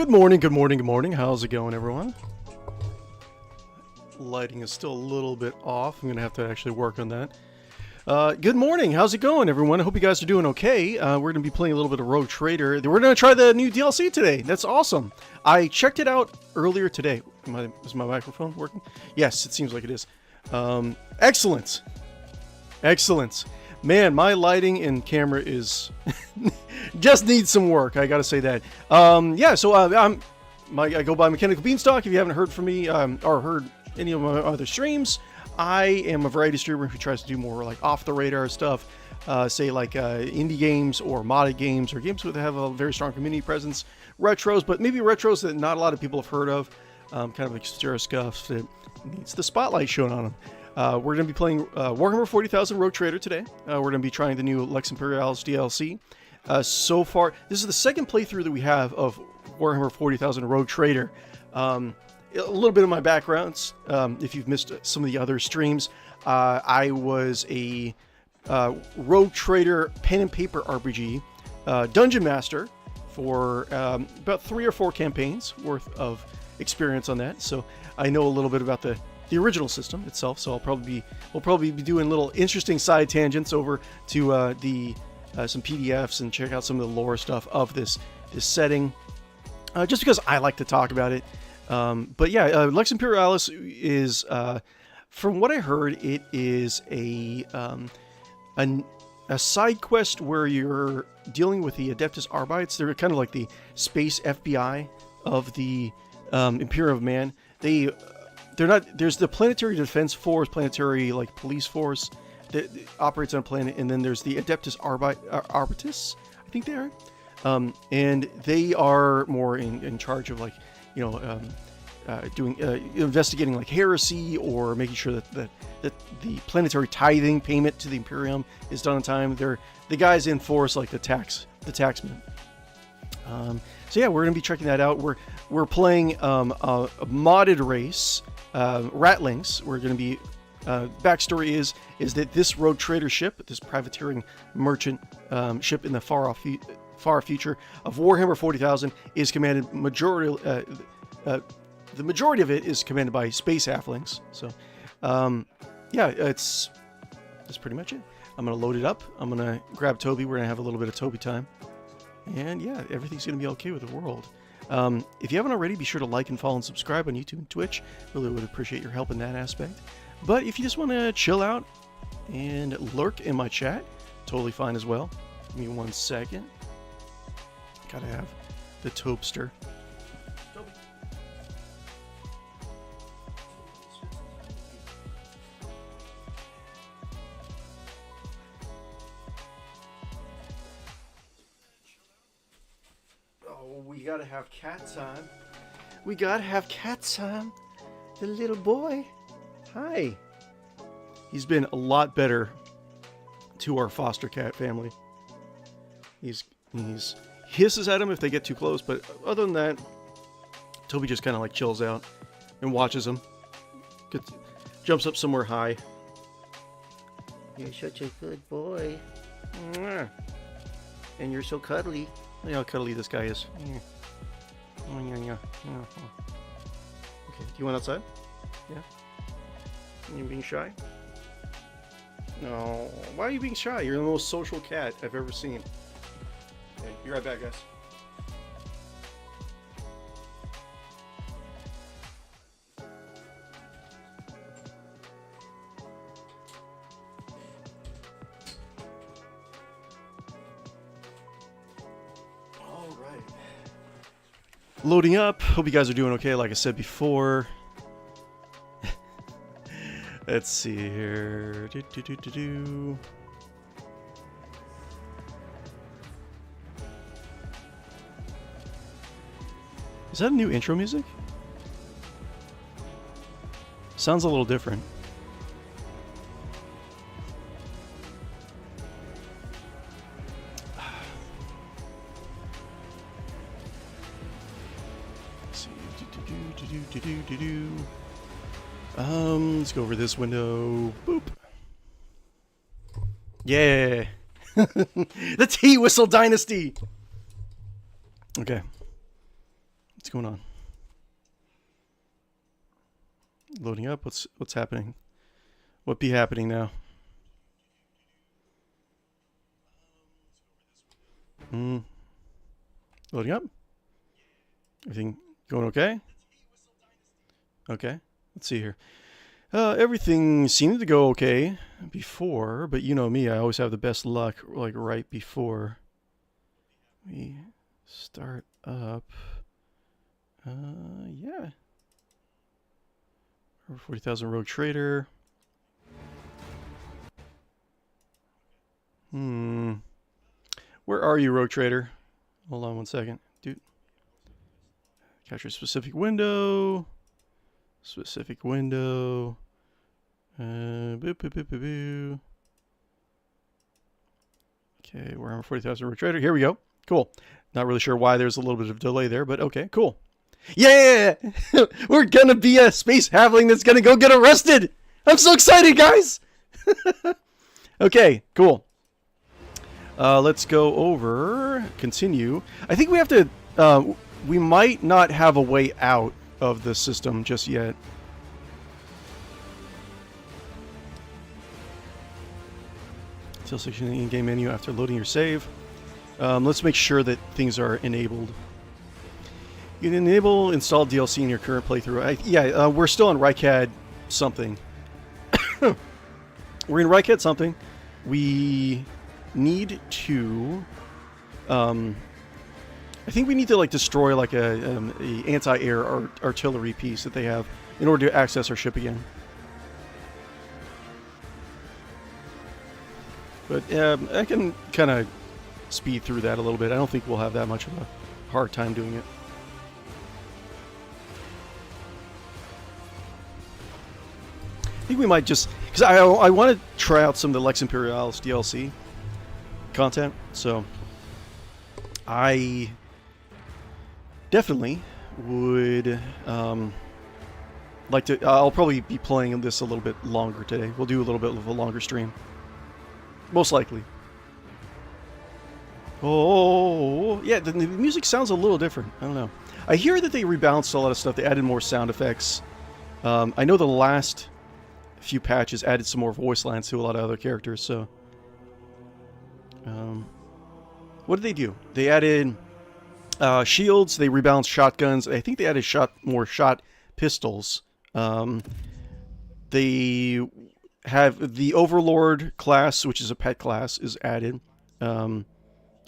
Good morning, good morning, good morning. How's it going, everyone? Lighting is still a little bit off. I'm going to have to actually work on that. Good morning. How's it going, everyone? I hope you guys are doing okay. We're going to be playing a little bit of Rogue Trader. We're going to try the new DLC today. That's awesome. I checked it out earlier today. Is my microphone working? Yes, it seems like it is. Excellent. Excellent. Man, my lighting and camera is just needs some work. I gotta say that. Yeah, so I go by Mechanical Beanstalk. If you haven't heard from me or heard any of my other streams, I am a variety streamer who tries to do more like off the radar stuff, say like indie games or modded games or games that have a very strong community presence, retros, but maybe retros that not a lot of people have heard of, kind of obscure stuff that needs the spotlight shown on them. We're going to be playing Warhammer 40,000 Rogue Trader today. We're going to be trying the new Lex Imperialis DLC. So far, this is the second playthrough that we have of Warhammer 40,000 Rogue Trader. A little bit of my backgrounds, if you've missed some of the other streams. I was a Rogue Trader pen and paper RPG dungeon master for about 3 or 4 campaigns worth of experience on that. So I know a little bit about the original system itself, so we'll probably be doing little interesting side tangents over to some PDFs and check out some of the lore stuff of this setting, just because I like to talk about it. But yeah, Lex Imperialis is, from what I heard, it is a side quest where you're dealing with the Adeptus Arbites. They're kind of like the space FBI of the Imperium of Man. They're not. There's the Planetary Defense Force, Planetary like Police Force that operates on a planet, and then there's the Adeptus Arbites, I think they are, and they are more in charge of like, doing investigating like heresy or making sure that the planetary tithing payment to the Imperium is done on time. They're the guys in force like the taxmen. So yeah, we're gonna be checking that out. We're playing a modded race. Ratlings. We're going to be backstory is that this Rogue Trader ship, this privateering merchant ship in the far future of Warhammer 40,000, is commanded the majority of it is commanded by space halflings. So yeah, that's pretty much it. I'm going to load it up. I'm going to grab Toby. We're going to have a little bit of Toby time, and yeah, everything's going to be okay with the world. If you haven't already, be sure to like and follow and subscribe on YouTube and Twitch. Really would appreciate your help in that aspect. But if you just want to chill out and lurk in my chat, totally fine as well. Give me 1 second. Gotta have the Topester. Toby. We gotta have cat time. We gotta have cat time. The little boy. Hi. He's been a lot better to our foster cat family. He's hisses at him if they get too close, but other than that, Toby just kind of like chills out and watches them. Jumps up somewhere high. You're such a good boy. And you're so cuddly. Look how cuddly this guy is. Okay, do you want outside? Yeah? You being shy? No. Why are you being shy? You're the most social cat I've ever seen. Okay, be right back, guys. Loading up. Hope you guys are doing okay, like I said before. Let's see here. Is that a new intro music? Sounds a little different. Let's go over this window. Boop. Yeah. The Teawhistle Dynasty. Okay. What's going on? Loading up. What's happening? What be happening now? Loading up. Everything going okay? Okay. Let's see here. Everything seemed to go okay before, but you know me, I always have the best luck like right before we start up. Yeah. Over 40,000 rogue trader. Where are you, rogue trader? Hold on one second. Dude. Capture specific window. Specific window. Boop, boop, boop, boop, boop. Okay, we're on 40,000 rogue trader. Here we go. Cool. Not really sure why there's a little bit of delay there, but okay, cool. Yeah! We're gonna be a space halfling that's gonna go get arrested! I'm so excited, guys! Okay, cool. Let's go over, continue. I think we have to, we might not have a way out of the system just yet. Until section in the in-game menu after loading your save. Let's make sure that things are enabled. You can enable install DLC in your current playthrough. We're still on 𝕽𝖊𝖊 something. We're in 𝕽𝖊𝖊 something. We need to... I think we need to like destroy like a anti-air artillery piece that they have in order to access our ship again. But I can kind of speed through that a little bit. I don't think we'll have that much of a hard time doing it. I think we might just... Because I want to try out some of the Lex Imperialis DLC content, so I definitely would like to... I'll probably be playing this a little bit longer today. We'll do a little bit of a longer stream. Most likely. Oh, yeah, the music sounds a little different. I don't know. I hear that they rebalanced a lot of stuff. They added more sound effects. I know the last few patches added some more voice lines to a lot of other characters, so... what did they do? They added shields, they rebalanced shotguns. I think they added more shot pistols. They have the Overlord class, which is a pet class, is added.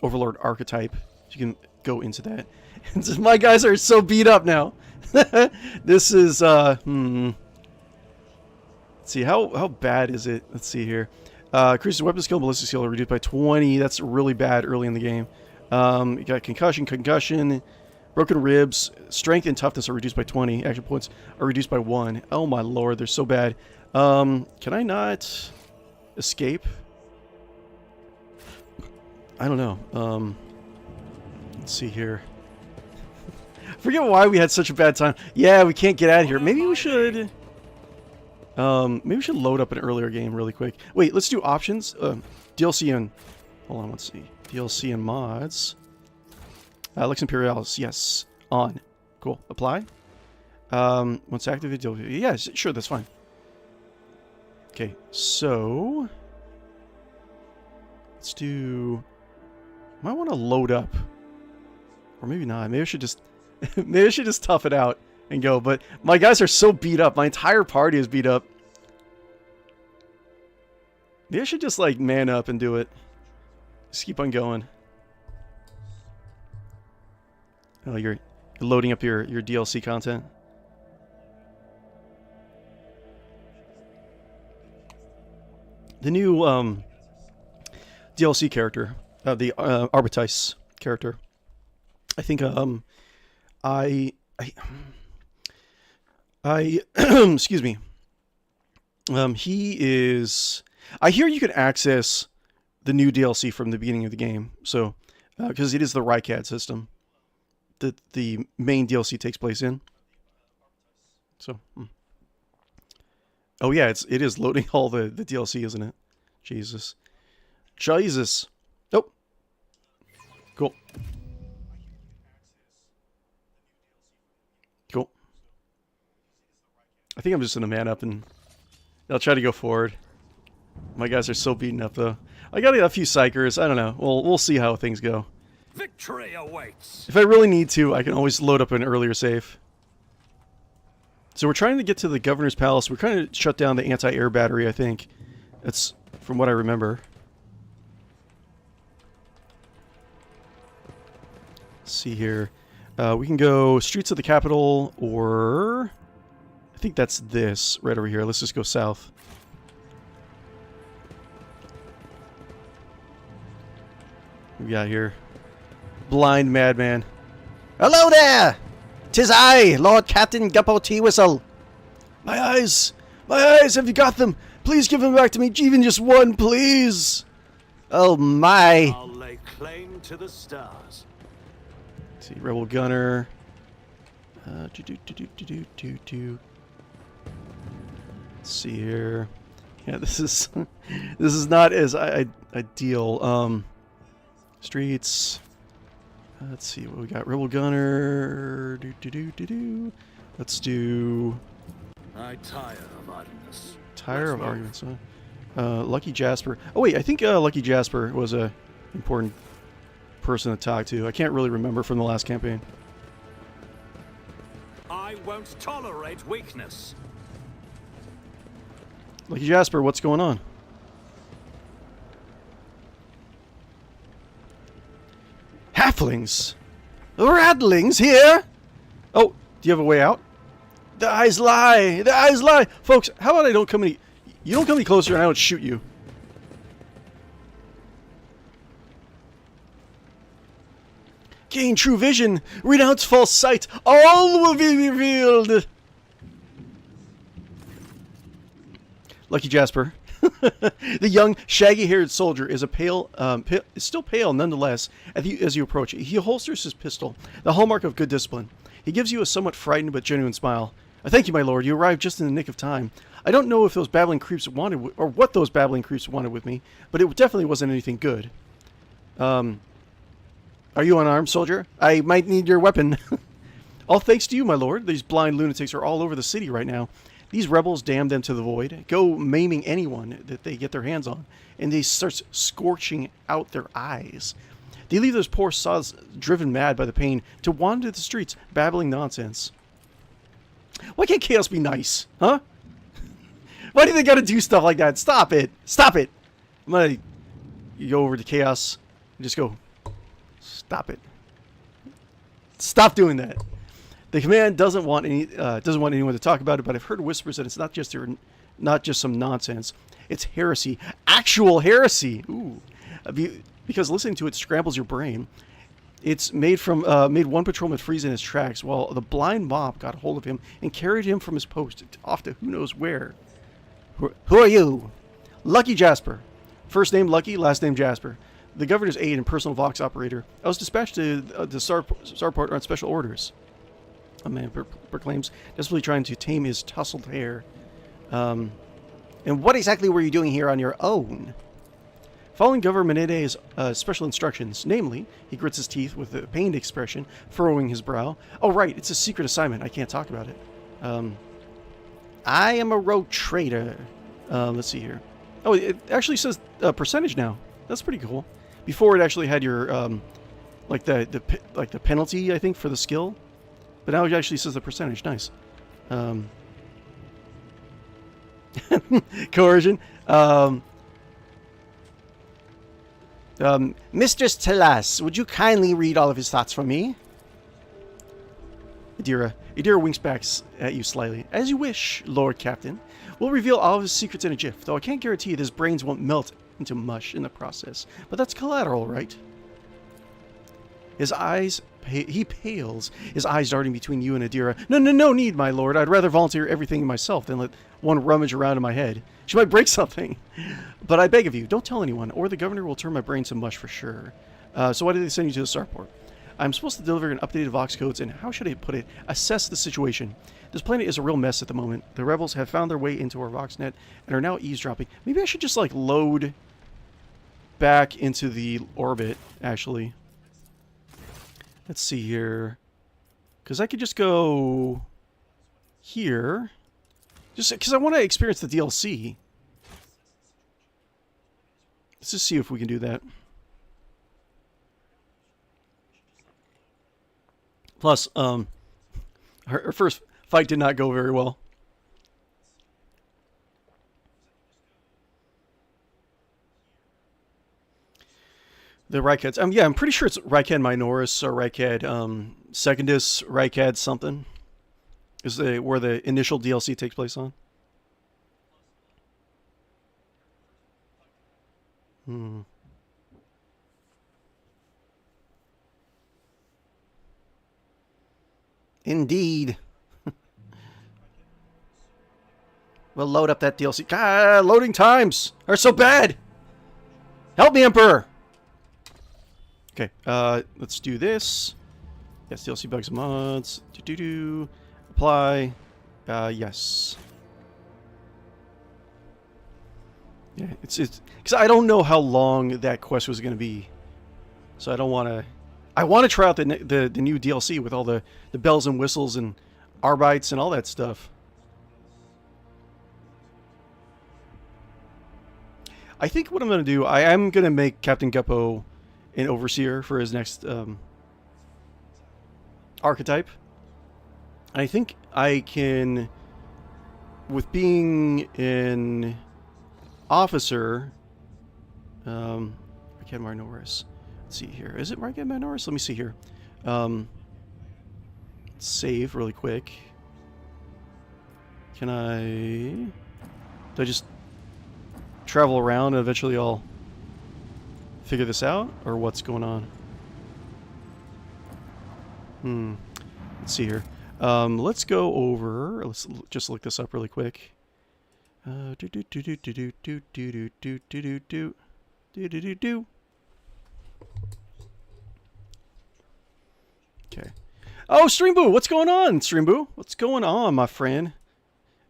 Overlord archetype. You can go into that. My guys are so beat up now. This is, let's see, how bad is it? Let's see here. Increases weapon skill, ballistic skill reduced by 20. That's really bad early in the game. You got concussion, broken ribs, strength and toughness are reduced by 20. Action points are reduced by 1. Oh my lord, they're so bad. Can I not escape? I don't know. Let's see here. I forget why we had such a bad time. Yeah, we can't get out of here. Maybe we should... maybe we should load up an earlier game really quick. Wait, let's do options. DLC and... Hold on, let's see. DLC and mods. Lex Imperialis, yes. On. Cool. Apply. Once activated, yeah, sure, that's fine. Okay, so... Let's do... I might want to load up. Or maybe not. Maybe I should just... maybe I should just tough it out and go. But my guys are so beat up. My entire party is beat up. Maybe I should just, like, man up and do it. Just keep on going. Oh, you're loading up your DLC content. The new DLC character, the 𝕬𝖊𝖊 character. I think excuse me. He is... I hear you can access the new DLC from the beginning of the game. So, because it is the 𝕬𝖊𝖊 system that the main DLC takes place in. So, oh yeah, it is loading all the DLC, isn't it? Jesus. Jesus. Oh. Cool. I think I'm just going to man up and I'll try to go forward. My guys are so beaten up, though. I got a few psychers. I don't know. We'll see how things go. Victory awaits. If I really need to, I can always load up an earlier save. So we're trying to get to the governor's palace. We're trying to shut down the anti-air battery, I think. That's from what I remember. Let's see here. We can go streets of the capital, or I think that's this right over here. Let's just go south. What we got here? Blind madman. Hello there! 'Tis I, Lord Captain Guppo Teawhistle. My eyes! My eyes! Have you got them? Please give them back to me. Even just one, please! Oh my. I'll lay claim to the stars. Let's see, Rebel Gunner. Let's see here. Yeah, this is this is not as ideal. Streets. Let's see what we got. Rebel Gunner. Let's do. I tire of idleness. Tire of arguments. Lucky Jasper. Oh wait, I think Lucky Jasper was a important person to talk to. I can't really remember from the last campaign. I won't tolerate weakness. Lucky Jasper, what's going on? Halflings! Ratlings here! Oh, do you have a way out? The eyes lie! The eyes lie! Folks, how about I don't come any... You don't come any closer and I don't shoot you. Gain true vision! Renounce false sight! All will be revealed! Lucky Jasper. The young, shaggy-haired soldier is is still pale nonetheless as you approach. He holsters his pistol, the hallmark of good discipline. He gives you a somewhat frightened but genuine smile. Thank you, my lord. You arrived just in the nick of time. I don't know if those babbling creeps wanted, or what those babbling creeps wanted with me, but it definitely wasn't anything good. Are you unarmed, soldier? I might need your weapon. All thanks to you, my lord. These blind lunatics are all over the city right now. These rebels, damn them to the void, go maiming anyone that they get their hands on, and they start scorching out their eyes. They leave those poor sods driven mad by the pain to wander the streets, babbling nonsense. Why can't chaos be nice, huh? Why do they gotta do stuff like that? Stop it! Stop it! I'm gonna go over to chaos and just go, stop it. Stop doing that. The command doesn't want anyone to talk about it, but I've heard whispers that it's not just some nonsense. It's heresy, actual heresy. Ooh, because listening to it scrambles your brain. It's made one patrolman freeze in his tracks while the blind mob got hold of him and carried him from his post off to who knows where. Who are you? Lucky Jasper. First name Lucky, last name Jasper. The governor's aide and personal Vox operator. I was dispatched to the Starport on special orders. A man proclaims, desperately trying to tame his tousled hair. And what exactly were you doing here on your own? Following Governor Menede's special instructions, namely, he grits his teeth with a pained expression, furrowing his brow. Oh, right, it's a secret assignment. I can't talk about it. I am a rogue trader. Let's see here. Oh, it actually says percentage now. That's pretty cool. Before it actually had your like the penalty, I think, for the skill. But now it actually says the percentage. Nice. Coercion. Mistress Telas, would you kindly read all of his thoughts for me? Adira winks back at you slyly. As you wish, Lord Captain. We'll reveal all of his secrets in a jiff, though I can't guarantee that his brains won't melt into mush in the process. But that's collateral, right? His eyes... He pales, his eyes darting between you and Adira. No need, my lord. I'd rather volunteer everything myself than let one rummage around in my head. She might break something. But I beg of you, don't tell anyone, or the governor will turn my brain to mush for sure. So why did they send you to the starport? I'm supposed to deliver an updated Vox codes, and how should I put it? Assess the situation. This planet is a real mess at the moment. The rebels have found their way into our VoxNet and are now eavesdropping. Maybe I should just, like, load back into the orbit, actually. Let's see here. Because I could just go here. Just because I want to experience the DLC. Let's just see if we can do that. Plus, her first fight did not go very well. The 𝕿𝖊𝖊𝖊𝖗. Yeah, I'm pretty sure it's 𝕿𝖊𝖊𝖊𝖗 or 𝕿𝖊𝖊𝖊 Secundus, 𝕿𝖊𝖊𝖊 something. Is where the initial DLC takes place on. Indeed. We'll load up that DLC. God, loading times are so bad. Help me, Emperor. Okay, let's do this. Yes, DLC bugs and mods. Apply. Yes. Yeah, it's because I don't know how long that quest was going to be, so I don't want to. I want to try out the new DLC with all the bells and whistles and arbites and all that stuff. I think what I'm going to do, I am going to make Captain Guppo an overseer for his next archetype. I think I can, with being an officer, 𝕿𝖊𝖊𝖊𝖗. Let's see here. Is it 𝕿𝖊𝖊𝖊𝖗? Let me see here. Save really quick. Can I... Do I just travel around and eventually I'll figure this out? Or what's going on? Let's see here. Let's go over... Let's just look this up really quick. Okay. Oh, Streamboo, what's going on, Streamboo? What's going on, my friend?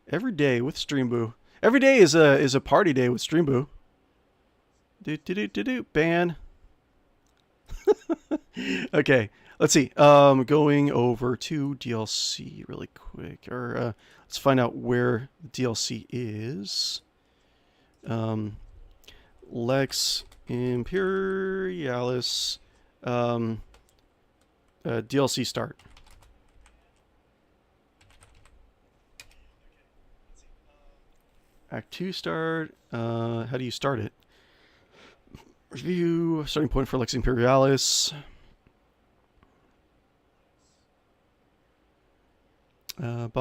Every day with Streamboo. Every day is a party day with Streamboo. Ban. Okay, let's see. Going over to DLC really quick, or let's find out where the DLC is. Lex Imperialis. DLC start. Act 2 start. How do you start it? Review. Starting point for Lex Imperialis. Should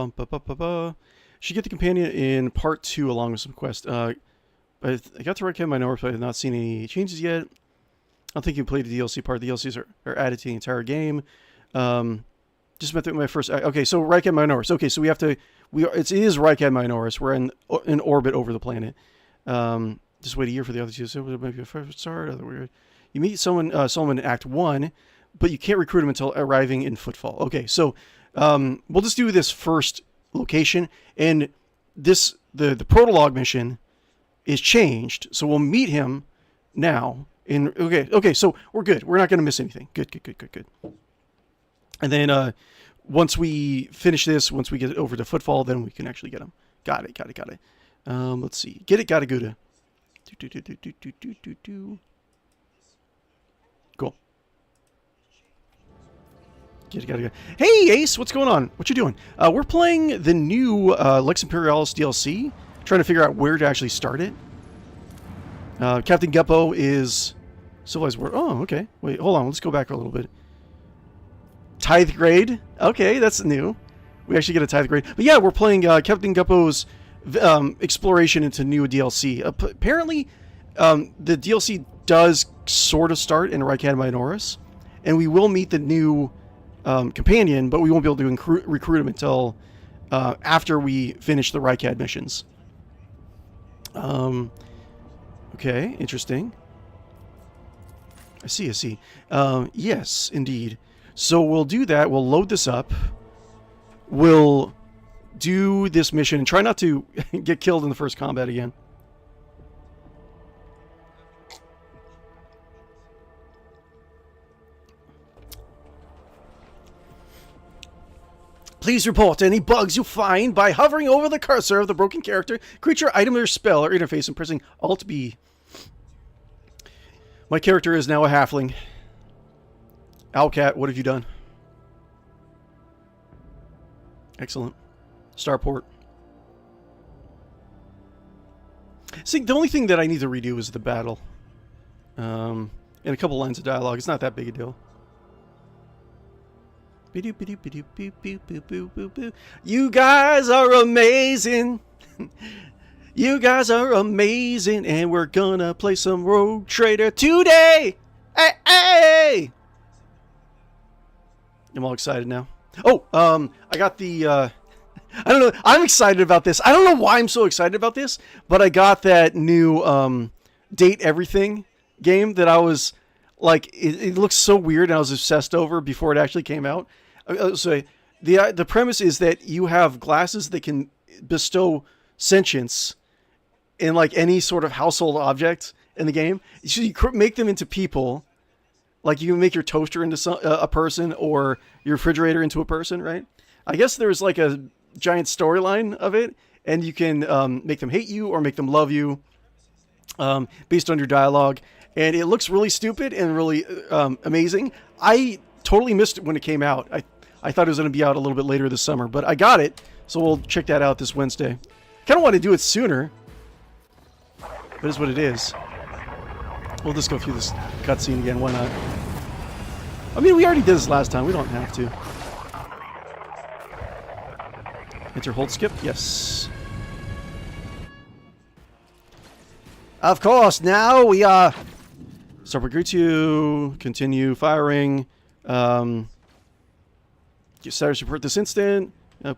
get the companion in part 2 along with some quests. I got to Red Minority, but I have not seen any changes yet. I don't think you played the DLC part. The DLCs are added to the entire game. Just met my first... Okay, so 𝕿𝖊𝖊𝖊𝖗 Minoris. Okay, so we have to... It is 𝕿𝖊𝖊𝖊𝖗 Minoris. We're in orbit over the planet. Just wait a year for the other two. So maybe a first start. You meet someone in Act 1, but you can't recruit him until arriving in Footfall. Okay, so we'll just do this first location. And this the prologue mission is changed. So we'll meet him now. Okay, so we're good. We're not going to miss anything. Good. And then once we finish this, once we get it over to Footfall, then we can actually get him. Got it. Let's see. Get it, gotta Gouda. Cool. Get it, gotta go. Hey, Ace, what's going on? What you doing? We're playing the new Lex Imperialis DLC. Trying to figure out where to actually start it. Captain Guppo is civilized world. Oh, okay. Wait, hold on. Let's go back a little bit. Tithe grade. Okay, that's new. We actually get a tithe grade. But yeah, we're playing Captain Guppo's exploration into new DLC. Apparently, the DLC does sort of start in 𝕿𝖊𝖊𝖊𝖗 Minoris, and we will meet the new companion, but we won't be able to recruit him until after we finish the 𝕿𝖊𝖊𝖊𝖗 missions. Okay, interesting. I see. Yes, indeed. So we'll do that. We'll load this up. We'll do this mission and try not to get killed in the first combat again. Please report any bugs you find by hovering over the cursor of the broken character, creature, item, or spell or interface and pressing Alt B. My character is now a halfling. Owlcat, what have you done? Excellent. Starport. See, the only thing that I need to redo is the battle. And a couple lines of dialogue. It's not that big a deal. You guys are amazing. You guys are amazing. And we're gonna play some Rogue Trader today. Hey, hey! I'm all excited now. Oh, I got the, I don't know. I'm excited about this. I don't know why I'm so excited about this, but I got that new, Date Everything game that I was, like, it looks so weird and I was obsessed over before it actually came out. So the premise is that you have glasses that can bestow sentience in, like, any sort of household object in the game. So you make them into people. Like, you can make your toaster into a person or your refrigerator into a person, right? I guess there's, like, a giant storyline of it, and you can make them hate you or make them love you based on your dialogue. And it looks really stupid and really amazing. I totally missed it when it came out. I thought it was going to be out a little bit later this summer, but I got it, so we'll check that out this Wednesday. I kind of want to do it sooner, but it's what it is. We'll just go through this cutscene again, why not? I mean, we already did this last time, we don't have to. Enter hold skip, yes. Of course, now we are... Start recruit you, continue firing. Status report this instant. So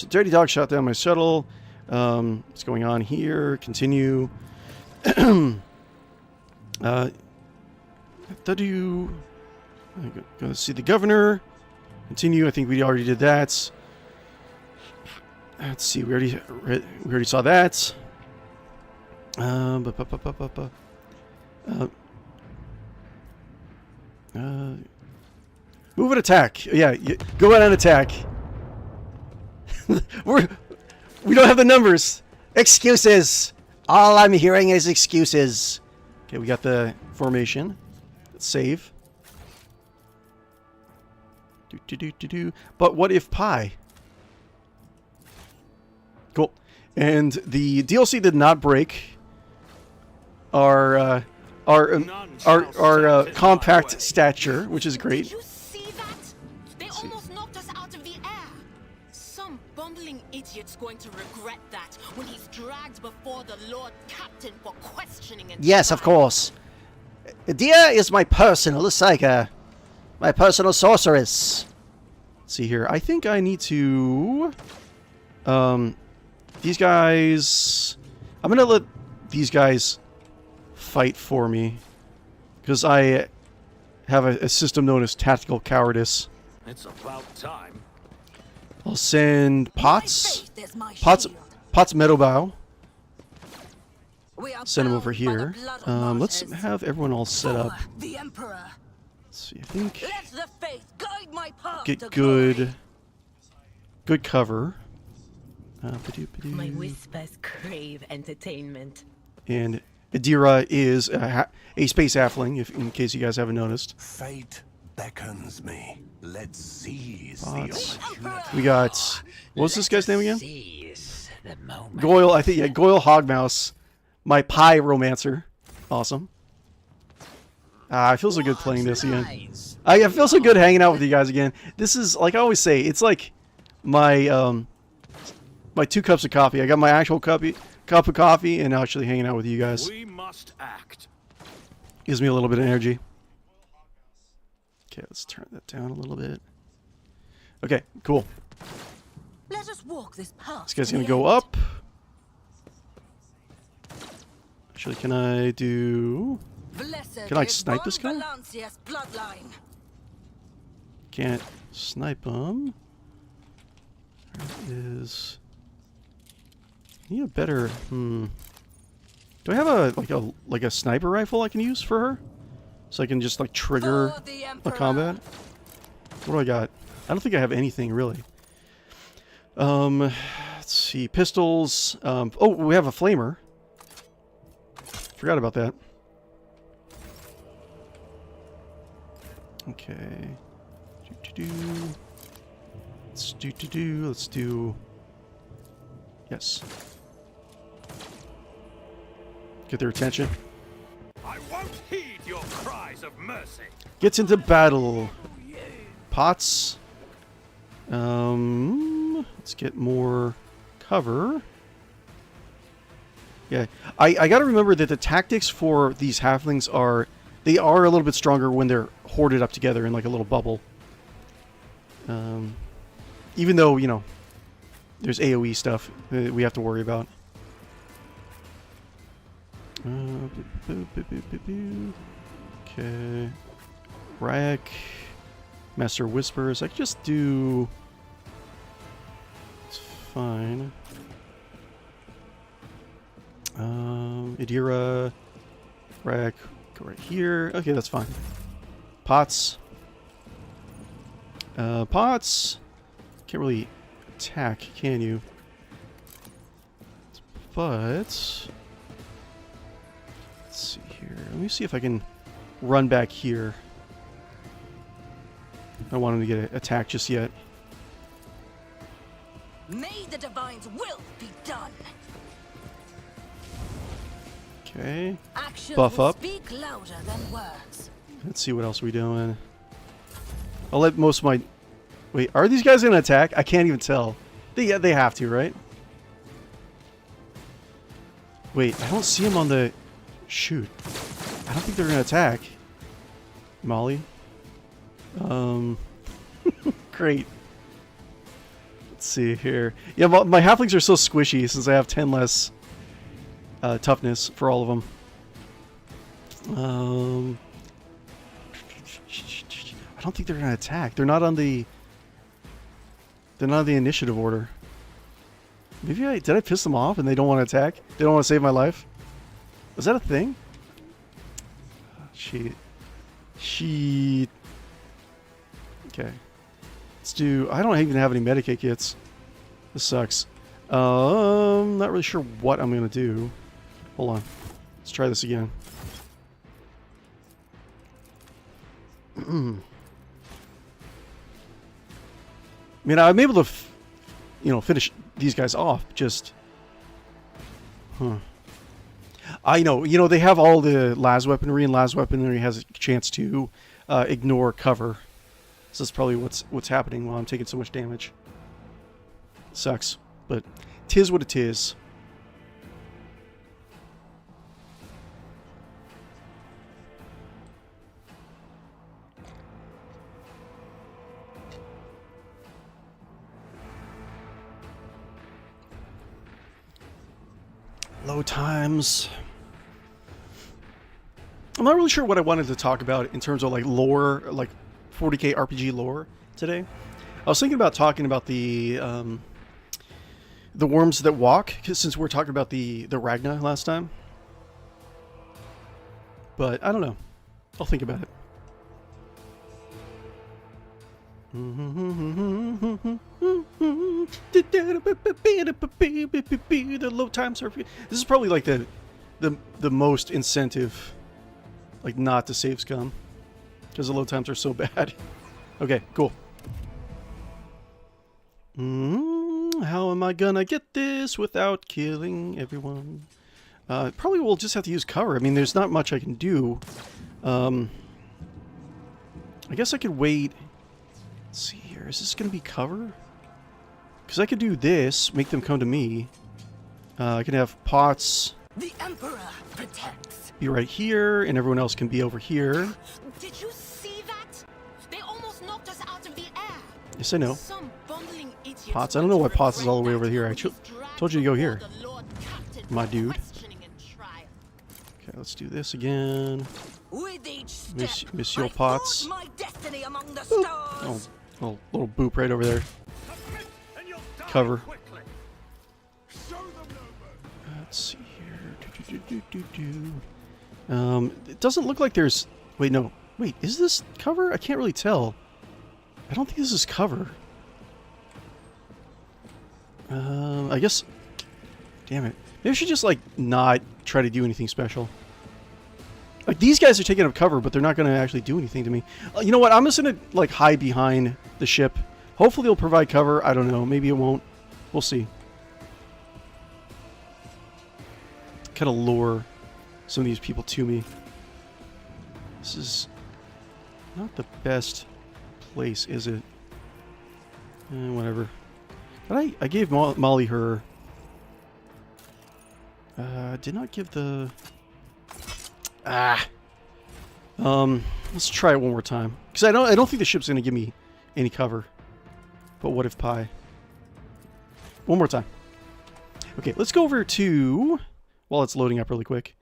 Dirty Dog shot down my shuttle. What's going on here? Continue. Go see the governor. Continue. I think we already did that. Let's see. We already saw that. Move and attack. Yeah, go out and attack. We don't have the numbers. Excuses. All I'm hearing is excuses. Okay, we got the formation. Let's save. But what if pi? Cool. And the DLC did not break our compact stature, which is great. Did you see that? They almost knocked us out of the air. Some bumbling idiot's going to regret that when he's dragged before the Lord Captain for questioning and Yes, of course. Dia is my personal psyker. My personal sorceress. Let's see here. I think I need to... these guys... I'm going to let these guys fight for me. Because I have a system known as tactical cowardice. It's about time. I'll send Potts Meadowbow. Send him over here. Let's have everyone all set up. The Emperor. Let's see, I think Let the faith guide my path get to good cover. My whispers crave entertainment. And Adira is a space halfling, in case you guys haven't noticed. Fate beckons me. Let's seize Potts. the opportunity. We got... What was this guy's name again? Seize the moment. Goyle, I think, yeah, Goyle Hogmouse. My pie romancer. Awesome. I feel so good playing this again. I feel so good hanging out with you guys again. This is, like I always say, it's like my my 2 cups of coffee. I got my actual cup of coffee and actually hanging out with you guys. We must act. Gives me a little bit of energy. Okay, let's turn that down a little bit. Okay, cool. Let us walk this path. This guy's gonna go up. Actually, can I do... Can I snipe this guy? Can't snipe him. There is... I need a better... Do I have a sniper rifle I can use for her? So I can just like trigger a combat? What do I got? I don't think I have anything really. Let's see, pistols. Oh, we have a flamer. Forgot about that. Okay. Let's do. Yes. Get their attention. I won't heed your cries of mercy. Gets into battle. Pots. Let's get more cover. Yeah, I gotta remember that the tactics for these halflings are, they are a little bit stronger when they're hoarded up together in like a little bubble. Even though, you know, there's AoE stuff that we have to worry about. Okay. Rack. Master Whispers. I could just do... It's fine. Idira. Rack. Go right here. Okay, that's fine. Pots. Pots. Can't really attack, can you? But... Let's see here. Let me see if I can run back here. I don't want him to get attacked just yet. May the divine's will be done. Okay. Actions Buff will up. speak louder than words. Let's see what else we're doing. I'll let most of my... Wait, are these guys going to attack? I can't even tell. They have to, right? Wait, I don't see them on the... Shoot. I don't think they're going to attack. Molly. Great. Let's see here. Yeah, my halflings are so squishy since I have 10 less toughness for all of them. I don't think they're gonna attack. They're not on the initiative order. Maybe did I piss them off and they don't want to attack? They don't want to save my life? Is that a thing? Cheat. Okay. Let's do... I don't even have any Medicaid kits. This sucks. Not really sure what I'm going to do. Hold on. Let's try this again. I mean, I'm able to, finish these guys off. Just... I know. They have all the las weaponry, and las weaponry has a chance to ignore cover. So that's probably what's happening while I'm taking so much damage. Sucks, but 'tis what it is. Low times. I'm not really sure what I wanted to talk about in terms of like lore, like 40k RPG lore today. I was thinking about talking about the worms that walk, since we're talking about the Ragna last time. But I don't know. I'll think about it. The low times are... This is probably like the most incentive, like, not to save scum, because the load times are so bad. Okay, cool. How am I gonna get this without killing everyone? Probably will just have to use cover. I mean, there's not much I can do. I guess I could wait. Let's see here. Is this gonna be cover? Because I could do this, make them come to me. I can have pots. The Emperor protects. Be right here, and everyone else can be over here. Did you see that? They almost knocked us out of the air. Yes, I know. Some bumbling idiots Pots. I don't know why Pots is all the way over here. I told you to go here, my dude. Okay, let's do this again. With each step, Monsieur I Pots. forge my destiny among the Boop. stars. Oh, little boop right over there. Cover. Let's see here. It doesn't look like there's... Wait, no. Wait, is this cover? I can't really tell. I don't think this is cover. I guess... Damn it. Maybe I should just, like, not try to do anything special. Like, these guys are taking up cover, but they're not going to actually do anything to me. You know what? I'm just going to, like, hide behind the ship. Hopefully they'll provide cover. I don't know. Maybe it won't. We'll see. Kind of lure some of these people to me. This is not the best place, is it? Whatever. But I gave Molly her... did not give the... Let's try it one more time. Because I don't think the ship's going to give me any cover. But what if pie? One more time. Okay, let's go over to... While it's loading up really quick.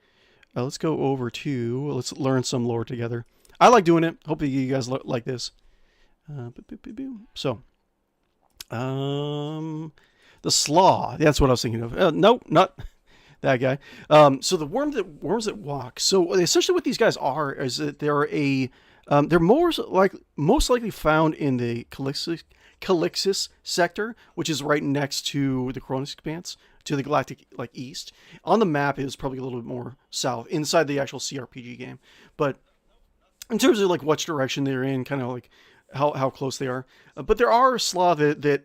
Let's go over to... Let's learn some lore together. I like doing it. Hopefully you guys like this. So... the slaw. That's what I was thinking of. Nope, not that guy. So the worms that walk. So essentially what these guys are is that they're most likely found in the Calixis sector, which is right next to the Cronus Expanse, to the galactic east. On the map, it is probably a little bit more south, inside the actual cRPG game. But in terms of which direction they're in, kind of how close they are. But there are slaw that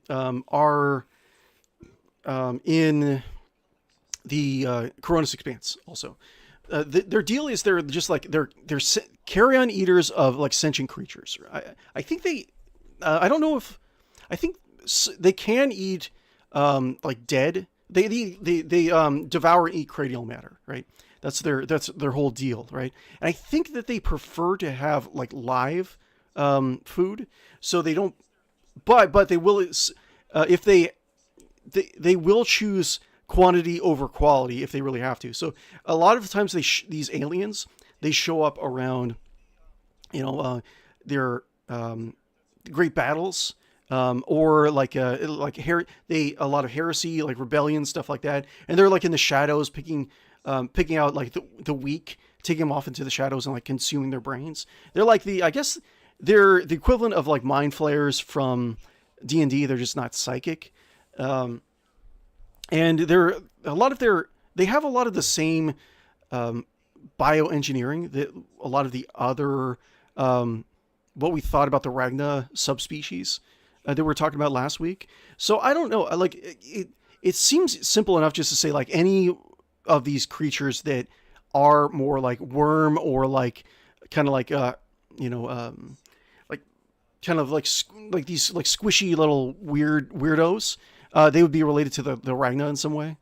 are in the Cronus Expanse also. Their deal is they're just they're carrion eaters of sentient creatures. I think they I don't know if I think they can eat dead. They devour and eat cranial matter, right? That's their whole deal, right? And I think that they prefer to have live food, so they don't. But they will if they will choose quantity over quality if they really have to. So a lot of times these aliens, they show up around, their great battles, or a lot of heresy, rebellion, stuff like that, and they're in the shadows picking out the weak, taking them off into the shadows and consuming their brains. They're I guess they're the equivalent of mind flayers from D&D. They're just not psychic. And they have a lot of the same bioengineering that a lot of the other what we thought about the Ragna subspecies that we were talking about last week. So I don't know, it seems simple enough just to say any of these creatures that are more worm or kind of these squishy little weirdos. They would be related to the Ragna in some way.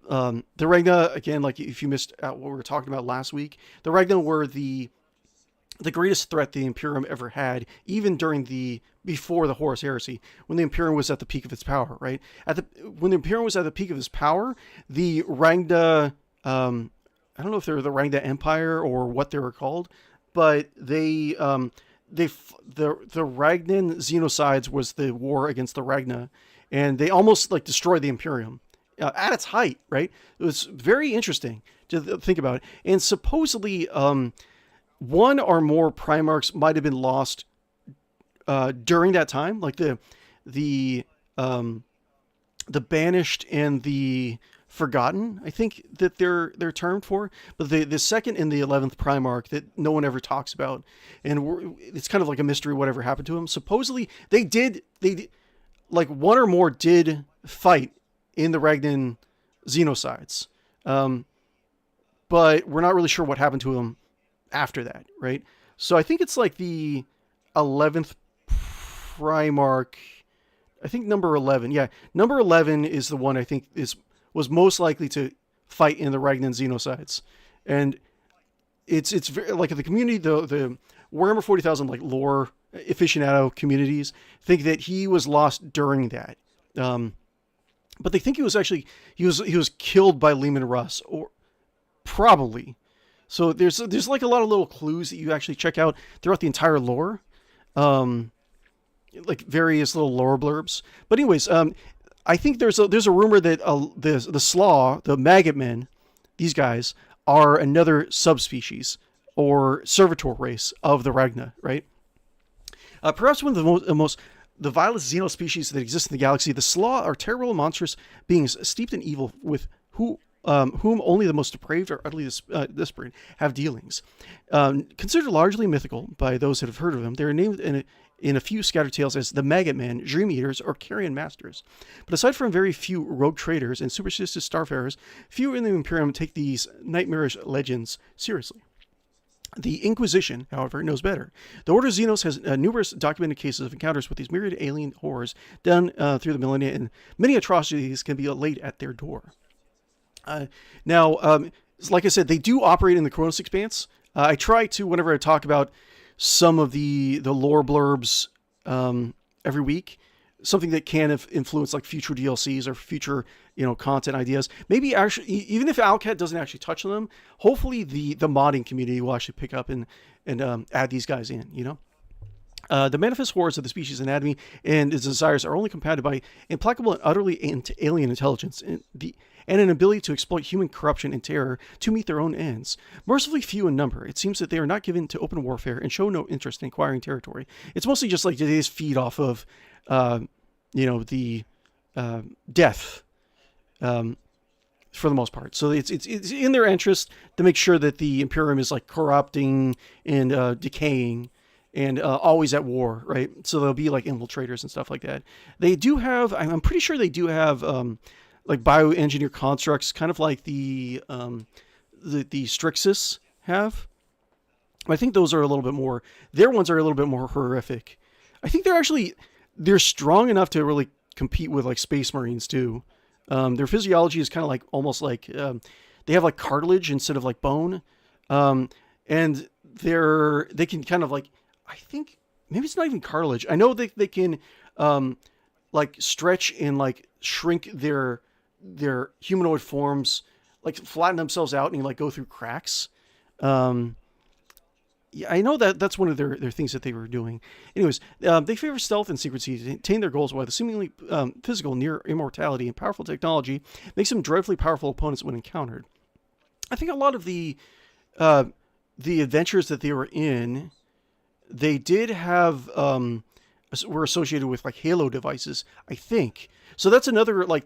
The Ragna, again, if you missed out what we were talking about last week, the Ragna were the greatest threat the Imperium ever had, even before the Horus Heresy, when the Imperium was at the peak of its power, right? When the Imperium was at the peak of its power, the Ragna, I don't know if they were the Ragna Empire or what they were called, but the Ragnan Xenocides was the war against the Ragna, and they almost destroyed the Imperium at its height, right? It was very interesting to think about it. And supposedly, one or more Primarchs might have been lost during that time, the banished and the forgotten, I think that they're termed for. But the second and the 11th Primarch that no one ever talks about, and it's kind of a mystery whatever happened to him. Supposedly they did one or more did fight in the Ragnan Xenocides, but we're not really sure what happened to him after that, right? So I think it's the 11th Primarch. I think number 11. Yeah, number 11 is the one I think was most likely to fight in the Ragnan Xenocides, and it's very the community, the Warhammer 40,000 lore aficionado communities think that he was lost during that, but they think he was killed by Leman Russ, or probably. So there's a lot of little clues that you actually check out throughout the entire lore, various little lore blurbs. But anyways, I think there's a rumor that the Slaw, the Maggot Men, these guys are another subspecies or servitor race of the Ragna, right? Perhaps one of the vilest xenospecies that exists in the galaxy, the Slaw are terrible and monstrous beings steeped in evil with whom only the most depraved or utterly desperate have dealings. Considered largely mythical by those that have heard of them, they are named in a few scattered tales as the Maggot Men, Dream Eaters, or Carrion Masters. But aside from very few rogue traders and superstitious starfarers, few in the Imperium take these nightmarish legends seriously. The Inquisition, however, knows better. The Order of Xenos has numerous documented cases of encounters with these myriad alien horrors done through the millennia, and many atrocities can be laid at their door. Now, like I said, they do operate in the Kronos Expanse. I try to, whenever I talk about some of the lore blurbs every week, something that can influence like future DLCs or future, content ideas. Maybe actually, even if owlcat doesn't actually touch on them, hopefully the modding community will actually pick up and add these guys in, The manifest horrors of the species' anatomy and its desires are only compounded by implacable and utterly alien intelligence and an ability to exploit human corruption and terror to meet their own ends. Mercifully few in number, it seems that they are not given to open warfare and show no interest in acquiring territory. It's mostly just like they just feed off of, the death, for the most part. So it's in their interest to make sure that the Imperium is like corrupting and decaying and always at war, right? So they'll be like infiltrators and stuff like that. They do have, I'm pretty sure they do have like bioengineered constructs, kind of like the Strixus have. I think those are a little bit more, their ones are a little bit more horrific. I think they're strong enough to really compete with like Space Marines too. Their physiology is kind of like, almost like, they have like cartilage instead of like bone. And they can kind of like, I think maybe it's not even cartilage. I know they can, like stretch and like shrink their humanoid forms, like flatten themselves out and like go through cracks. Yeah, I know that's one of their things that they were doing. Anyways, they favor stealth and secrecy to attain their goals, while the seemingly physical near immortality and powerful technology makes them dreadfully powerful opponents when encountered. I think a lot of the adventures that they were in, they did have were associated with like Halo devices, I think. So that's another link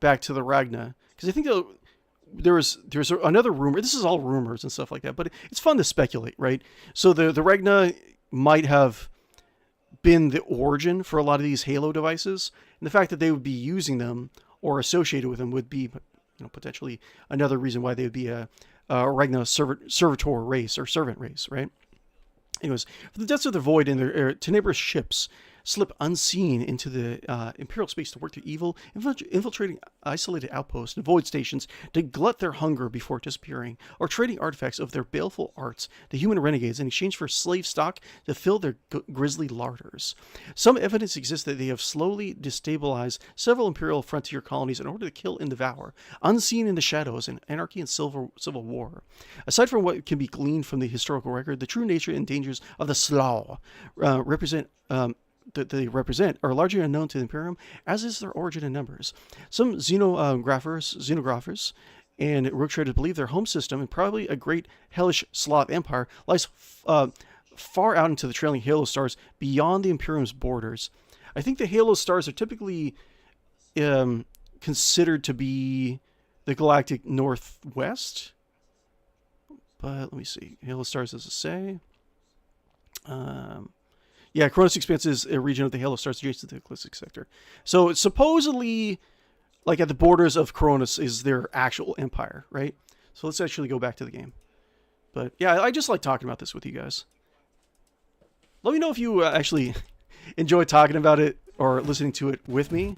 back to the Ragna, because I think there's another rumor. This is all rumors and stuff like that, but it's fun to speculate, right? So the Ragna might have been the origin for a lot of these Halo devices, and the fact that they would be using them or associated with them would be, potentially another reason why they would be a Ragna servitor race or servant race, right? Anyways, for the depths of the void and their tenebrous ships slip unseen into the Imperial space to work their evil, infiltrating isolated outposts and void stations to glut their hunger before disappearing, or trading artifacts of their baleful arts, the human renegades, in exchange for slave stock to fill their grisly larders. Some evidence exists that they have slowly destabilized several Imperial frontier colonies in order to kill and devour, unseen in the shadows in anarchy and civil war. Aside from what can be gleaned from the historical record, the true nature and dangers of the Slaw that they represent are largely unknown to the Imperium, as is their origin and numbers. Some xenographers and rogue traders believe their home system, and probably a great hellish Slav empire, lies far out into the trailing halo stars beyond the Imperium's borders. I think the halo stars are typically considered to be the galactic northwest. But let me see. Halo stars, does it say? Yeah, Kronos Expanse is a region of the Halo stars adjacent to the Ecliptic sector. So it's supposedly, like at the borders of Kronos is their actual empire, right? So let's actually go back to the game. But yeah, I just like talking about this with you guys. Let me know if you actually enjoy talking about it or listening to it with me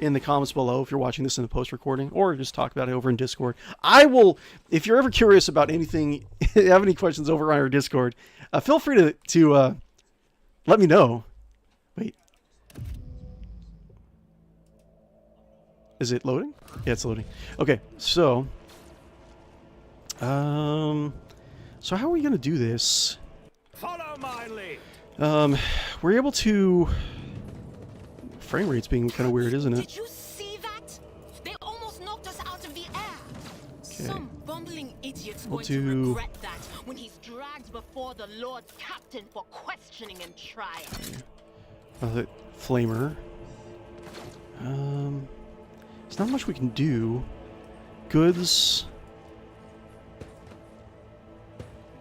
in the comments below if you're watching this in the post-recording, or just talk about it over in Discord. I will, if you're ever curious about anything, have any questions over on our Discord, feel free to let me know. Wait. Is it loading? Yeah, it's loading. Okay, so how are we gonna do this? Follow my lead. We're able to. Frame rate's being kind of weird, isn't it? Did you see that? They almost knocked us out of the air. Some bumbling idiot's We'll going do- to regret that when he's dragged before the Lord Captain for questioning and trial. Flamer. There's not much we can do. Goods.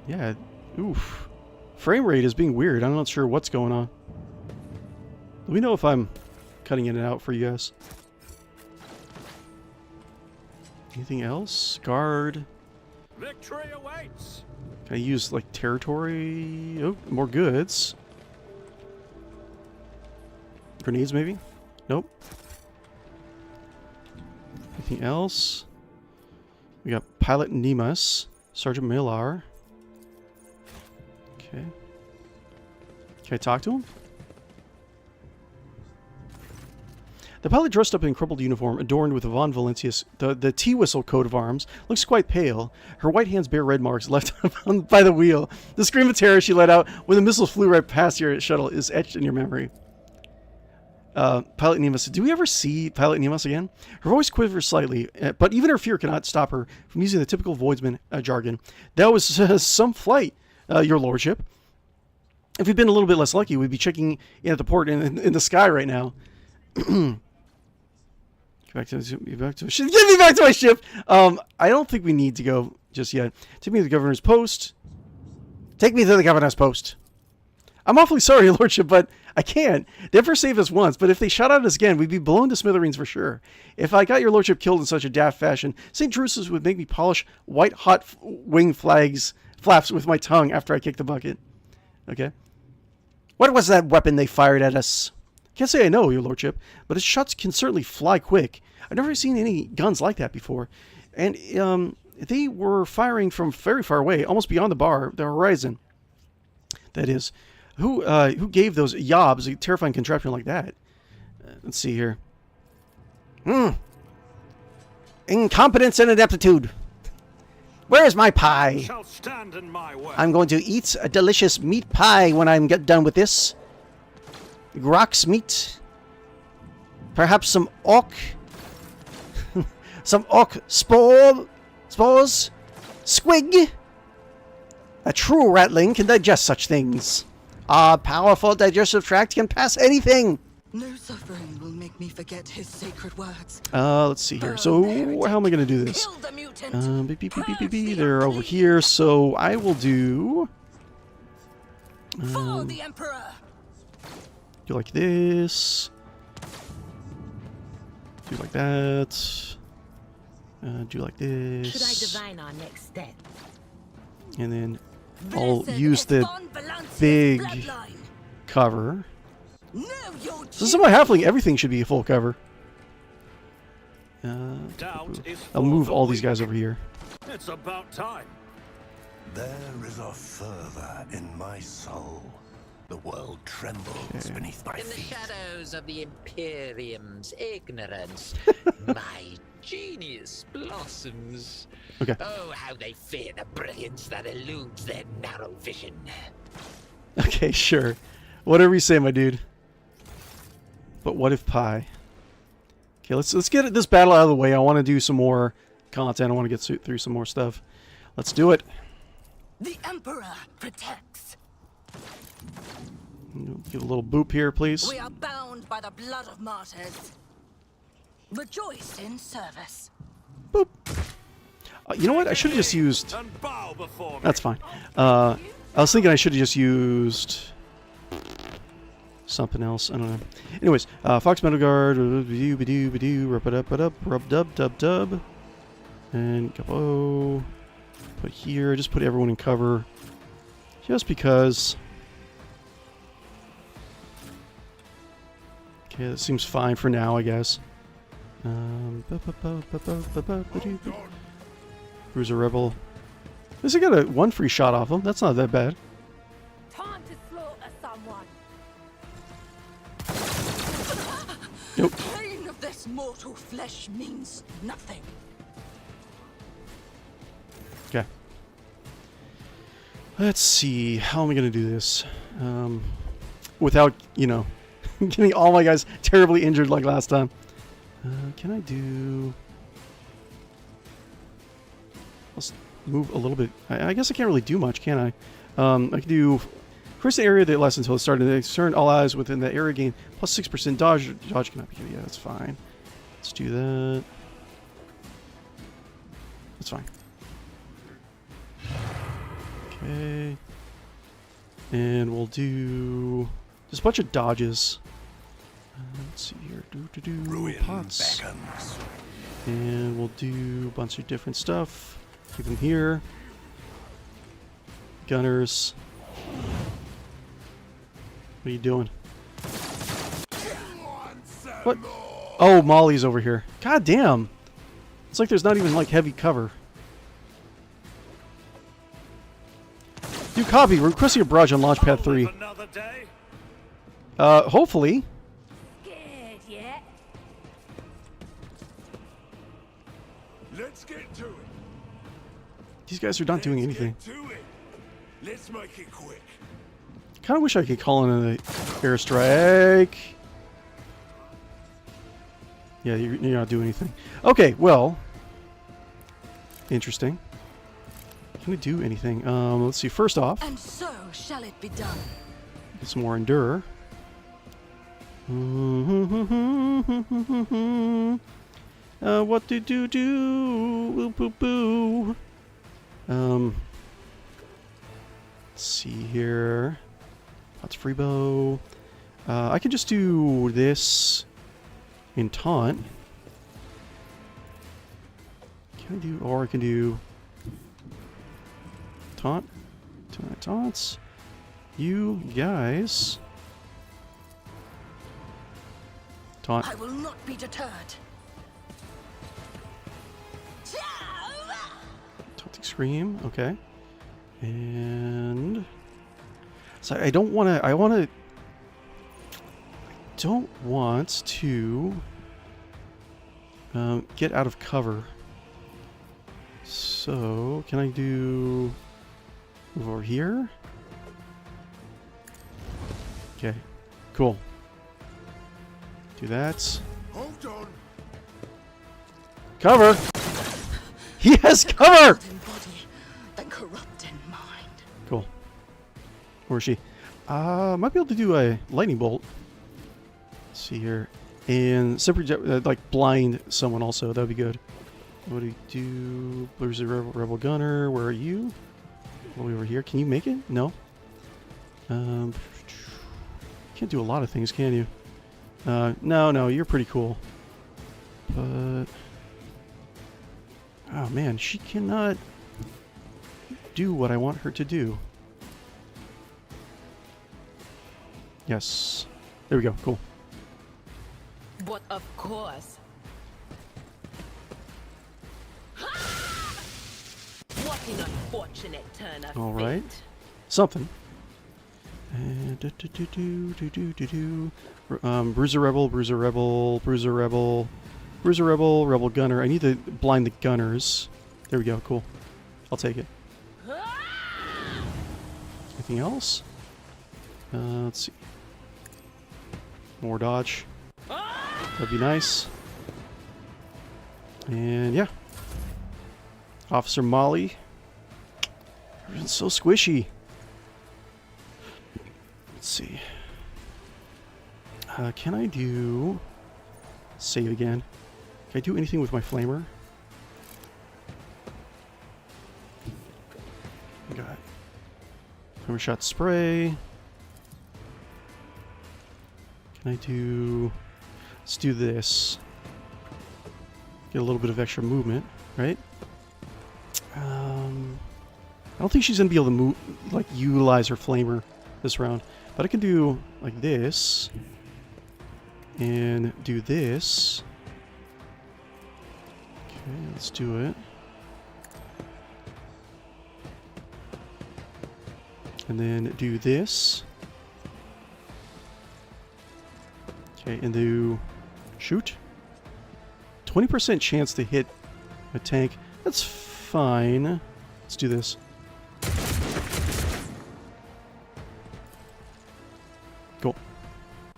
Yeah. Oof. Frame rate is being weird. I'm not sure what's going on. Let me know if I'm cutting in and out for you guys. Anything else? Guard. Victory awaits. Can I use, like, territory? Oh, more goods. Grenades, maybe? Nope. Anything else? We got Pilot Nemus. Sergeant Millar. Okay. Can I talk to him? The pilot, dressed up in crumpled uniform, adorned with a von Valentius, the Teawhistle coat of arms, looks quite pale. Her white hands bear red marks left by the wheel. The scream of terror she let out when the missiles flew right past your shuttle is etched in your memory. Pilot Nemus. Do we ever see Pilot Nemus again? Her voice quivers slightly, but even her fear cannot stop her from using the typical Voidsman jargon. That was some flight, your lordship. If we'd been a little bit less lucky, we'd be checking in at the port in the sky right now. Get me back to my ship. I don't think we need to go just yet. Take me to the governor's post. Take me to the governor's post. I'm awfully sorry, your lordship, but I can't. They ever saved us once, but if they shot at us again, we'd be blown to smithereens for sure. If I got your lordship killed in such a daft fashion, St. Drusus would make me polish white-hot wing flaps with my tongue after I kick the bucket. Okay. What was that weapon they fired at us? Can't say I know, your lordship, but its shots can certainly fly quick. I've never seen any guns like that before. And they were firing from very far away, almost beyond the horizon. That is. Who gave those yobs a terrifying contraption like that? Let's see here. Incompetence and ineptitude. Where is my pie? Shall stand in my way. I'm going to eat a delicious meat pie when I'm done with this. Grox meat. Perhaps some orc. Some orc spores. Squig. A true ratling can digest such things. Our powerful digestive tract can pass anything. No suffering will make me forget his sacred words. Let's see here. So, how am I going to do this? Kill the mutant. They're over here, so I will do... For the Emperor. Do like this. Do like that. Do like this. Should I divine our next step? And then I'll use the big cover. So some of my halfling, everything should be a full cover. I'll move all these guys over here. It's about time. There is a fervor in my soul. The world trembles beneath my In the feet. shadows of the Imperium's ignorance, my genius blossoms. Okay. Oh, how they fear the brilliance that eludes their narrow vision. Okay, sure. Whatever you say, my dude. But what if pie? Okay, let's get this battle out of the way. I want to do some more content. I want to get through some more stuff. Let's do it. The Emperor protects. Give a little boop here, please. We are bound by the blood of martyrs. Rejoice in service. Boop. You know what? I should have just used... And bow before me. That's fine. I was thinking I should have just used... something else. I don't know. Anyways, Fox Metal Guard, rub-a-dub-dub-dub, and Guppo. Put here, just put everyone in cover. Just because. Okay, that seems fine for now, I guess. Cruiser Rebel. At least I got one free shot off him. That's not that bad. Time to slaughter someone. Nope. The pain of this mortal flesh means nothing. Okay. Let's see. How am I going to do this? Without, you know, getting all my guys terribly injured like last time. Can I do... move a little bit. I guess I can't really do much, can I? I can do... First the area that lasts until it started. Next turn, all eyes within that area gain plus 6% dodge. Dodge cannot be... Yeah, that's fine. Let's do that. That's fine. Okay. And we'll do just a bunch of dodges. Let's see here. Ruin Pots. beckons. And we'll do a bunch of different stuff. Keep them here. Gunners. What are you doing? What? Oh, Molly's over here. God damn. It's like there's not even like heavy cover. Do copy. Request your barrage on Launchpad 3. Another day? Hopefully. Good, yeah? Let's get to it. These guys are not doing anything. Get to it. Let's make it quick. Kind of wish I could call in an airstrike. Yeah, you're not doing anything. Okay, well. Interesting. Can I do anything? Let's see. First off, And so shall it be done. get some more endure. What do? Boo boo boo. Let's see here. That's free bow. I can just do this in taunt. Can I do? Or I can do taunt. Taunts. You guys. Taunt. I will not be deterred. Taunting scream. Okay. And so I don't want to. I don't want to get out of cover. So can I do move over here? Okay, cool. Do that. Hold on. Cover. He has cover. In body, then corrupt in mind. Cool. Where is she? Might be able to do a lightning bolt. Let's see here, and separate like blind someone also. That'd be good. What do you do? There's a rebel gunner. Where are you? All the way over here. Can you make it? No. Can't do a lot of things, can you? No, you're pretty cool. But oh man, she cannot do what I want her to do. Yes. There we go. Cool. But of course. What an unfortunate turn of All right. fate. Something. And Bruiser Rebel, Bruiser Rebel, Bruiser Rebel, Bruiser Rebel, Rebel Gunner. I need to blind the gunners. There we go. Cool. I'll take it. Anything else? Let's see. More dodge. That'd be nice. And yeah. Officer Molly. Everything's so squishy. Let's see. Can I do... Save again. Can I do anything with my flamer? Got flamer shot spray. Can I do... Let's do this. Get a little bit of extra movement, right? I don't think she's gonna be able to move, like, utilize her flamer this round. But I can do like this and do this. Okay, let's do it. And then do this. Okay, and do shoot. 20% chance to hit a tank. That's fine. Let's do this. Cool.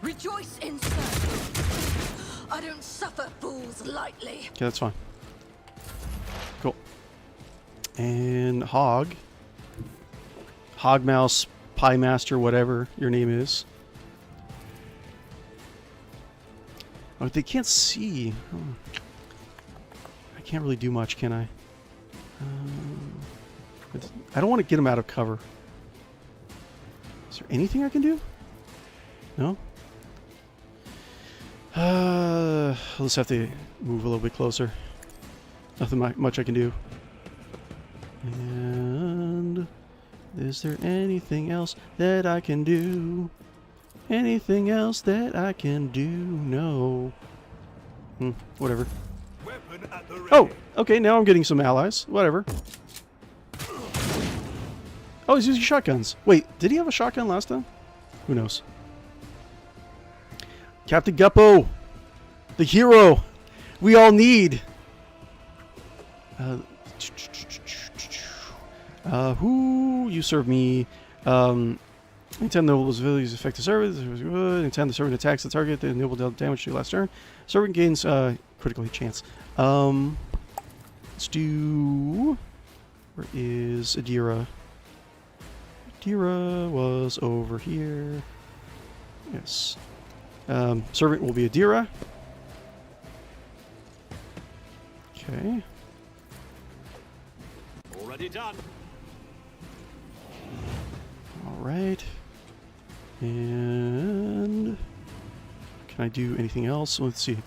Rejoice in service. I don't suffer fools lightly. Okay, that's fine. Cool. And Hog. Hogmouse, Pie Master, whatever your name is. Oh, they can't see. Oh. I can't really do much, can I? I don't want to get them out of cover. Is there anything I can do? No? I'll just have to move a little bit closer. Nothing much I can do. And is there anything else that I can do? Anything else that I can do? No. Whatever. Weapon at the ready. Oh, okay, now I'm getting some allies. Whatever. Oh, he's using shotguns. Wait, did he have a shotgun last time? Who knows? Captain Guppo! The hero we all need! Who? You serve me. Intend those abilities effective service. Intend the servant attacks the target. The enable damage to last turn. Servant gains critical hit chance. Let's do. Where is Adira? Adira was over here. Yes. Servant will be Adira. Okay. Already done. All right. And can I do anything else? Let's see.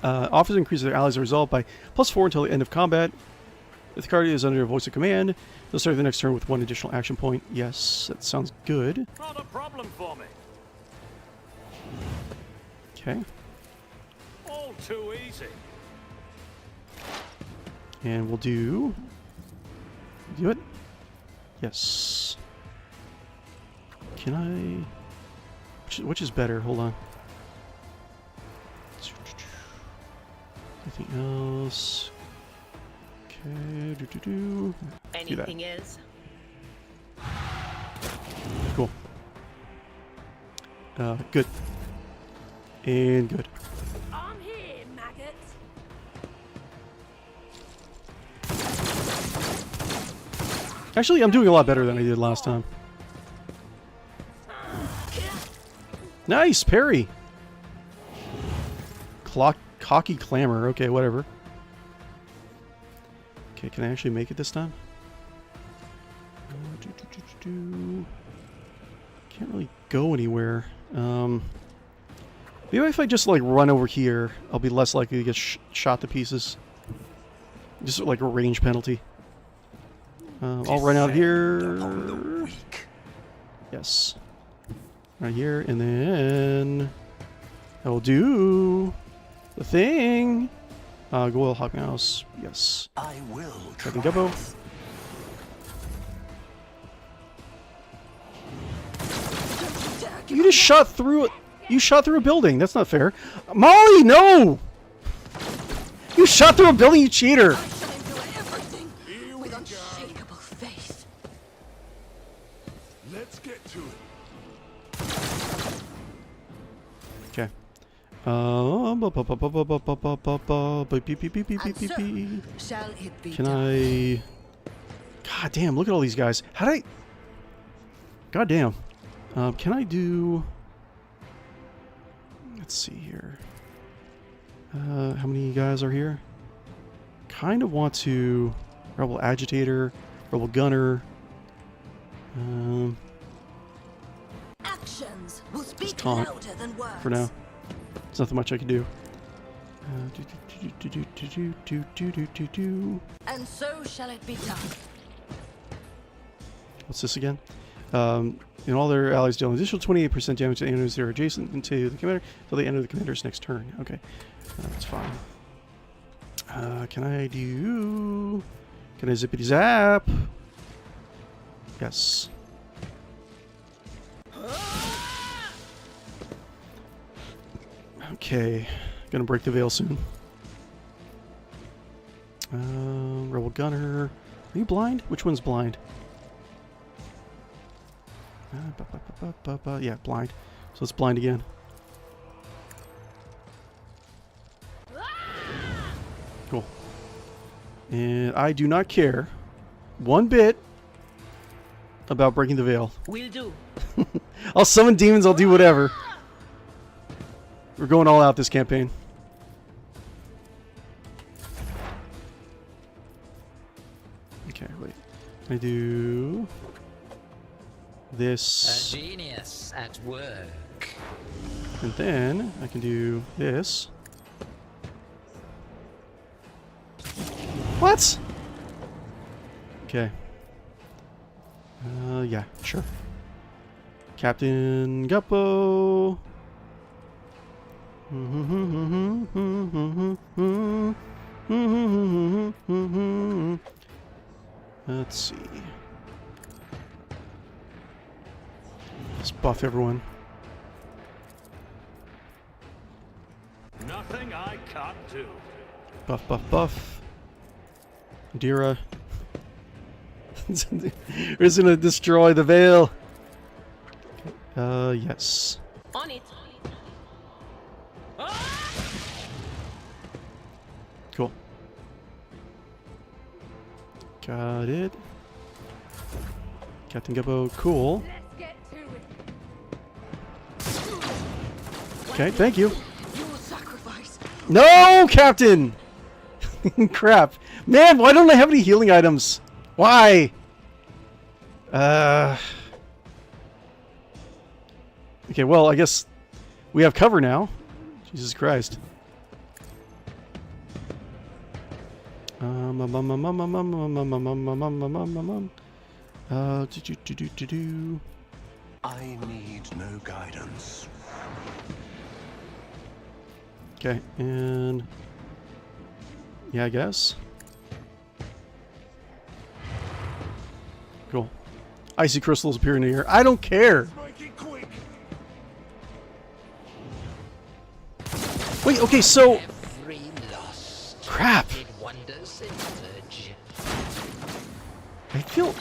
Offers increase their allies' result by +4 until the end of combat. If the card is under a voice of command, they'll start the next turn with 1 additional action point. Yes, that sounds good. Not a problem for me. Okay. All too easy. And we'll do it. Yes. Can I? Which is better? Hold on. Anything else? Okay. Do that. Anything is? Cool. Good. And good. I'm here, maggot. Actually, I'm doing a lot better than I did last time. Nice, parry. Cocky clamor. Okay, whatever. Okay, can I actually make it this time? Can't really go anywhere. Maybe if I just like run over here, I'll be less likely to get shot to pieces. Just like a range penalty. I'll run out here. Yes. Right here, and then I will do the thing. Go Hawk Mouse. Yes. I will Captain Guppo. You just shot through it. You shot through a building. That's not fair. Molly, no! You shot through a building, you cheater! I shall endure everything with unshakable faith. Let's get to it. Okay. Shall it be Can done? I? God damn! Look at all these guys. How did I? God damn. Can I do? Let's see here. How many guys are here? Kind of want to. Rebel Agitator, Rebel Gunner. Actions will speak taunt louder than words. For now. There's nothing much I can do. And so shall it be done. What's this again? In all their allies deal an additional 28% damage to enemies that are adjacent to the commander until the end of the commander's next turn. Okay, that's fine. Can I do? Can I zippity zap? Yes. Okay, gonna break the veil soon. Rebel Gunner. Are you blind? Which one's blind? Yeah, blind. So it's blind again. Cool. And I do not care one bit about breaking the veil. Will do. I'll summon demons, I'll do whatever. We're going all out this campaign. Okay, wait. I do A this, genius at work. and then I can do this. What? Okay. Yeah, sure. Captain Guppo. Let's see. Let's buff everyone. Nothing I can't do. Buff, buff, buff. Dira. Is gonna destroy the veil. Yes. On it. Cool. Got it. Captain Guppo, cool. Okay, thank you. You will sacrifice. No, Captain! Crap. Man, why don't I have any healing items? Why? Okay, well, I guess we have cover now. Jesus Christ. I need no guidance. Okay, and yeah, I guess. Cool. Icy crystals appear in the air. I don't care. Make it quick. Wait, okay, so Every loss crap. did wonders emerge. I feel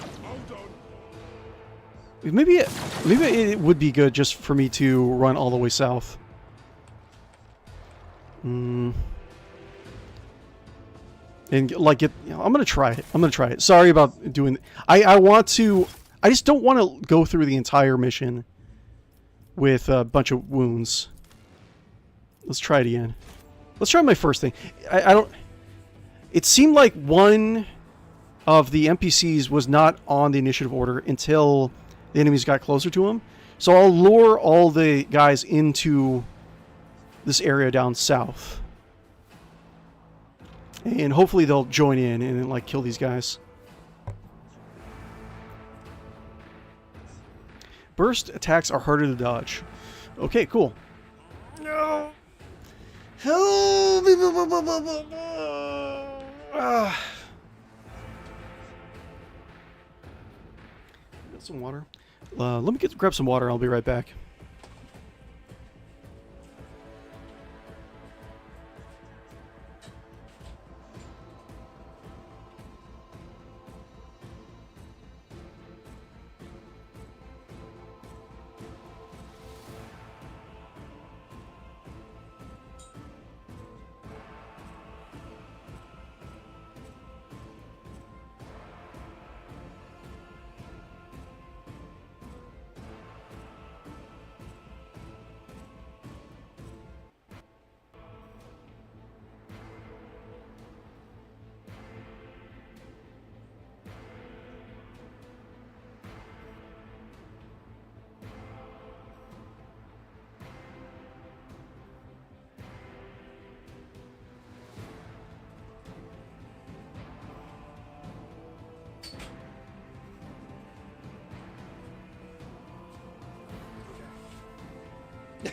maybe it would be good just for me to run all the way south. And like it, you know, I'm gonna try it. I'm gonna try it. Sorry about doing. I want to. I just don't want to go through the entire mission with a bunch of wounds. Let's try it again. Let's try my first thing. I don't. It seemed like one of the NPCs was not on the initiative order until the enemies got closer to him. So I'll lure all the guys into this area down south. And hopefully they'll join in and like kill these guys. Burst attacks are harder to dodge. Okay, cool. No. Help! Got some water. Let me grab some water. I'll be right back.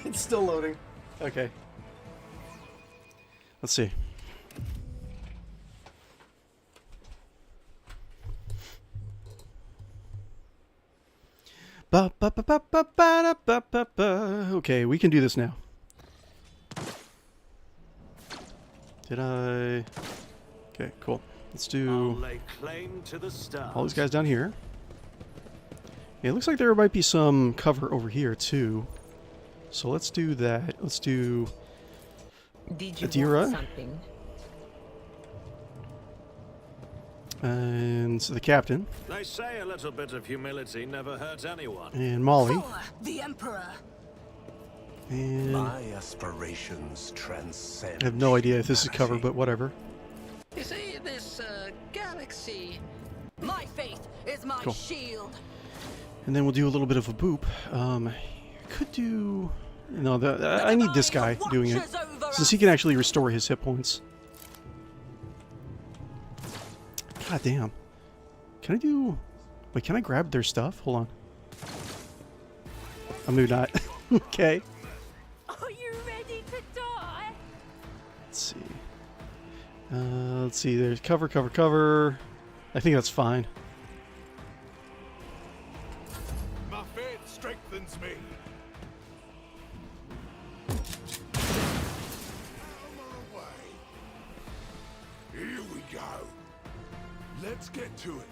It's still loading. Okay. Let's see. Okay, we can do this now. Did I? Okay, cool. Let's I'll do lay claim to the stars. all these guys down here. Yeah, it looks like there might be some cover over here too. So let's do that. Let's do Did you Adira. want something? And the captain. They say a little bit of humility never hurts anyone. And Molly. For the Emperor. And My aspirations transcend. I have no idea if this is cover, but whatever. You see, this galaxy. My faith is my Cool. shield. And then we'll do a little bit of a boop. Could do... No, I need this guy doing it, since he can actually restore his hit points. God damn. Can I do... Wait, can I grab their stuff? Hold on. I'm maybe not. Okay. Are you ready to die? Let's see. Let's see. There's cover, cover, cover. I think that's fine. My faith strengthens me. Here we go. Let's get to it.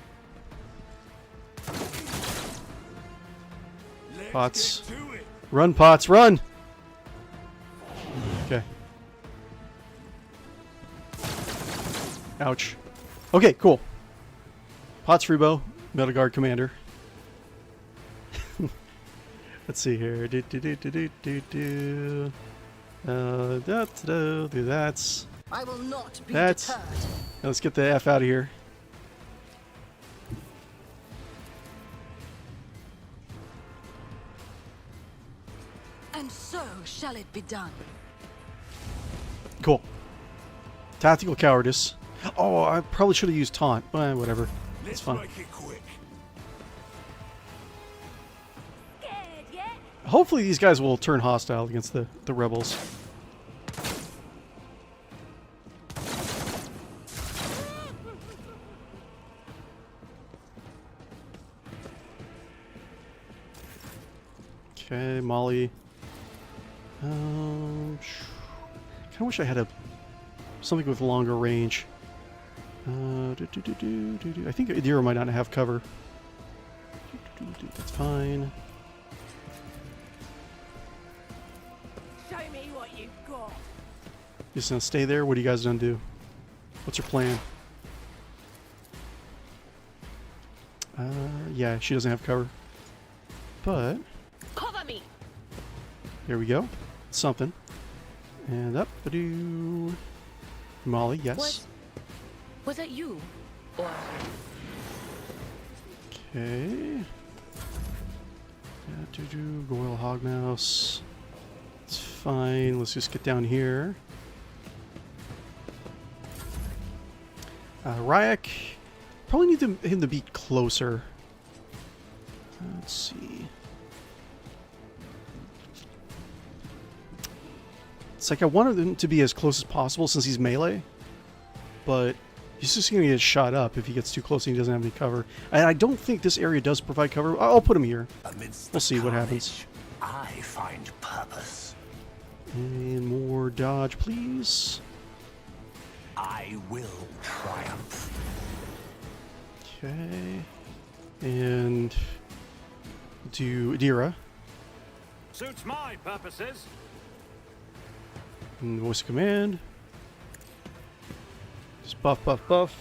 Let's Pots. get to it. Run, Pots, run! Okay. Ouch. Okay, cool. Pots Freebo, Metal Guard Commander. Let's see here. Do. Do that. I will not be That's- deterred. Now let's get the F out of here. And so shall it be done. Cool. Tactical cowardice. Oh, I probably should have used taunt. Whatever. It's Let's fine. make it quick. Hopefully these guys will turn hostile against the rebels. Okay, Molly. Kind of wish I had something with longer range. I think Adira might not have cover. That's fine. Show me what you've got. Just gonna stay there. What are you guys gonna do? What's your plan? Yeah, she doesn't have cover. But Cover me. here we go. Something. And up. Ba-doo. Molly, yes. Was it you? Or Okay. Goyle Hogmouse. It's fine. Let's just get down here. Ryak. Probably need him to be closer. Let's see. It's like I wanted him to be as close as possible since he's melee, but he's just going to get shot up if he gets too close and he doesn't have any cover. And I don't think this area does provide cover. I'll put him here. Amidst We'll the see what happens. carnage, I find purpose. And more dodge, please. I will triumph. Okay. And do Adira. Suits my purposes. And voice of command. Just buff, buff, buff.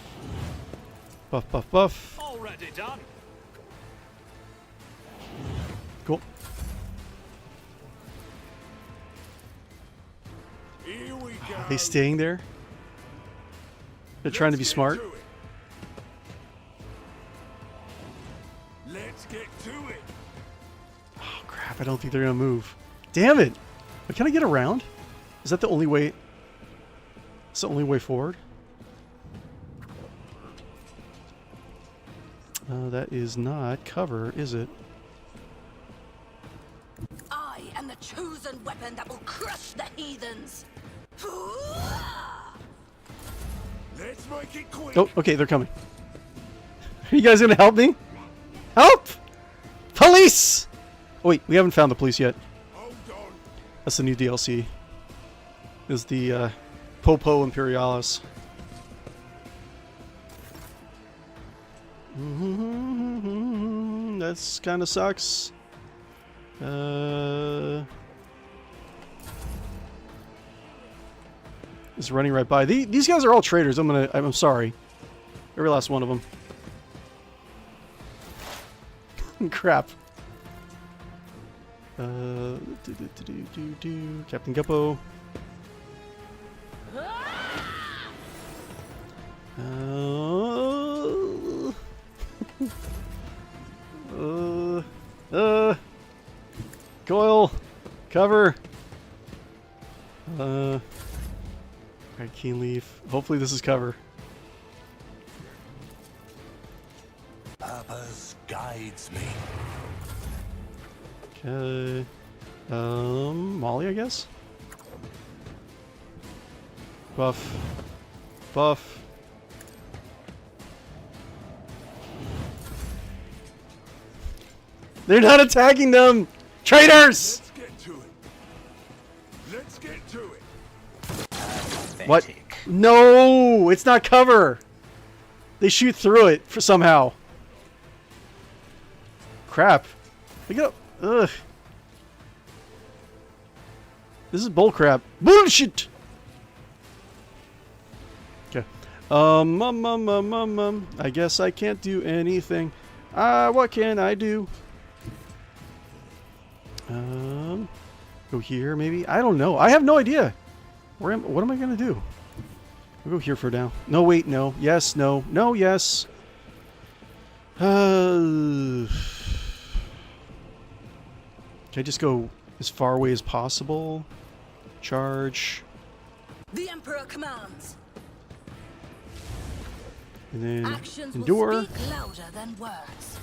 Buff, buff, buff. Already done. Cool. Here we go. Are they staying there? They're trying to be smart. Let's get to it. Oh crap, I don't think they're gonna move. Damn it! But can I get around? Is that the only way? It's the only way forward? That is not cover, is it? I am the chosen weapon that will crush the heathens. Let's make it quick. Oh, okay, they're coming. Are you guys gonna help me? Help! Police! Oh, wait, we haven't found the police yet. Hold on. That's the new DLC. Is the Popo Imperialis. That's kind of sucks. Is running right by. These guys are all traitors. I'm sorry. Every last one of them. Crap. Captain Guppo. Coil. Cover. Alright, Keen Leaf. Hopefully this is cover. Purpose guides me. Okay. Molly, I guess? Buff. Buff. They're not attacking them! Traitors! Let's get to it. Let's get to it. What? No! It's not cover! They shoot through it for somehow. Crap. Look up. Ugh. This is bullcrap. Bullshit! Okay. I guess I can't do anything. What can I do? Go here, maybe? I don't know. I have no idea. What am I gonna do? I'll go here for now. No, wait, no. Yes, no. No, yes. Can I just go as far away as possible? Charge. The Emperor commands. And then Actions endure. will speak louder than words.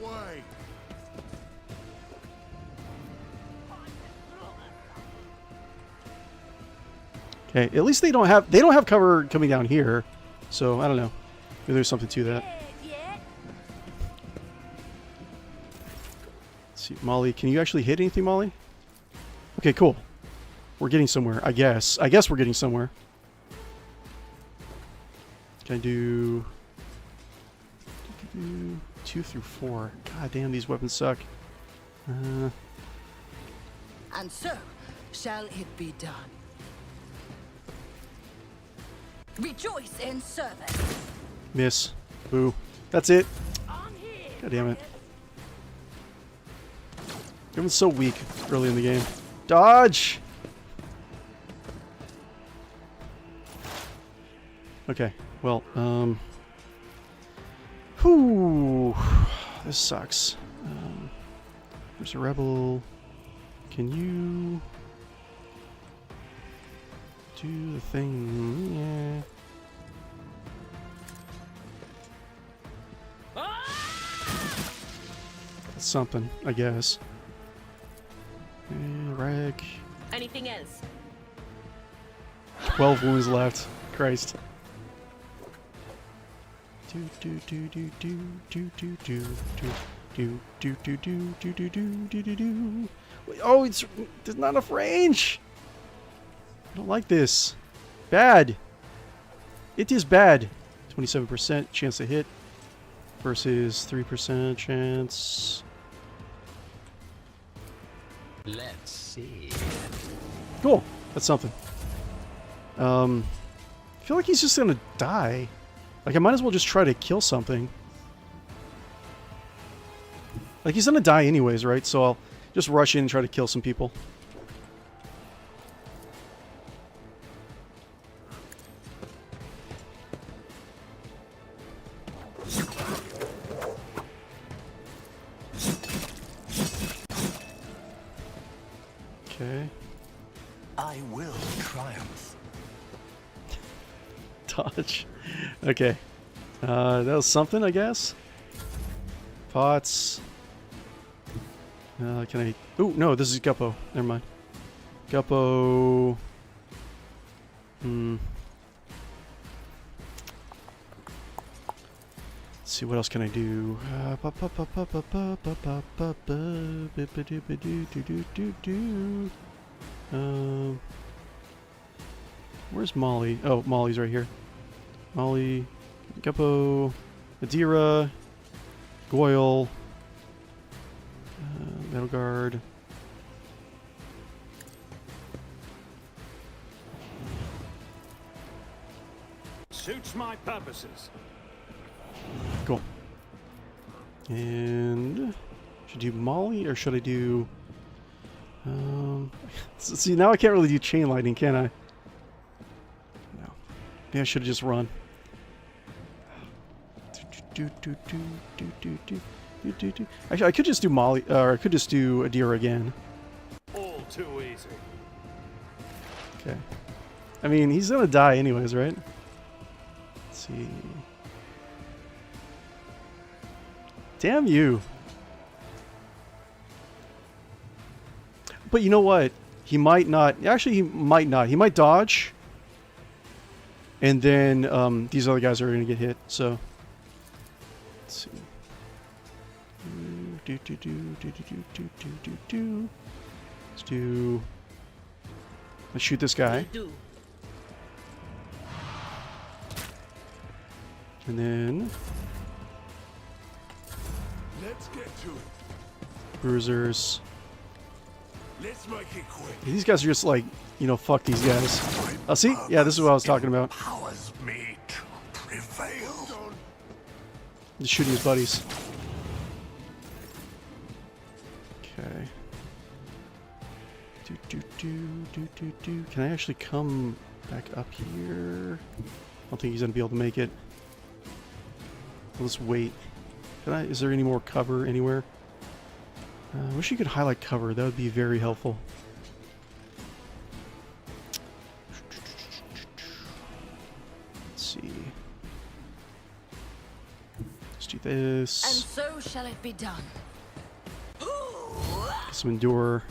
Away. Okay, at least they don't have cover coming down here. So I don't know. Maybe there's something to that. Let's see, Molly, can you actually hit anything, Molly? Okay, cool. We're getting somewhere, I guess. I guess we're getting somewhere. Can I do 2 through 4? God damn, these weapons suck. And so shall it be done. Rejoice in service. Miss. Boo. That's it. God damn it. Everyone's so weak early in the game. Dodge! Okay, well, whew, this sucks. There's a rebel. Can you do the thing? Yeah. That's something, I guess. Wreck. Anything else? 12 wounds left. Christ. Do do do do do do do do do do do do do do do do do do. Oh, there's not enough range. I don't like this. Bad. It is bad. 27% chance to hit versus 3% chance. Let's see. Cool. That's something. I feel like he's just gonna die. Like, I might as well just try to kill something. Like, he's gonna die anyways, right? So I'll just rush in and try to kill some people. Okay. I will triumph. Dodge. Okay. That was something, I guess. Pots. Can I... Oh, no, this is Guppo. Never mind. Guppo... Let's see, what else can I do? Where's Molly? Oh, Molly's right here. Molly, Guppo, Adira, Goyle, Metal Guard. Suits my purposes. Cool. And should I do Molly or should I do? See, now I can't really do chain lightning, can I? No. Maybe I should have just run. Actually, I could just do Molly, or I could just do Adira again. All too easy. Okay. I mean, he's gonna die anyways, right? Let's see. Damn you. But you know what? He might not. Actually, he might not. He might dodge. And then these other guys are going to get hit. So, let's see. Let's do. Let's shoot this guy. And then Let's get to it. bruisers. Let's make it quick. These guys are just like, you know, fuck these guys. Oh, see? Yeah, this is what I was talking about. Powers me to prevail. Just shooting his buddies. Okay. Can I actually come back up here? I don't think he's gonna be able to make it. Let's wait. Can I? Is there any more cover anywhere? I wish you could highlight cover. That would be very helpful. Let's see. Let's do this. And so shall it be done. Get some endure.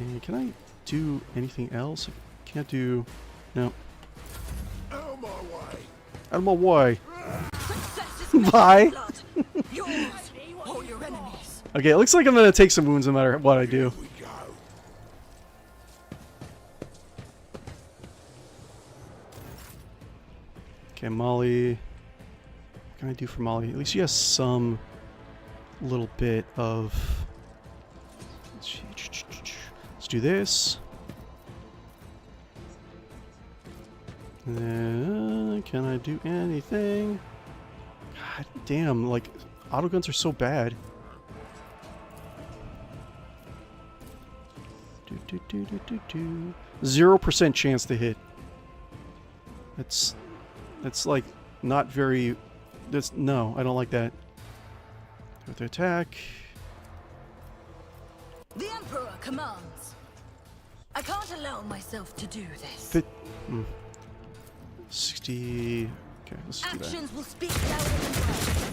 And can I do anything else? I can't do. No. Out of my way. Out of my way. Success is Bye. blood. Yours or your enemies. Okay, it looks like I'm gonna take some wounds no matter what I do. Here we go. Okay, Molly. What can I do for Molly? At least she has some little bit of. Let's do this. And then, can I do anything? God damn, like, autoguns are so bad. 0% chance to hit. That's like not very. No, I don't like that. With the attack. The Emperor commands. I can't allow myself to do this. 60. Okay, let's do that. Actions will speak louder than words.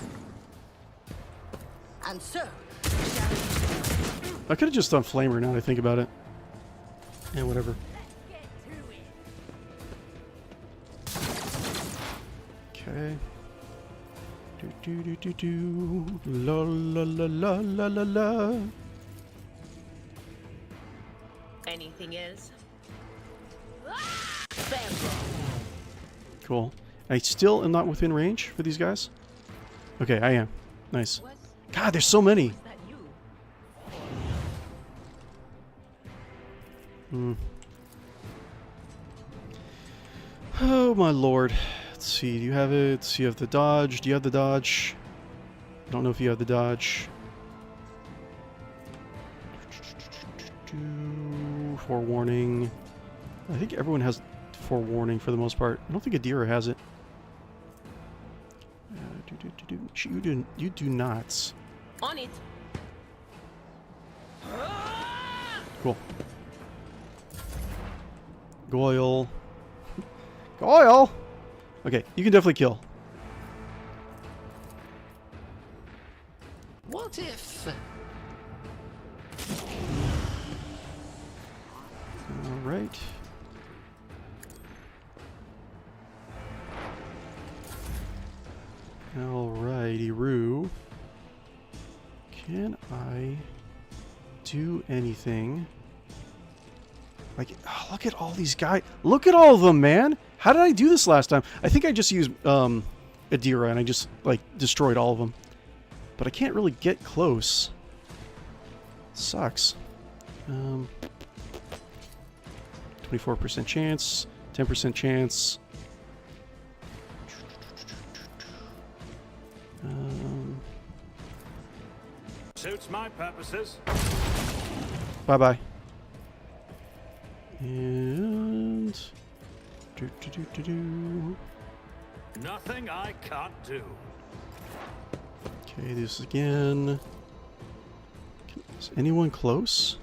And so shall you. I could have just done Flamer now that I think about it. Yeah, whatever. Okay. La la la la la la la. Anything else? Cool. I still am not within range for these guys? Okay, I am. Nice. God, there's so many. Oh my lord. Let's see, do you have it? So you have the dodge. Do you have the dodge? I don't know if you have the dodge. Forewarning. I think everyone has forewarning for the most part. I don't think Adira has it. You do not. On it. Cool. Goyle. Goyle! Okay, you can definitely kill. What if? Alright. Alrighty, Roo. Can I do anything? Like, oh, look at all these guys. Look at all of them, man. How did I do this last time? I think I just used Adira and I just, like, destroyed all of them. But I can't really get close. Sucks. 24% chance, 10% chance. purposes. Bye-bye. And... Nothing I can't do. Okay, this again. Is anyone close?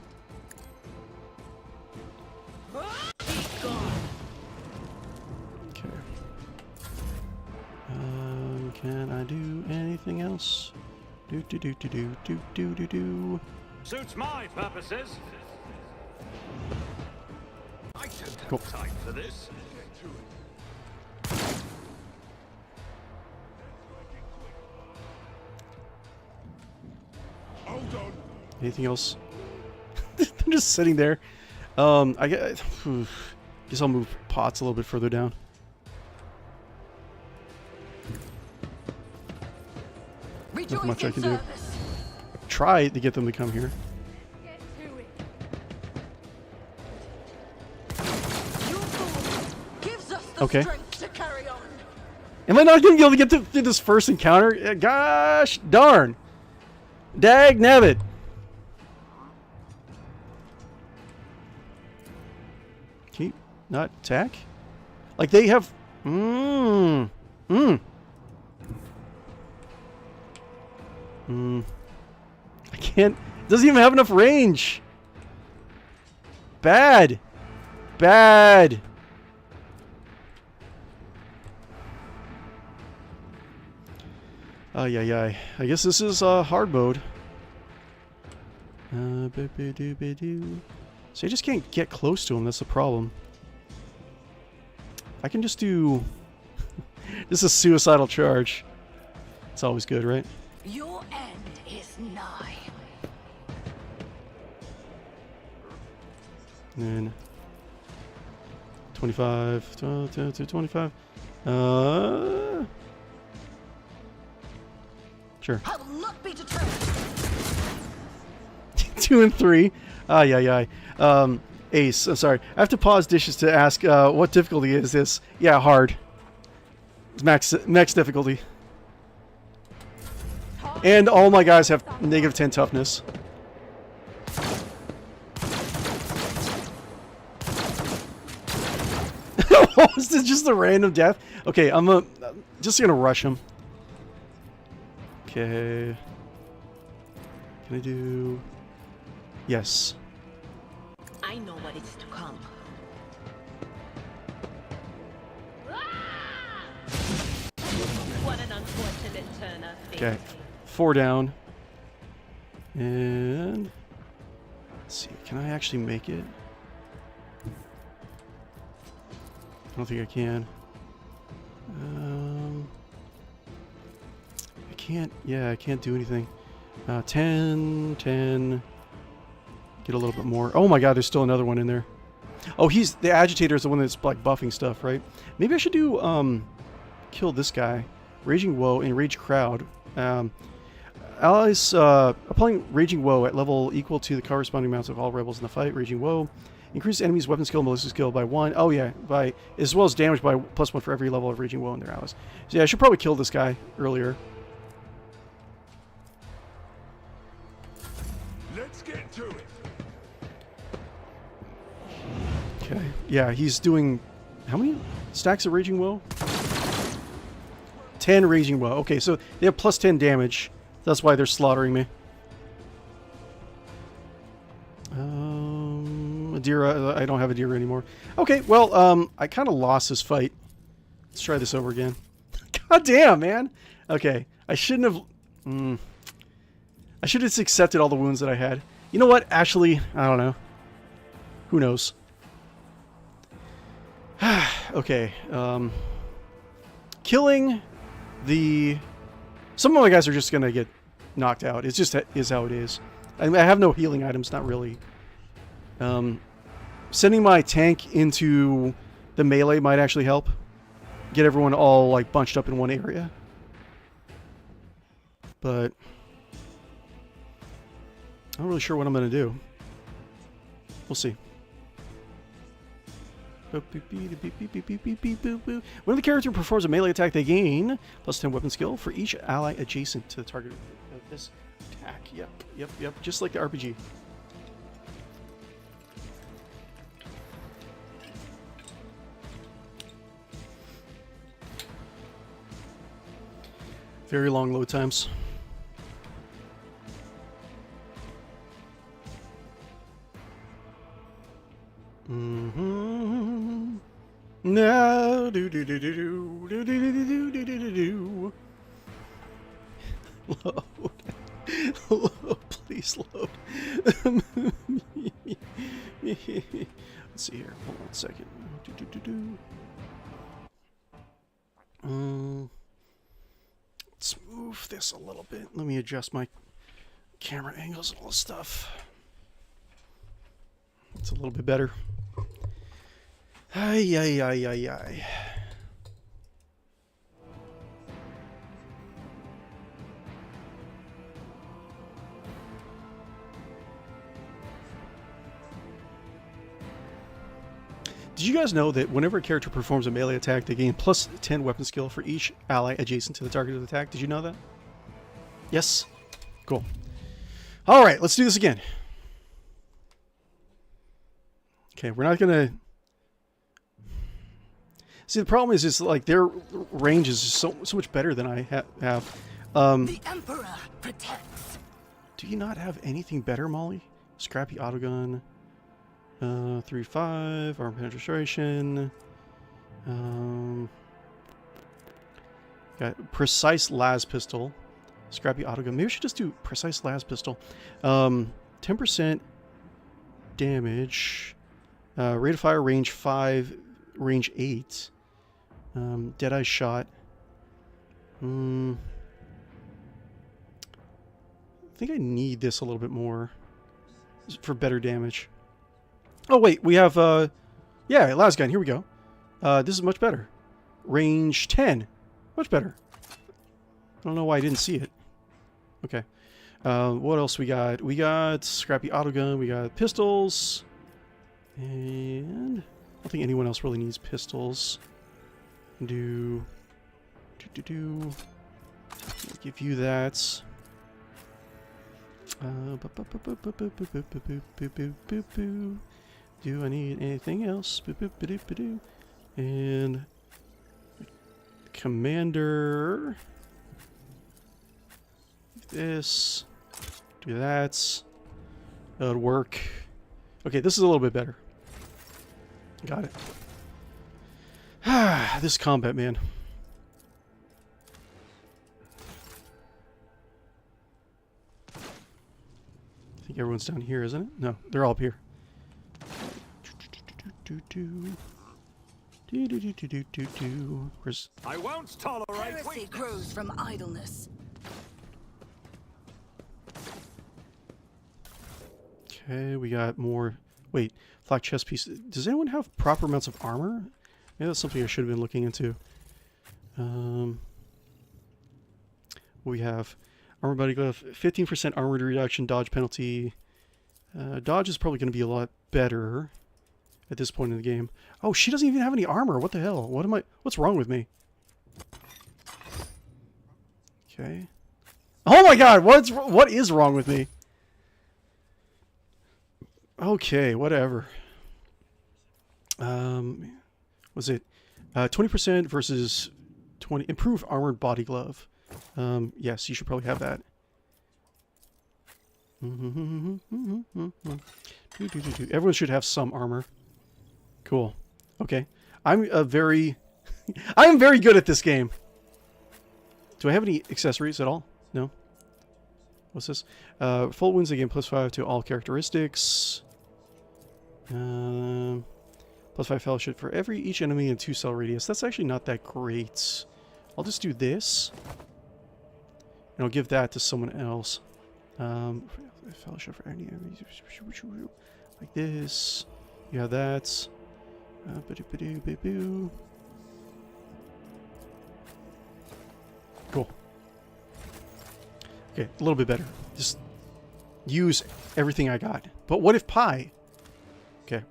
Okay. Can I do anything else? Do. Suits my purposes. I don't have Cool. time for this. Anything else? They're just sitting there. Guess I'll move pots a little bit further down. Rejoice much I in can do. service. Try to get them to come here. Get to it. Your thought gives us the Okay. strength to carry on. Am I not going to be able to get through this first encounter? Gosh darn. Dag nabbit. Keep not attack? Like they have... I can't... Doesn't even have enough range. Bad. Bad. I guess this is hard mode. So I just can't get close to him. That's the problem. I can just do... This is suicidal charge. It's always good, right? Your end is nigh. And then 25, 25. Sure. I will not be deterred. 2 and 3. Ace. I'm sorry. I have to pause dishes to ask what difficulty is this? Yeah, hard. It's max difficulty. And all my guys have -10 toughness. Is this just a random death? Okay, I'm just gonna rush him. Okay. Can I do... Yes. I know what is to come. What an unfortunate turn of fate. Okay. 4 down. And... Let's see. Can I actually make it? I don't think I can. I can't... Yeah, I can't do anything. 10... Get a little bit more. Oh my god, there's still another one in there. Oh, he's... The agitator is the one that's like buffing stuff, right? Maybe I should do... Kill this guy. Raging Woe, Enrage Crowd. Allies applying Raging Woe at level equal to the corresponding amounts of all rebels in the fight. Raging Woe increases enemies' weapon skill and ballistic skill by 1. Oh yeah, by as well as damage by +1 for every level of Raging Woe in their allies. So yeah, I should probably kill this guy earlier. Let's get to it. Okay. Yeah, he's doing how many stacks of Raging Woe? 10 Raging Woe. Okay, so they have +10 damage. That's why they're slaughtering me. Adira, I don't have Adira anymore. Okay, well, I kind of lost this fight. Let's try this over again. God damn, man. Okay, I shouldn't have... I should have just accepted all the wounds that I had. You know what? Actually, I don't know. Who knows? Okay, killing the... Some of my guys are just gonna get knocked out. It's just is how it is. I have no healing items, not really. Sending my tank into the melee might actually help. Get everyone all like bunched up in one area. But I'm not really sure what I'm gonna do. We'll see. When the character performs a melee attack, they gain +10 weapon skill for each ally adjacent to the target of this Attack. Yep, yep, yep. Just like the RPG. Very long load times. Mm-hmm. No, do do do do do do do do do do do do. Load, load, please load. Let's see here. Hold on a second. Do do do do. Let's move this a little bit. Let me adjust my camera angles and all this stuff. It's a little bit better. Ay, ay, ay, ay, ay. Did you guys know that whenever a character performs a melee attack, they gain plus 10 weapon skill for each ally adjacent to the target of the attack? Did you know that? Yes? Cool. Alright, let's do this again. Okay, we're not gonna... See, the problem is like their range is so much better than I have. The Emperor protects. Do you not have anything better, Molly? Scrappy autogun. 3-5, arm penetration. Got precise las pistol. Scrappy autogun. Maybe we should just do precise las pistol. 10% damage. Rate of fire, range 5, range 8. Deadeye shot. I think I need this a little bit more for better damage. Oh wait, we have yeah, las gun. Here we go. This is much better. Range 10, much better. I don't know why I didn't see it. Okay. What else we got? We got scrappy autogun. We got pistols, and I don't think anyone else really needs pistols. Do. Give you that. Do I need anything else? And commander. This. Do that. That would work. Okay, this is a little bit better. Got it. Ah, this combat, man. I think everyone's down here, isn't it? No, they're all up here. Where's... I won't tolerate Heresy grows from idleness. Okay, we got more... Wait, flak chest piece. Does anyone have proper amounts of armor? Maybe that's something I should have been looking into. We have armor body glove, 15% armor reduction, dodge penalty. Dodge is probably going to be a lot better at this point in the game. Oh, she doesn't even have any armor. What the hell? What's wrong with me? Okay. Oh my god, what is wrong with me? Okay, whatever. Was it 20% versus 20? Improve armored body glove. Yes, you should probably have that. Everyone should have some armor. Cool. Okay. I'm very good at this game. Do I have any accessories at all? No. What's this? Full wounds again, +5 to all characteristics. +5 fellowship for each enemy and 2 cell radius. That's actually not that great. I'll just do this. And I'll give that to someone else. Fellowship for any enemy. Like this. You have that. Cool. Okay, a little bit better. Just use everything I got. But what if pie? Okay.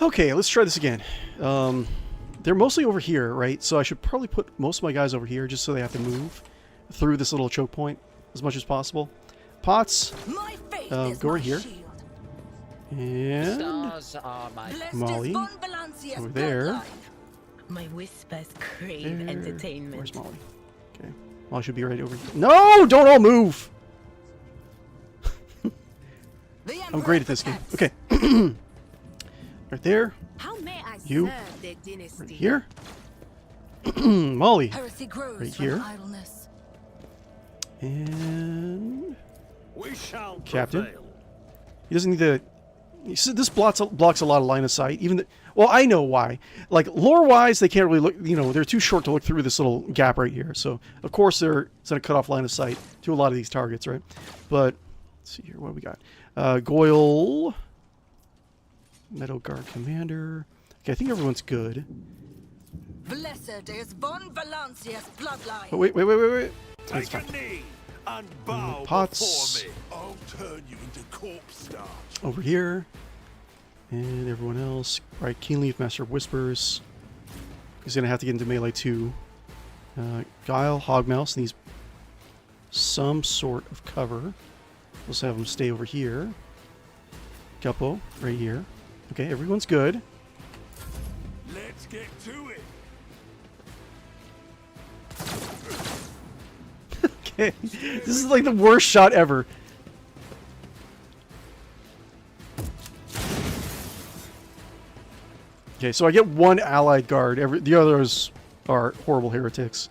Okay, let's try this again. They're mostly over here, right? So I should probably put most of my guys over here just so they have to move. through this little choke point as much as possible. Pots, My faith is go my right here. shield. And Stars are my Blessed Molly, is Von Valancia's over there. bloodline. My whispers crave there. entertainment. Where's Molly? Okay. Molly should be right over here. No! Don't all move! The I'm great at this game. protects. Okay. Right there. How may I You. serve their dynasty? Right here. Molly. Heresy grows Right from here. idleness. And We shall Captain. prevail. he doesn't need to. You see, this blocks a lot of line of sight. Even well, I know why. Like lore-wise, they can't really look. You know, they're too short to look through this little gap right here. So of course it's gonna cut off line of sight to a lot of these targets, right? But let's see here, what do we got? Goyle, Meadow Guard Commander. Okay, I think everyone's good. Blessed is Von Valancia's bloodline. Oh, wait. That's Take fine. a knee and bow Pots. before me. I'll turn you into corpse starch. Over here. And everyone else. Right, Keenleaf, Master of Whispers. He's going to have to get into melee too. Guile, Hogmouse needs some sort of cover. Let's have him stay over here. Guppo, right here. Okay, everyone's good. Let's get to it. Okay, this is like the worst shot ever. Okay, so I get one allied guard. The others are horrible heretics.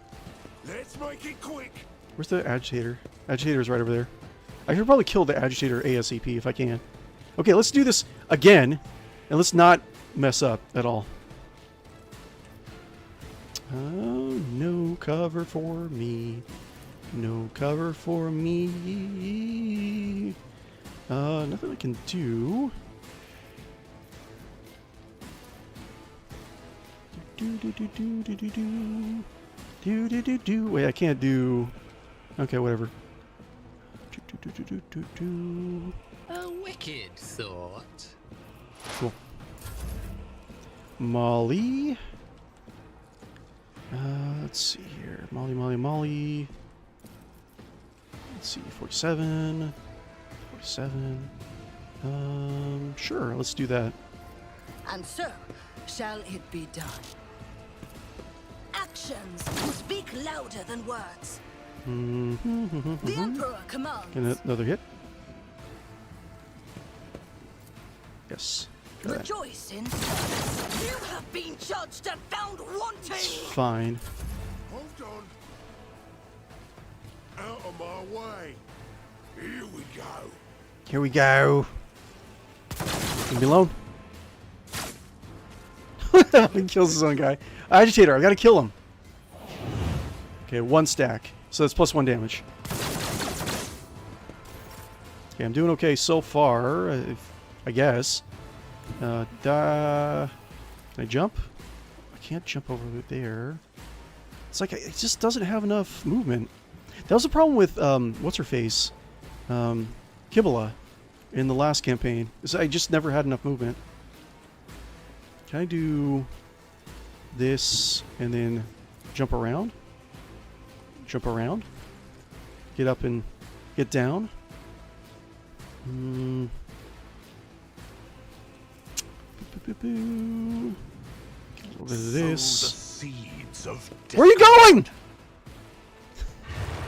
Let's make it quick. Where's the agitator? Agitator's right over there. I should probably kill the agitator ASAP if I can. Okay, let's do this again, and let's not mess up at all. Oh, no cover for me. No cover for me. Nothing I can do. Wait, I can't do. Okay, whatever. A wicked thought. Cool. Molly. Let's see here. Molly. Let's see, 47. 47. Sure, let's do that. And so shall it be done. Actions speak louder than words. The Emperor commands. And another hit. Yes. Got that. Rejoice in service. You have been judged and found wanting. Fine. Hold on. Out of my way. Here we go. Here we go. Leave me alone. He kills his own guy. Agitator, I gotta kill him. Okay, one stack. So that's plus 1 damage. Okay, I'm doing okay so far, I guess. Can I jump? I can't jump over there. It's like it just doesn't have enough movement. That was the problem with what's her face, Kibala, in the last campaign. Is I just never had enough movement. Can I do this and then jump around? Jump around? Get up and get down? Get a little bit of Sow the this. seeds of death. Where are you going?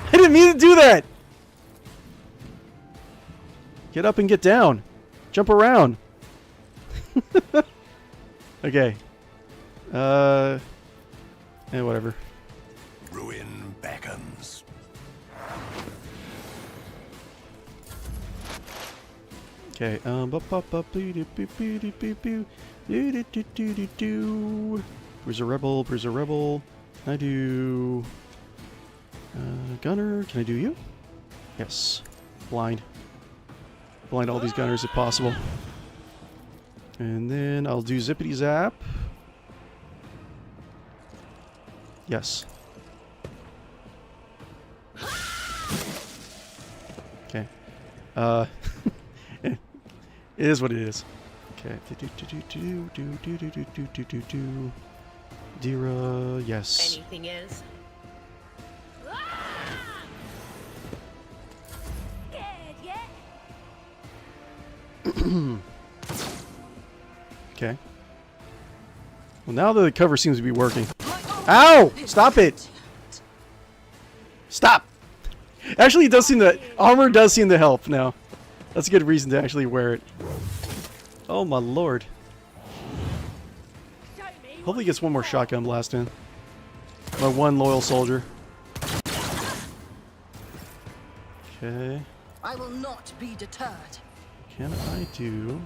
I didn't mean to do that. Get up and get down. Jump around. Okay. Whatever. Ruin beckons. Okay. Bruiser Rebel. Can I do Gunner? Can I do you? Yes. Blind all these gunners if possible. And then I'll do Zippity Zap. Yes. Okay. It is what it is. Okay. Dira, yes. Anything else? Okay. Well, now the cover seems to be working. Ow! Stop it! Stop! Actually, it does seem that armor does seem to help now. That's a good reason to actually wear it. Oh my lord. Hopefully he gets one more shotgun blast in. My one loyal soldier. Okay. I will not be deterred. Can I do...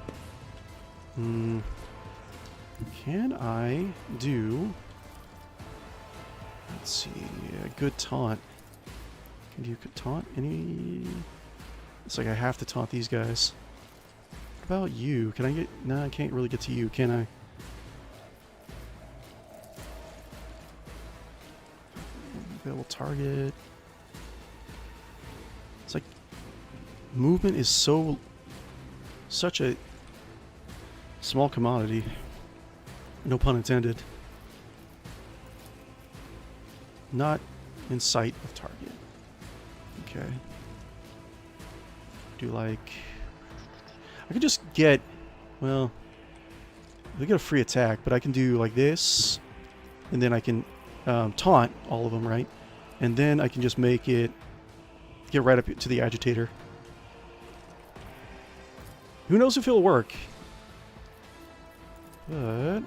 Can I do... Let's see... A good taunt. Can you taunt any... It's like I have to taunt these guys. What about you? Can I get... No, I can't really get to you, can I? Available target... It's like... Movement is so... Such a... Small commodity. No pun intended. Not in sight of target. Okay. Do like... I could just get... Well... I get a free attack, but I can do like this. And then I can taunt all of them, right? And then I can just make it... Get right up to the agitator. Who knows if it'll work? But...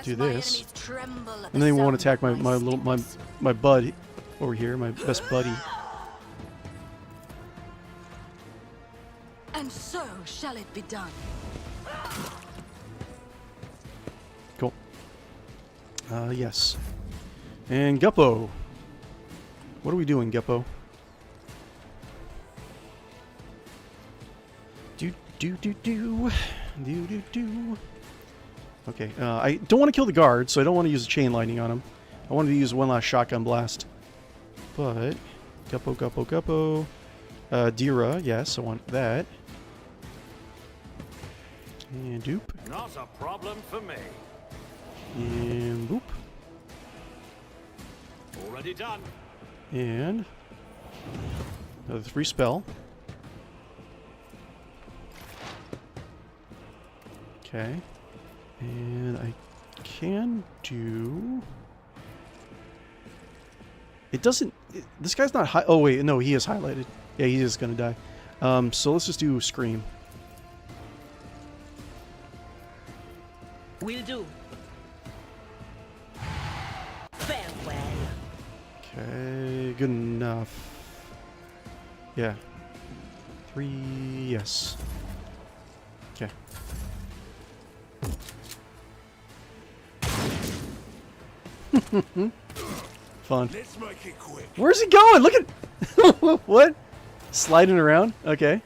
Do this. And then they won't attack my bud over here, my best buddy. And so shall it be done. Cool. Yes. And Guppo. What are we doing, Guppo? Do. Okay, I don't want to kill the guard, so I don't want to use a chain lightning on him. I wanted to use one last shotgun blast. But, Guppo. Dira, yes, I want that. And doop. Not a problem for me. And boop. Already done. And another 3 spell. Okay. And I can do... It doesn't... This guy's not high... Oh, wait. No, he is highlighted. Yeah, he is going to die. So let's just do Scream. Will do. Farewell. Okay, good enough. Yeah. 3... Yes. Okay. Fun. Let's make it quick. Where's he going? Look at what? Sliding around. Okay,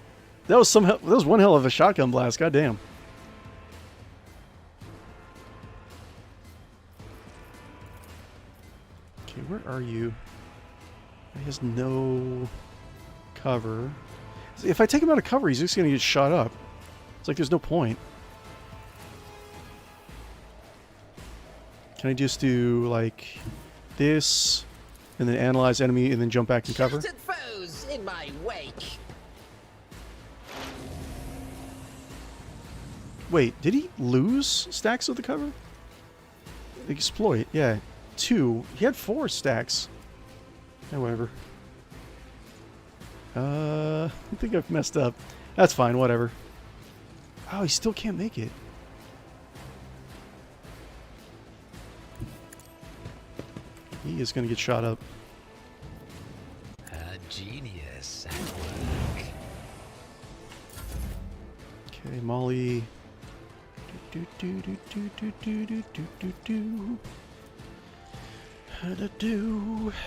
that was that was one hell of a shotgun blast. God damn. Okay, where are you? He has no cover. If I take him out of cover, he's just gonna get shot up. It's like there's no point. Can I just do like this, and then analyze enemy, and then jump back and cover? Shattered foes in my wake. Wait, did he lose stacks of the cover? Exploit, yeah. 2. He had 4 stacks. Yeah, whatever. I think I've messed up. That's fine, whatever. Oh, he still can't make it. He is going to get shot up. A genius at work. Okay, Molly.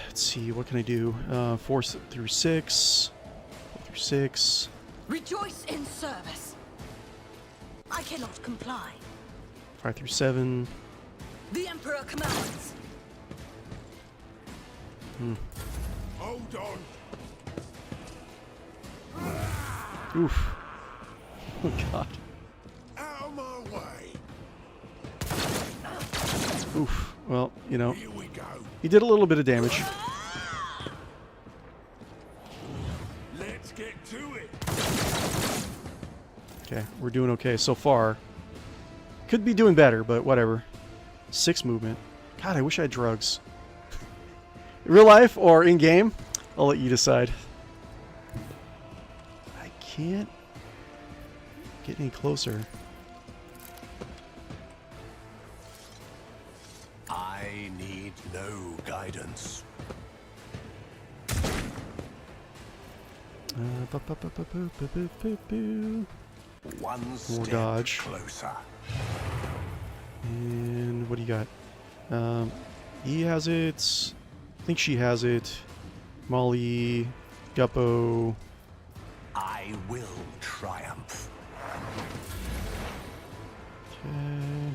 Let's see, what can I do? 4 through 6. 4 through 6. Rejoice in service. I cannot comply. 5 through 7. The Emperor commands. Hold on. Oof. Oh god. Out of my way. Oof. Well, you know, Here we go. he did a little bit of damage. Let's get to it. Okay, we're doing okay so far. Could be doing better, but whatever. 6 movement. God, I wish I had drugs. Real life or in game? I'll let you decide. I can't get any closer. I need no guidance. One More step dodge. closer. And what do you got? He has it. I think she has it. Molly, Guppo. I will triumph. Okay.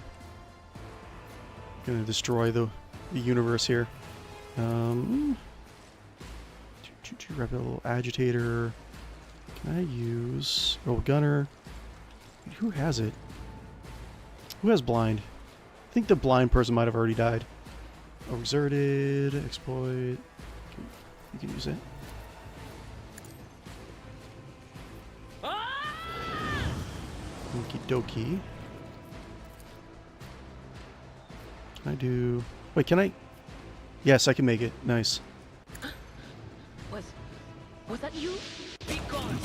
Gonna destroy the universe here. Rebel agitator. Can I use gunner? Who has it? Who has blind? I think the blind person might have already died. Exerted, exploit. You can use it. Okie dokie. Can I do... Wait, can I... Yes, I can make it. Nice. Was that you? Be gone.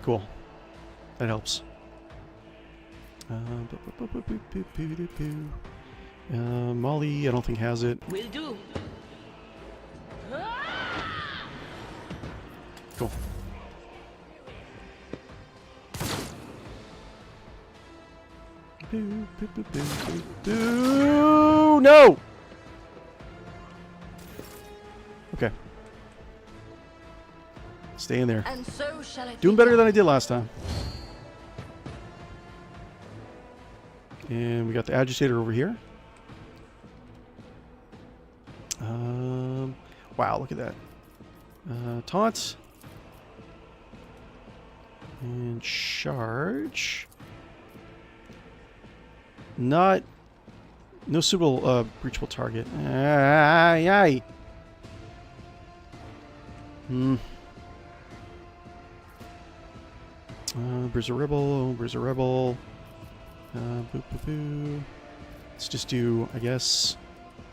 Cool. That helps. Molly, I don't think has it. Will do. Cool. No! Okay. Stay in there. And so shall it Doing be better done. than I did last time. And we got the agitator over here. Wow, look at that. Taunt. And charge. No suitable breachable target. Aye. Bruiser Rebel. Boo boo boo. Let's just do, I guess,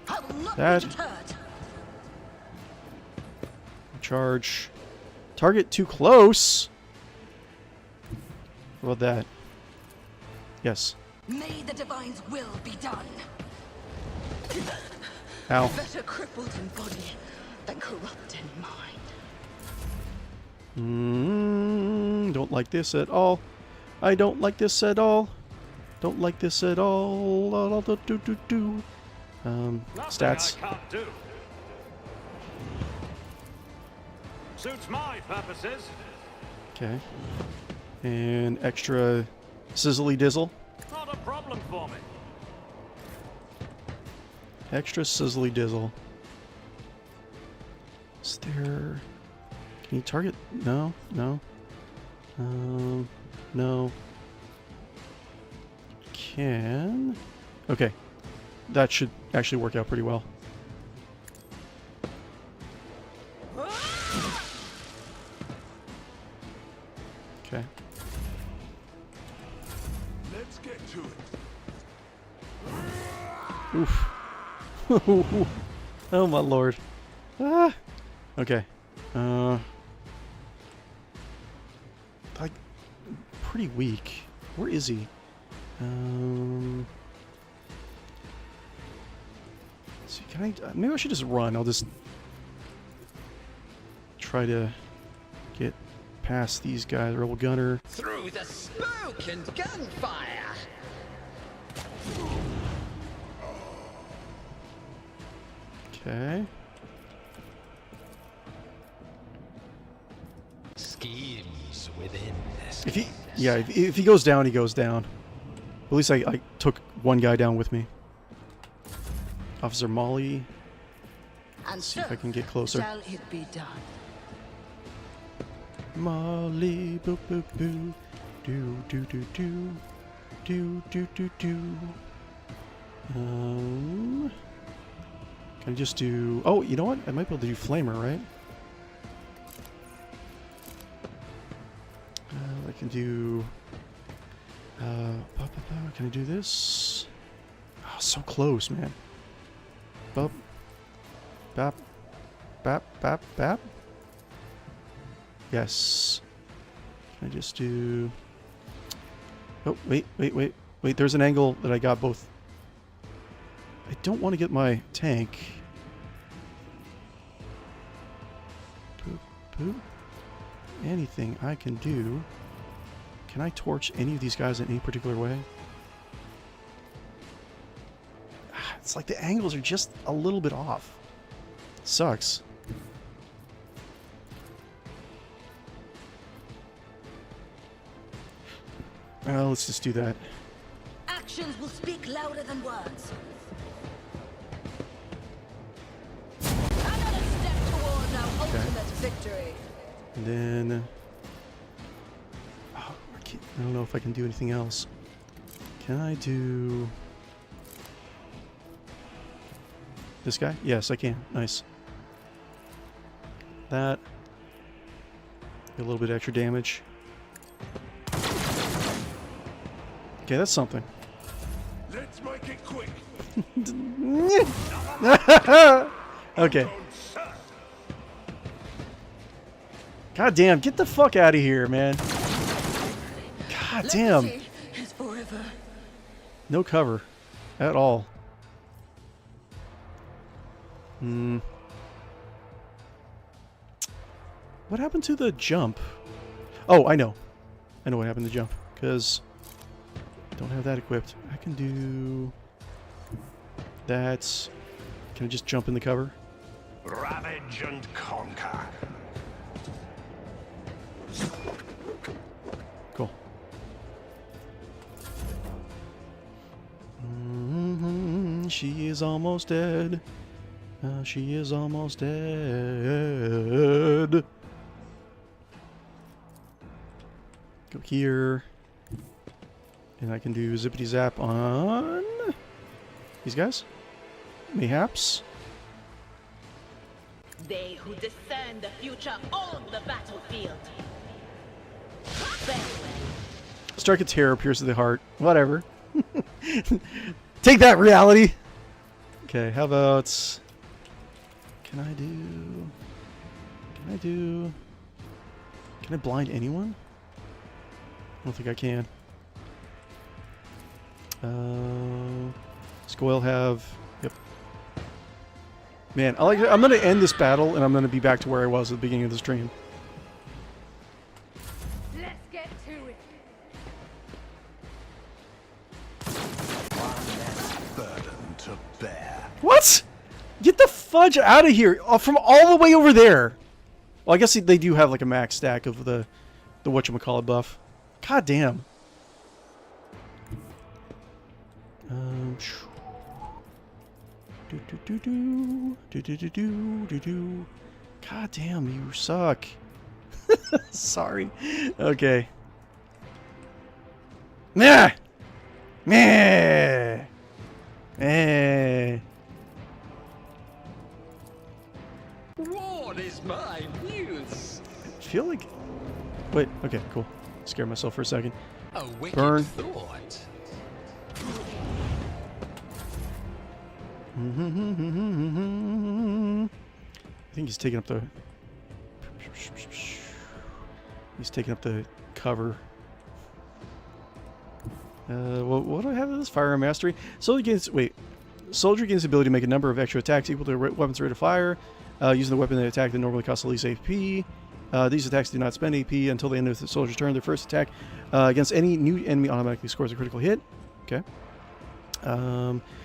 I will not that. be deterred. Charge. Target too close. How about that? Yes. May the divine's will be done. Ow. Better crippled in body than corrupt in mind. Don't like this at all. I don't like this at all. Don't like this at all. Stats. Nothing I can't do. Suits my purposes. Okay. And extra sizzly dizzle. Not a problem for me. Extra sizzly dizzle. Is there... Can you target? No. No. Can... Okay. That should actually work out pretty well. Okay. Let's get to it. Oof. Oh my lord. Ah. Okay. Like, pretty weak. Where is he? Let's see, can I... maybe I should just run. I'll just try to get past these guys. Rebel Gunner. Through the smoke and gunfire. Okay. Schemes within this. If he... Yeah, if he goes down, he goes down. At least I took one guy down with me. Officer Molly. And See if I can get closer. shall it be done. Molly, boo boo boo, do do do do, do do do do. Can I just do? Oh, you know what? I might be able to do Flamer, right? can do... can I do this? Oh, so close, man. Bop. Bap. Bap, bap, bap. Yes. Can I just do... Oh, wait. There's an angle that I got both. I don't want to get my tank. Boop, boop. Anything I can do. Can I torch any of these guys in any particular way? It's like the angles are just a little bit off. Sucks. Well, let's just do that. Actions will speak louder than words. Another step towards our ultimate victory. And then... Oh, I don't know if I can do anything else. Can I do... This guy? Yes, I can. Nice. That. Get a little bit extra damage. Okay, that's something. Let's make it quick. Okay. God damn, get the fuck out of here, man. God damn. Is forever. No cover. At all. What happened to the jump? Oh, I know. I know what happened to the jump. Because I don't have that equipped. I can do... That. Can I just jump in the cover? Ravage and conquer. Cool. She is almost dead. She is almost dead. Go here. And I can do zippity zap on these guys. Mayhaps. They who discern the future own the battlefield. Farewell. Strike a terror, pierce to the heart. Whatever. Take that, reality. Okay, how about... Can I blind anyone? I don't think I can. Scoil have... Yep. Man, I'm going to end this battle, and I'm going to be back to where I was at the beginning of the stream. Let's get to it. One less burden to bear. What? Get the fudge out of here! From all the way over there! Well, I guess they do have like a max stack of the whatchamacallit buff. God damn. God damn, you suck. Sorry. Okay. Nah! Meh! Eh. What is my news? I feel like... Wait, okay, cool. Scared myself for a second. A wicked Burn. thought. I think he's taking up the... He's taking up the cover. Well, what do I have in this? Firearm mastery. Soldier gains... Wait. Soldier gains the ability to make a number of extra attacks equal to a weapon's rate of fire. Using the weapon they attack that normally costs the least AP. These attacks do not spend AP until the end of the soldier's turn. Their first attack against any new enemy automatically scores a critical hit. Okay.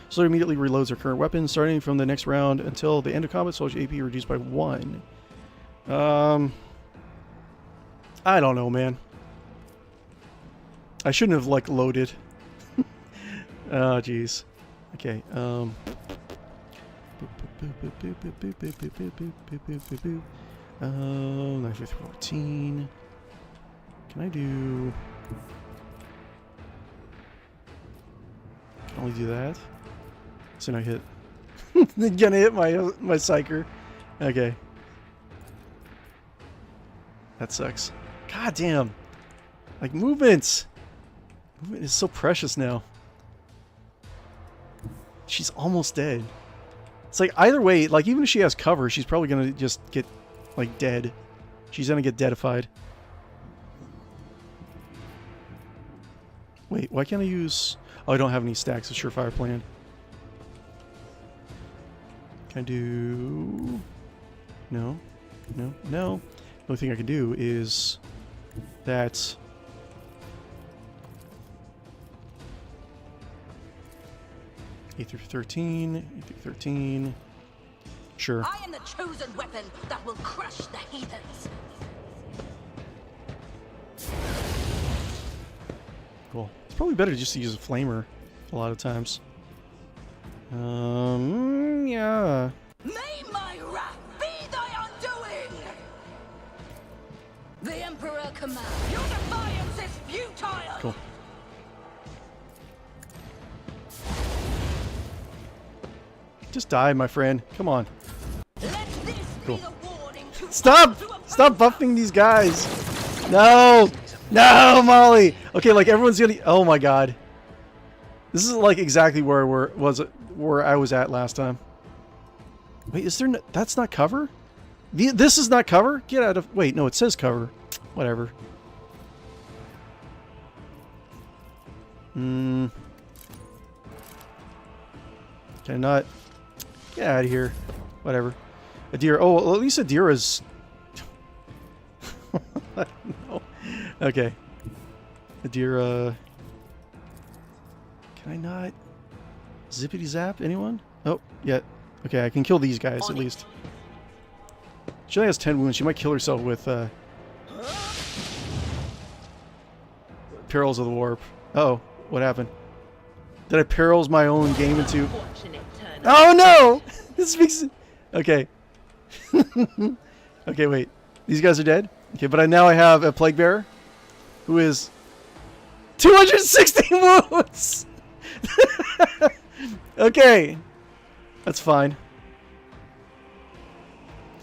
Soldier immediately reloads their current weapon. Starting from the next round until the end of combat, soldier AP reduced by 1. I don't know, man. I shouldn't have, like, loaded. Oh, jeez. Okay, 9/14. Can I do... Can only do that? So I hit... Gonna hit my psyker. Okay. That sucks. God damn. Like, movement! Movement is so precious now. She's almost dead. It's like, either way, like, even if she has cover, she's probably gonna just get, like, dead. She's gonna get deadified. Wait, why can't I use... Oh, I don't have any stacks of Surefire Plan. Can I do... No. No. No. The only thing I can do is... that... 8 through 13. 8 through 13. Sure. I am the chosen weapon that will crush the heathens. Cool. It's probably better just to use a flamer a lot of times. Yeah. May my wrath be thy undoing! The Emperor commands. Your defiance is futile! Cool. Just die, my friend. Come on. Let this Cool. be the warning to Stop! Stop buffing these guys! No! No, Molly! Okay, like everyone's gonna... Oh my god. This is like exactly where where I was at last time. Wait, is there no... That's not cover? This is not cover? Get out of... Wait, no, it says cover. Whatever. Can I not... Get out of here. Whatever. A deer. Oh, well, at least a deer is... No. Okay. A deer, Can I not... Zippity zap? Anyone? Oh, yeah. Okay, I can kill these guys at least. She only has 10 wounds. She might kill herself with, Perils of the Warp. Uh-oh. What happened? Did I perils my own game into... Oh no! This makes it... Okay. Okay, wait. These guys are dead? Okay, but now I have a Plague Bearer who is 260 wounds! Okay. That's fine.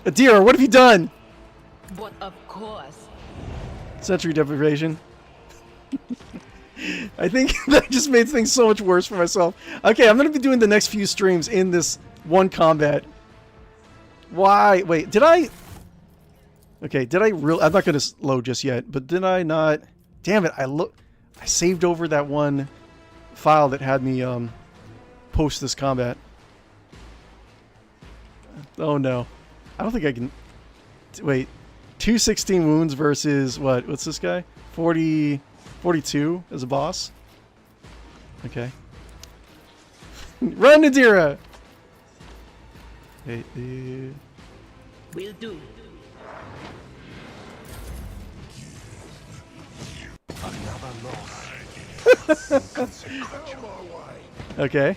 Adira, what have you done? But of course. Sentry deprivation. I think that just made things so much worse for myself. Okay, I'm going to be doing the next few streams in this one combat. Why? Wait, did I... Okay, did I really... I'm not going to load just yet, but did I not... Damn it, I saved over that one file that had me post this combat. Oh no. I don't think I can... Wait, 216 wounds versus what? What's this guy? 42 as a boss? Okay. Run, Nadira! Hey, Will do. Another loss. Inconsequential. okay.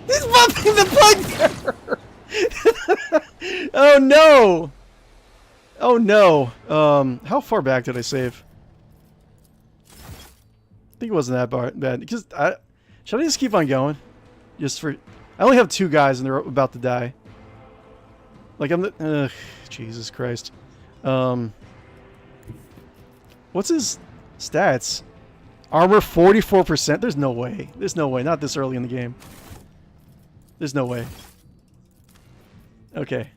He's bumping the Plague Bearer! Oh no! Oh no. How far back did I save? I think it wasn't that bad. Because should I just keep on going? Just for... I only have 2 guys and they're about to die. Like I'm the... Jesus Christ. What's his stats? Armor 44%? There's no way. There's no way. Not this early in the game. There's no way. Okay.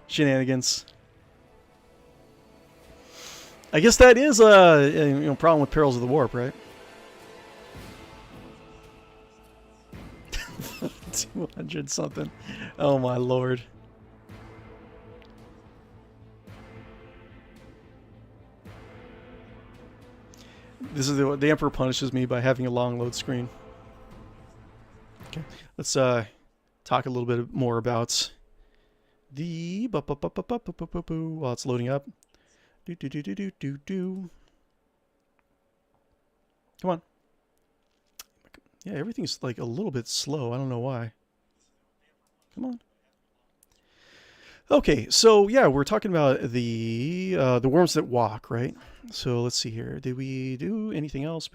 Shenanigans. I guess that is a problem with Perils of the Warp, right? 200 something. Oh my lord. This is the Emperor punishes me by having a long load screen. Okay, let's talk a little bit more about the while it's loading up. Come on. Yeah, everything's like a little bit slow. I don't know why. Come on. Okay, so yeah, we're talking about the worms that walk, right? So let's see here. Did we do anything else?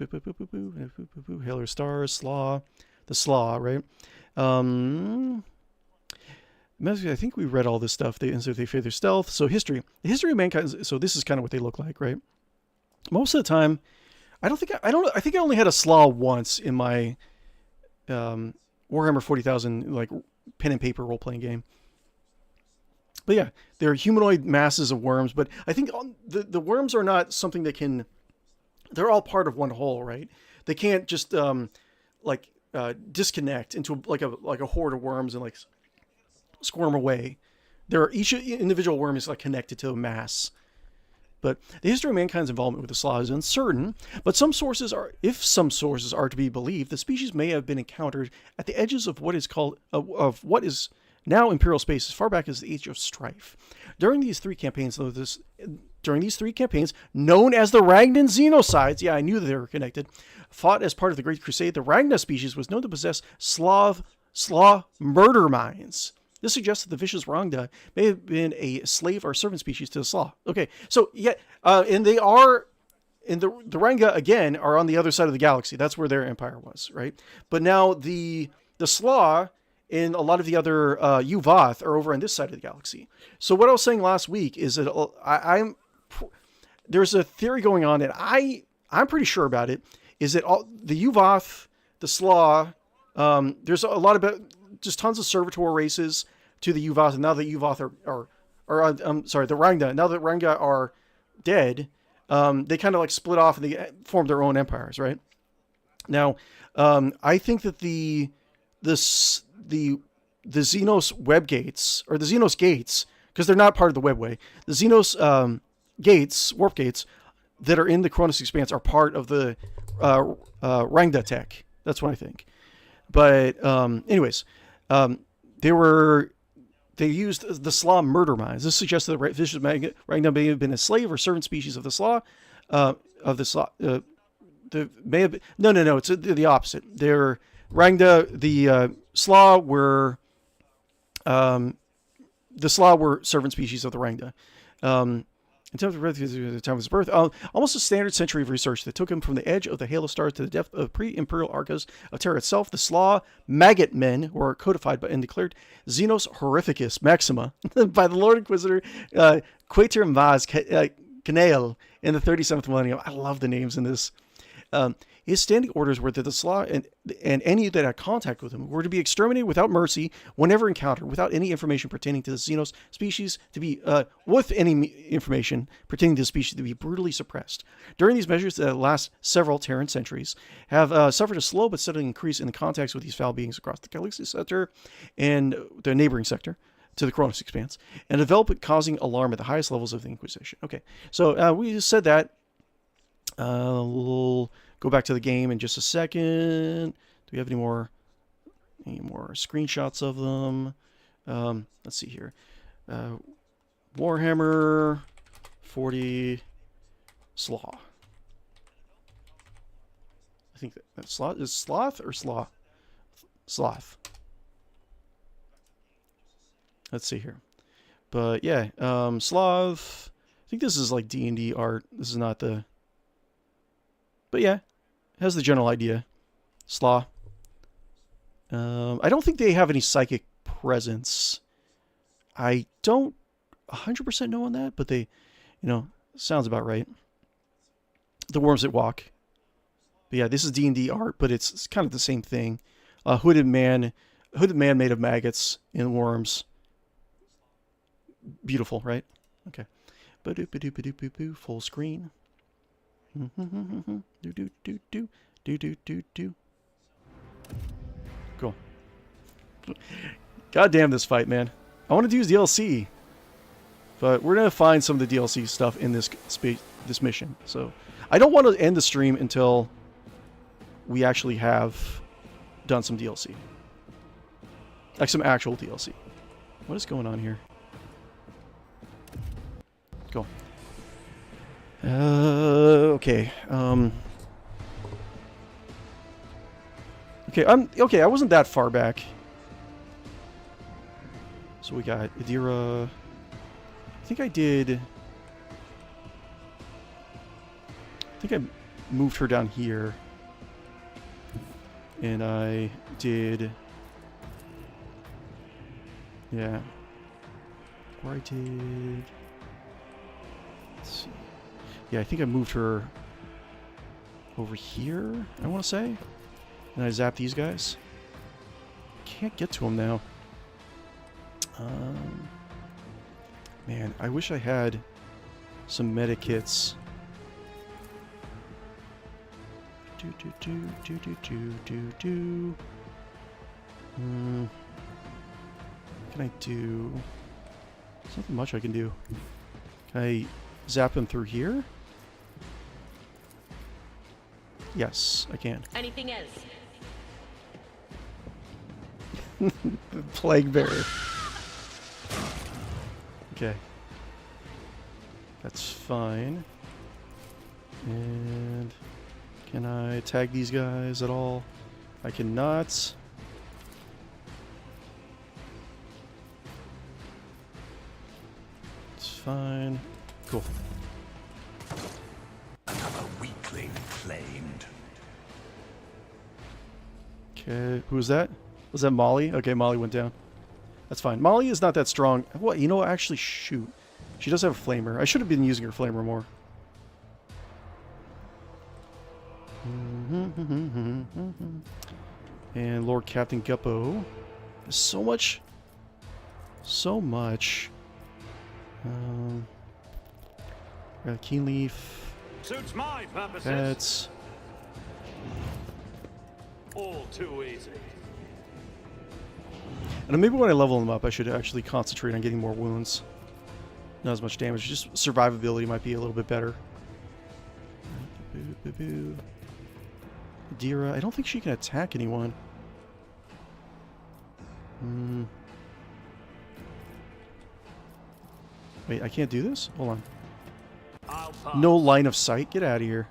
Hailer Stars, Slaw, the Slaw, right? I think we read all this stuff. They fear their stealth. So history. The history of mankind. So this is kind of what they look like, right? Most of the time, I think I only had a slaw once in my Warhammer 40,000 like pen and paper role playing game. But yeah, they're humanoid masses of worms. But I think the worms are not something that can. They're all part of one whole, right? They can't just disconnect into like a horde of worms and like squirm away. Each individual worm is like connected to a mass. But the history of mankind's involvement with the slaw is uncertain. But some sources are to be believed, the species may have been encountered at the edges of what is called of what is now Imperial space as far back as the Age of Strife. During these three campaigns, known as the Ragnan Xenocides, yeah, I knew that they were connected, fought as part of the Great Crusade, the Ragna species was known to possess slaw murder minds. This suggests that the vicious Rangda may have been a slave or servant species to the slaw. Okay, so yeah, and they are, and the Rangda again are on the other side of the galaxy. That's where their empire was, right? But now the slaw and a lot of the other Yuvath are over on this side of the galaxy. So what I was saying last week is that there's a theory going on, and I'm pretty sure about it, is that the Yuvath, the slaw, there's a lot of just tons of servitor races to the Yuvath, and now the Yuvath the Rangda. Now that Rangda are dead, they kind of like split off and they formed their own empires, right? Now, I think that the Xenos web gates, or the Xenos gates, because they're not part of the webway, the Xenos warp gates that are in the Cronus Expanse are part of the Rangda tech. That's what I think. But anyways, they used the slaw murder mines. This suggests that the vicious Rangda may have been a slave or servant species of the slaw. May have been, no. It's the opposite. They're Rangda. The slaw were servant species of the Rangda. In terms of the time of his birth, almost a standard century of research that took him from the edge of the halo stars to the depth of pre-imperial arcas of Terra itself. The slaw maggot men were codified and declared Xenos Horrificus Maxima by the Lord Inquisitor 𝕽𝖔𝖌𝖚 in the 37th millennium. I love the names in this. His standing orders were that the slaw and any that had contact with him were to be exterminated without mercy whenever encountered, without any information pertaining to the Xenos species to be, brutally suppressed. During these measures that last several Terran centuries, have suffered a slow but steady increase in the contacts with these foul beings across the galaxy sector and the neighboring sector to the Cronus Expanse, and develop causing alarm at the highest levels of the Inquisition. Okay, so we just said that. We'll go back to the game in just a second. Do we have any more screenshots of them? Let's see here. Warhammer 40 Slaw. I think that's Sloth. Is Sloth or Slaw? Sloth. Let's see here. But yeah, Sloth. I think this is like D&D art. This is not the... But yeah, has the general idea. Slaw. I don't think they have any psychic presence. I don't 100% know on that, but they, sounds about right. The worms that walk. But yeah, this is D&D art, but it's kind of the same thing. Hooded man made of maggots and worms. Beautiful, right? Okay. Ba-doop-a-doop-a-doop-a-doo. Full screen. Do. Cool. God damn this fight, man. I want to use DLC, but we're gonna find some of the DLC stuff in this mission. So I don't want to end the stream until we actually have done some DLC, like some actual DLC. What is going on here? Go. Okay. Okay, I wasn't that far back. So we got Idira. I think I moved her down here. And I did... Yeah. Where I did... Let's see. Yeah, I think I moved her over here, I want to say. And I zap these guys. Can't get to them now. Man, I wish I had some meta kits. What can I do? There's nothing much I can do. Can I zap him through here? Yes, I can. Anything else? Plague bearer. Okay. That's fine. And can I tag these guys at all? I cannot. It's fine. Cool. Another weakling claimed. Okay, who was that? Was that Molly? Okay, Molly went down. That's fine. Molly is not that strong. What? You know, actually, shoot. She does have a flamer. I should have been using her flamer more. And Lord Captain Guppo. There's so much. So much. Keen leaf. Suits my purposes. Pets. All too easy. And maybe when I level them up, I should actually concentrate on getting more wounds. Not as much damage. Just survivability might be a little bit better. Dira, I don't think she can attack anyone. Wait, I can't do this? Hold on. No line of sight? Get out of here.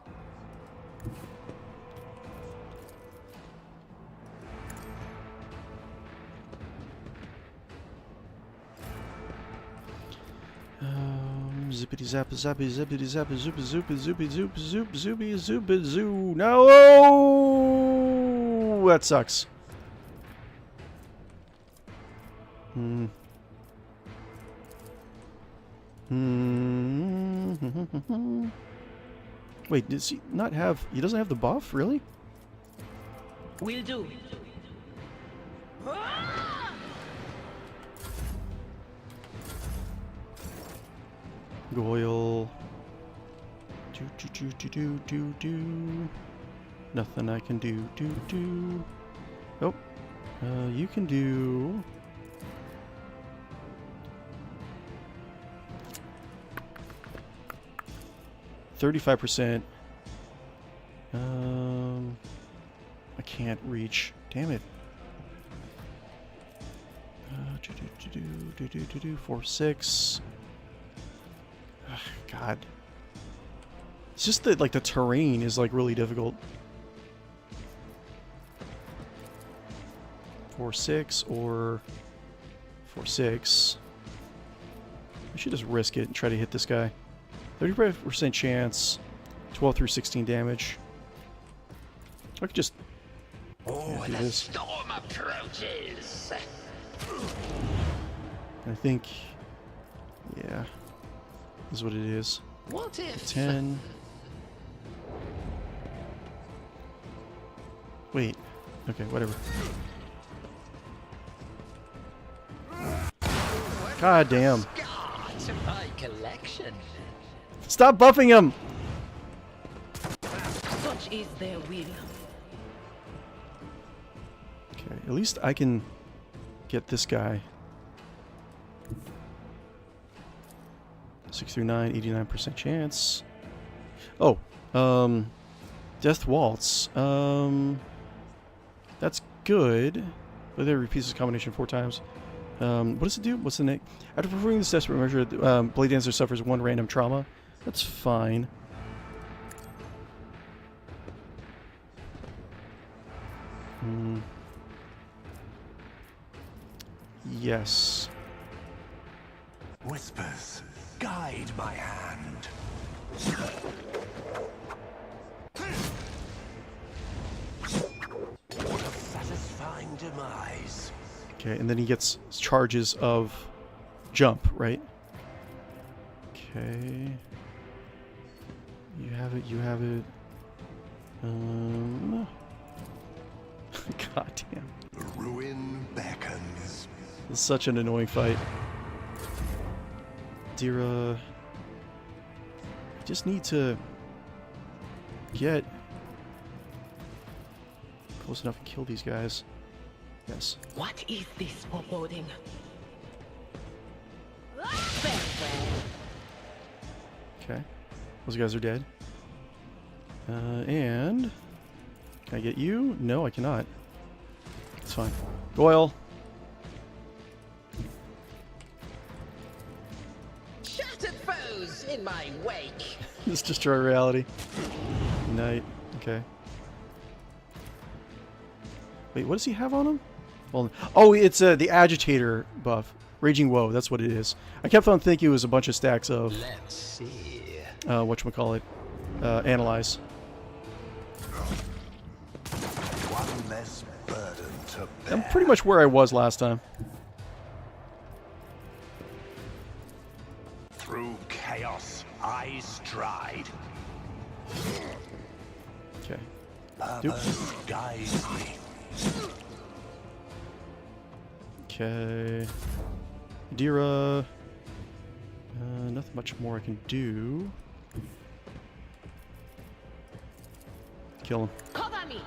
Zippity zap zappy zippity zap zoop zoop zoop zoop zoop zoopy zoop zoo. No, that sucks. Wait, does he not have? He doesn't have the buff, really? Will do. Goyle. Do. Nothing I can do. Do. Oh. You can do. %. I can't reach. Damn it. 4, 6. God. It's just that, like, the terrain is, like, really difficult. 4, 6 or 4, 6. I should just risk it and try to hit this guy. 35% chance. 12 through 16 damage. I could just... Oh, do the this. storm approaches. I think... Yeah. This is what it is. What if 10. Wait. Okay, whatever. God damn. scar to my collection? Stop buffing him! Such is their will. Okay, at least I can get this guy. 6 through 9, 89% chance. Oh, Death Waltz. That's good. But there repeats this combination 4 times. What does it do? What's the name? After performing this desperate measure, Blade Dancer suffers 1 random trauma. That's fine. Yes. Whispers, guide my hand. What a satisfying demise. Okay, and then he gets charges of jump, right? Okay. You have it, you have it. God damn. The ruin beckons. This is such an annoying fight. 𝕽𝖌𝖚. I just need to get close enough to kill these guys. Yes. What is this foreboding? Farewell. Okay. Those guys are dead. And can I get you? No, I cannot. It's fine. Goyle. Shattered foes in my wake. Just destroy reality. Night. Okay. Wait, what does he have on him? Well, oh, it's the agitator buff. Raging Woe, that's what it is. I kept on thinking it was a bunch of stacks of Let's see. whatchamacallit, analyze. One less burden to bear. I'm pretty much where I was last time. Through chaos, I stride. Okay. Purpose guides me. Okay. 𝕽𝖌𝖚. Nothing much more I can do. Kill him. Cover me.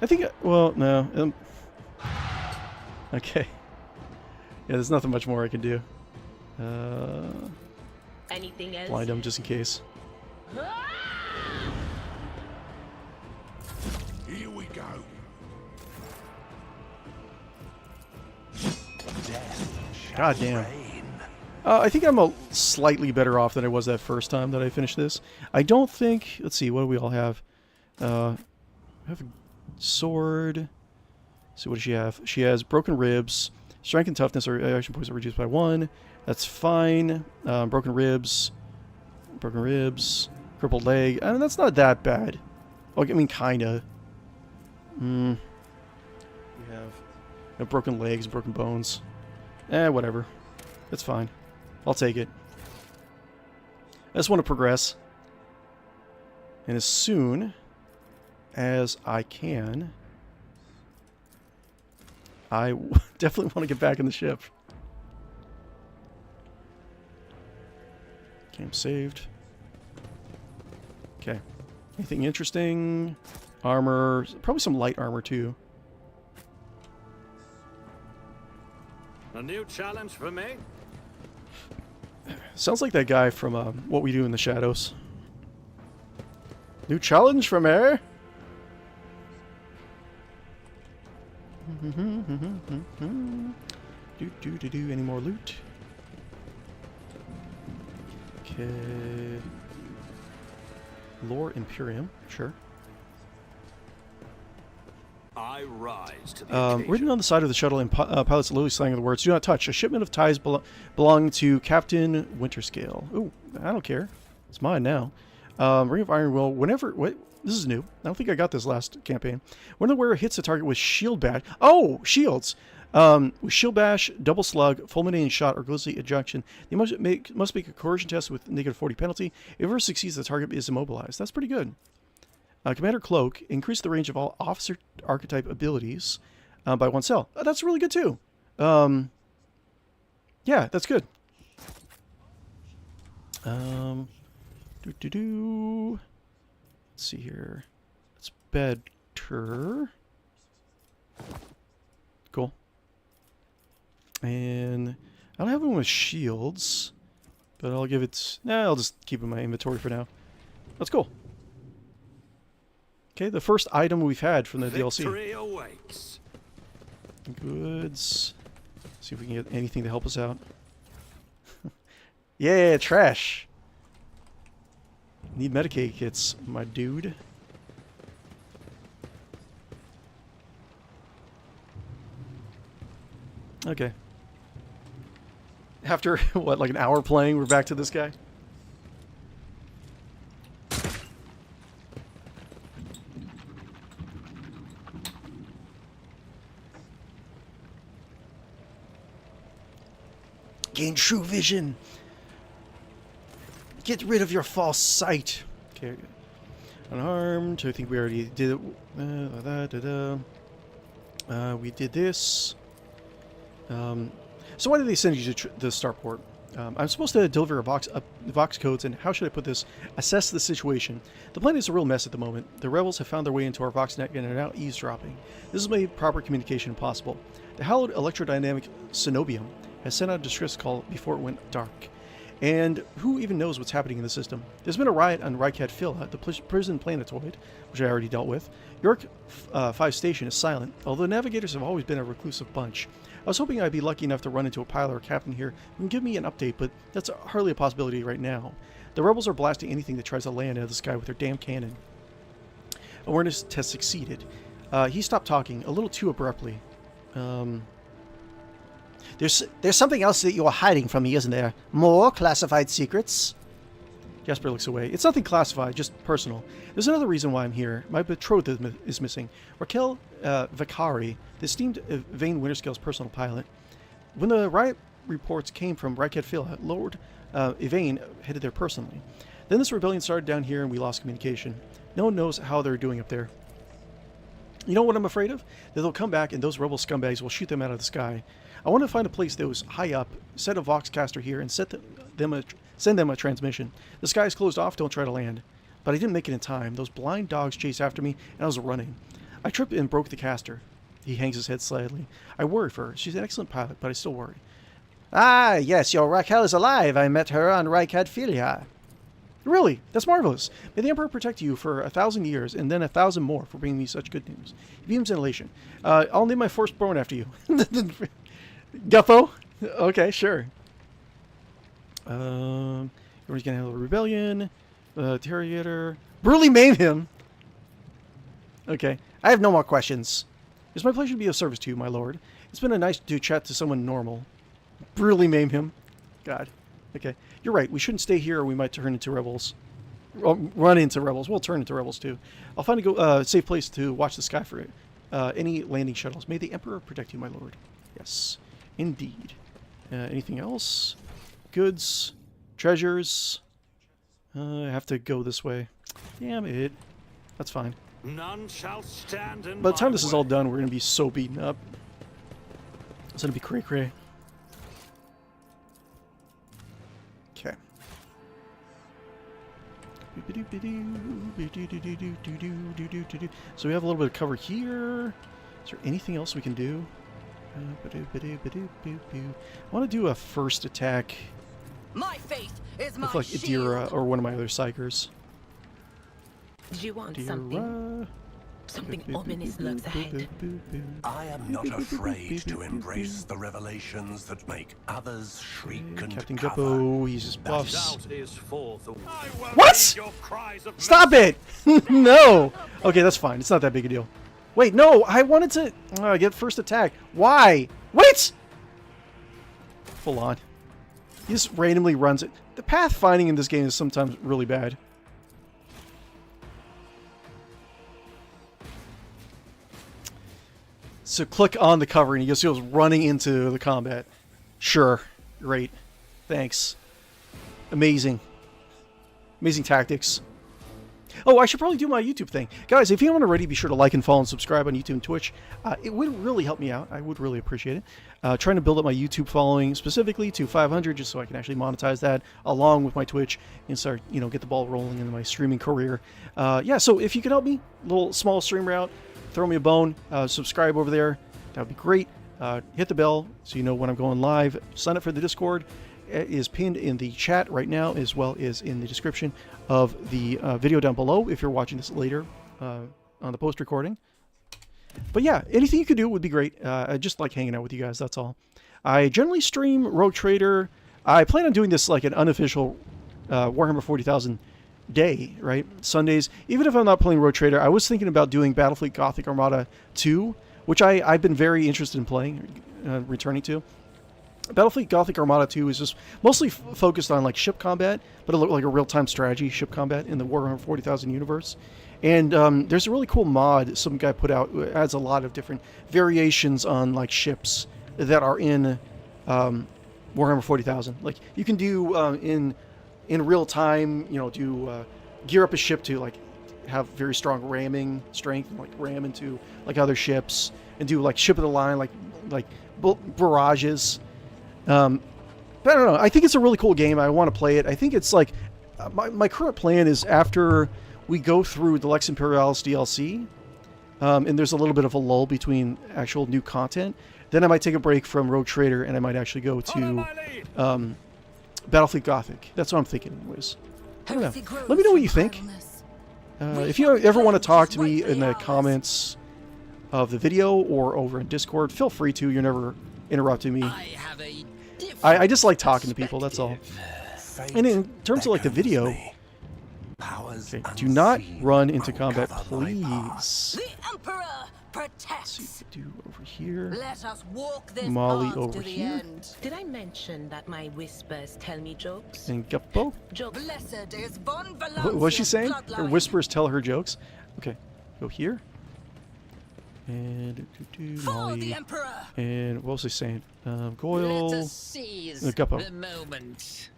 I think. Well, no. Okay. Yeah, there's nothing much more I can do. Anything else? Blind him just in case. Here we go. Death God shall damn. reign. I think I'm a slightly better off than I was that first time that I finished this. I don't think. Let's see. What do we all have? I have a sword. Let's see, what does she have? She has broken ribs. Strength and toughness or action points are reduced by 1. That's fine. Broken ribs. Crippled leg. I mean, that's not that bad. Oh, I mean, kinda. We have broken legs, broken bones. Whatever. It's fine. I'll take it. I just want to progress. And as soon as I can, I definitely want to get back in the ship. Okay, I'm saved. Okay. Anything interesting? Armor. Probably some light armor, too. A new challenge for me? Sounds like that guy from What We Do in the Shadows. New challenge from me? Do any more loot? Okay. Lore Imperium, sure. I rise to the occasion. Written on the side of the shuttle in pilot's lily slang of the words, "Do not touch. A shipment of ties belonging to Captain Winterscale." Ooh, I don't care. It's mine now. Ring of Iron Will. This is new. I don't think I got this last campaign. When the wearer hits the target with shield bash. Oh, shields. With shield bash, double slug, fulminating shot, or ghostly ejection, they must make a coercion test with -40 penalty. If ever succeeds, the target is immobilized. That's pretty good. Commander Cloak, increase the range of all officer archetype abilities by 1 cell. That's really good too. Yeah, that's good. Let's see here. It's better. Cool. And I don't have one with shields, but I'll give it. I'll just keep it in my inventory for now. That's cool. Okay, the first item we've had from the DLC. Victory awaits. Goods. See if we can get anything to help us out. Yeah, trash. Need Medicaid kits, my dude. Okay. After, what, like an hour playing, we're back to this guy? Gain true vision. Get rid of your false sight. Okay. Unharmed. I think we already did it. We did this. So why did they send you to the starport? I'm supposed to deliver a Vox codes, and how should I put this? Assess the situation. The planet is a real mess at the moment. The rebels have found their way into our VoxNet and are now eavesdropping. This has made proper communication impossible. The hallowed electrodynamic Cenobium has sent out a distress call before it went dark. And who even knows what's happening in the system? There's been a riot on 𝕽𝖚𝖊, the prison planetoid, which I already dealt with. York 5 Station is silent, although navigators have always been a reclusive bunch. I was hoping I'd be lucky enough to run into a pilot or captain here who can give me an update, but that's hardly a possibility right now. The rebels are blasting anything that tries to land out of the sky with their damn cannon. Awareness test succeeded. He stopped talking, a little too abruptly. There's something else that you're hiding from me, isn't there? More classified secrets? Jasper looks away. It's nothing classified, just personal. There's another reason why I'm here. My betrothed is missing. Raquel Vicari, the esteemed Vane Winterscale's personal pilot. When the riot reports came from 𝕽𝖚𝖊, Lord Yvain headed there personally. Then this rebellion started down here and we lost communication. No one knows how they're doing up there. You know what I'm afraid of? That they'll come back and those rebel scumbags will shoot them out of the sky. I want to find a place that was high up, set a Voxcaster here, and send them a transmission. The sky is closed off, don't try to land. But I didn't make it in time. Those blind dogs chased after me, and I was running. I tripped and broke the caster. He hangs his head slightly. I worry for her. She's an excellent pilot, but I still worry. Ah, yes, your Raquel is alive. I met her on 𝕽𝖚𝖊. Really? That's marvelous. May the Emperor protect you for 1,000 years, and then 1,000 more for bringing me such good news. He beams in elation. I'll name my firstborn after you. Guppo? Okay, sure. Everyone's gonna handle a rebellion. Interrogator. Brutally maim him! Okay. I have no more questions. It's my pleasure to be of service to you, my lord. It's been a nice to chat to someone normal. Brutally maim him. God. Okay. You're right. We shouldn't stay here or we might turn into rebels. Run into rebels. We'll turn into rebels too. I'll find a safe place to watch the sky for any landing shuttles. May the Emperor protect you, my lord. Yes. Indeed. Anything else? Goods. Treasures. I have to go this way. Damn it. That's fine. None shall stand in By the time my this is way. all done, we're going to be so beaten up. It's going to be cray-cray. Okay. So we have a little bit of cover here. Is there anything else we can do? I want to do a first attack My faith is my with like shield. Idira or one of my other psychers. Do you want something? Something ominous lurks ahead. I am not afraid to embrace the revelations that make others shriek and Captain cover. Guppo, he's just buffs. Doubt is forth. I won't What? heed your cries of Stop it! No! Okay, that's fine. It's not that big a deal. Wait, no! I wanted to get first attack. Why? Wait! Full on. He just randomly runs it. The path finding in this game is sometimes really bad. So click on the cover and he just goes running into the combat. Sure. Great. Thanks. Amazing. Amazing tactics. Oh, I should probably do my YouTube thing. Guys, if you haven't already, be sure to like and follow and subscribe on YouTube and Twitch. It would really help me out. I would really appreciate it. Trying to build up my YouTube following specifically to 500 just so I can actually monetize that along with my Twitch and start, get the ball rolling in my streaming career. Yeah, so if you could help me, little small streamer out, throw me a bone, subscribe over there. That would be great. Hit the bell so you know when I'm going live. Sign up for the Discord. It is pinned in the chat right now as well as in the description of the video down below if you're watching this later on the post recording. But yeah, anything you could do would be great. I just like hanging out with you guys, that's all. I generally stream Rogue Trader. I plan on doing this like an unofficial Warhammer 40,000 day, right? Sundays. Even if I'm not playing Rogue Trader, I was thinking about doing Battlefleet Gothic Armada 2, which I've been very interested in playing, returning to. Battlefleet Gothic Armada 2 is just mostly focused on like ship combat, but it looked like a real-time strategy ship combat in the Warhammer 40,000 universe. And there's a really cool mod some guy put out. It adds a lot of different variations on like ships that are in Warhammer 40,000. Like you can do in real time, you know, do gear up a ship to like have very strong ramming strength and like ram into like other ships and do like ship of the line like barrages. But I don't know. I think it's a really cool game. I want to play it. I think it's like my current plan is after we go through the Lex Imperialis DLC, and there's a little bit of a lull between actual new content, then I might take a break from Rogue Trader and I might actually go to Battlefleet Gothic. That's what I'm thinking anyways. I don't know. Let me know what you think. If you ever want to talk to me in the comments of the video or over in Discord, feel free to. You're never interrupting me. I just like talking to people, that's all. And in terms of like the video, okay, do not run into combat, please. The Emperor protects. Let's see what we do over here. Let us walk this Molly path over to the here. end. Did I mention that my whispers tell me jokes? And Guppo. Jokes. Blessed is von What's she saying? Her bloodline. whispers tell her jokes. Okay, go here. And Follow the Molly. Emperor. And what was I saying? Let Goyle. us seize Guppo. the moment.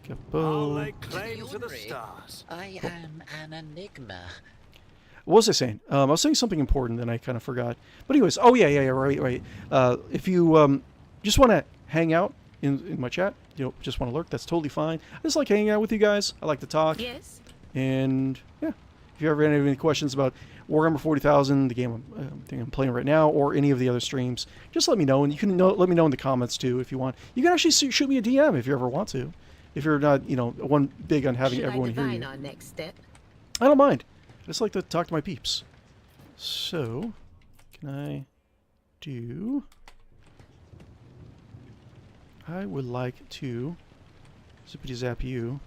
I'll Guppo. lay claim to the stars. I am an enigma. What was I saying? I was saying something important, then I kind of forgot. But anyways, oh yeah, right. If you just want to hang out in my chat, you know, just want to lurk, that's totally fine. I just like hanging out with you guys. I like to talk. Yes. And yeah, if you ever have any questions about Warhammer 40,000, the game I'm playing right now, or any of the other streams, just let me know. And you can let me know in the comments too if you want. You can actually shoot me a DM if you ever want to. If you're not, you know, one big on having Should everyone I hear divine you. our next step? I don't mind. I just like to talk to my peeps. So, can I do... I would like to zippity zap you.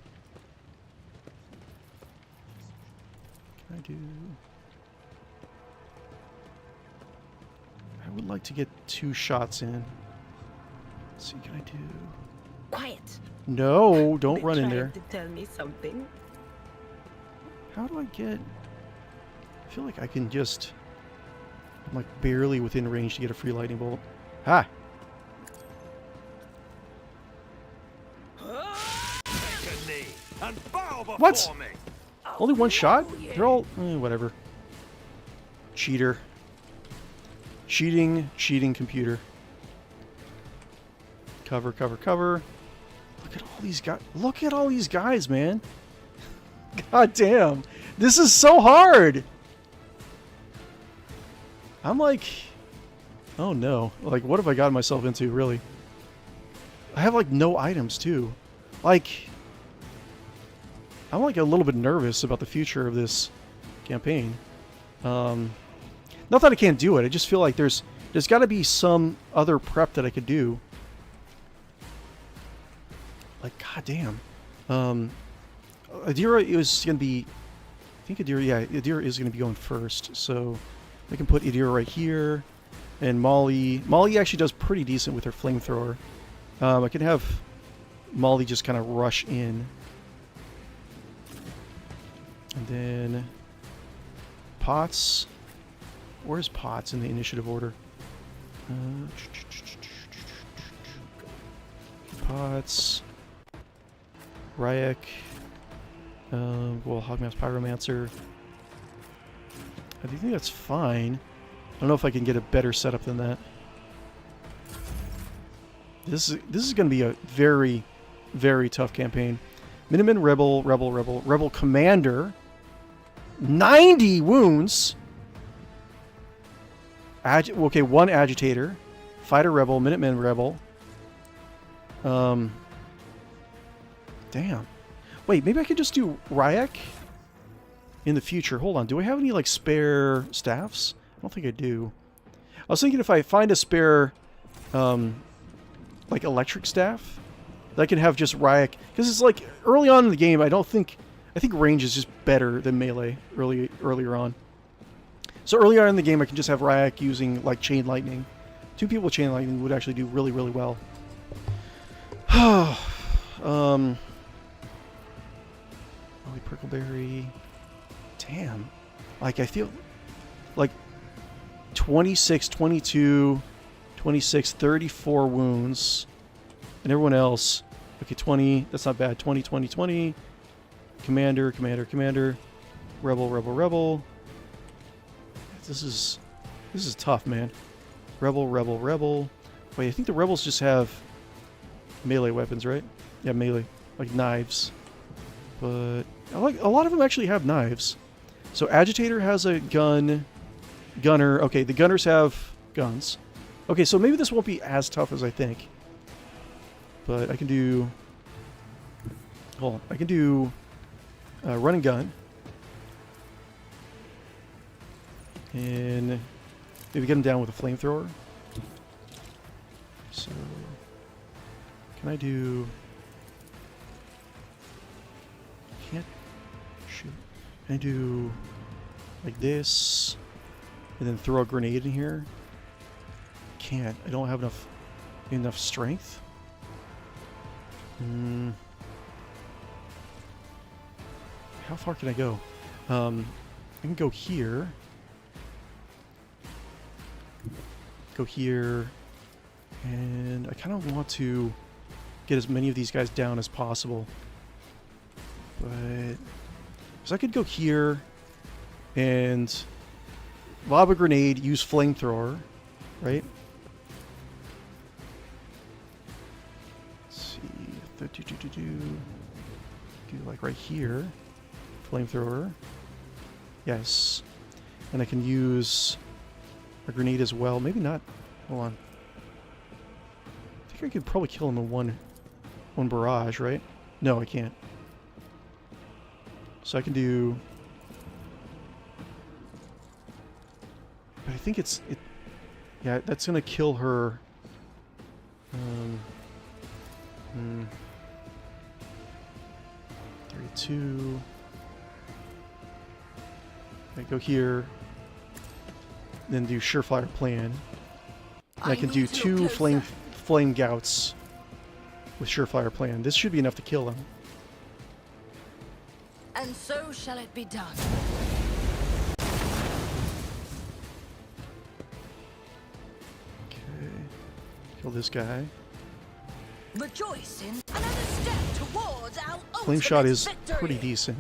Can I do... I would like to get 2 shots in. Let's see, can I do... Quiet. No, don't They're run in trying there. to tell me something. How do I get... I feel like I can just... I'm like barely within range to get a free lightning bolt. Ha! Take a knee and bow before What? me. Only one shot? They're all... whatever. Cheater. Cheating computer. Cover. Look at all these guys. Look at all these guys, man. God damn. This is so hard. I'm like... Oh no. Like, what have I gotten myself into, really? I have, like, no items, too. Like... I'm, like, a little bit nervous about the future of this campaign. Not that I can't do it. I just feel like there's got to be some other prep that I could do. Like, goddamn. Adira is going to be... I think Adira is going to be going first. So I can put Adira right here. And Molly actually does pretty decent with her flamethrower. I can have Molly just kind of rush in. And then Potts. Where's Potts in the initiative order? Potts. Ryek. Well, Hogmass Pyromancer. I think that's fine. I don't know if I can get a better setup than that. This is going to be a very, very tough campaign. Minuteman, Rebel Commander. 90 wounds. Okay, 1 Agitator. Fighter Rebel, Minuteman Rebel. Damn. Wait, maybe I could just do Ryek in the future. Hold on. Do I have any, like, spare staffs? I don't think I do. I was thinking if I find a spare, like, electric staff, that I can have just Ryek. Because it's like, early on in the game, I think range is just better than melee earlier on. So earlier on in the game, I can just have Ryek using, like, Chain Lightning. 2 people with Chain Lightning would actually do really, really well. Molly Prickleberry. Damn. Like, I feel like 26, 22, 26, 34 wounds. And everyone else, okay, 20, that's not bad. 20, 20, 20. Commander, commander, commander. Rebel, rebel, rebel. This is tough, man. Rebel, rebel, rebel. Wait, I think the rebels just have melee weapons, right? Yeah, melee, like knives. But a lot of them actually have knives. So agitator has a gun. Gunner. Okay, the gunners have guns. Okay, so maybe this won't be as tough as I think. But I can do... Hold on. I can do run and gun. And maybe get him down with a flamethrower. So... Can I do... Can't... Shoot. Can I do... Like this... And then throw a grenade in here? Can't. I don't have enough strength. How far can I go? I can go here. Go here. And I kind of want to get as many of these guys down as possible. But... So I could go here and lob a grenade, use flamethrower, right? Let's see. Do like right here. Flamethrower. Yes. And I can use a grenade as well. Maybe not. Hold on. I think I could probably kill him in one barrage, right? No, I can't. So I can do... But I think yeah, that's gonna kill her. 32. I go here. Then do surefire plan. And I can do 2 flame gouts with surefire plan. This should be enough to kill him. And so shall it be done. Kill this guy. Rejoice in another step towards our Flame shot ultimate is victory. pretty decent.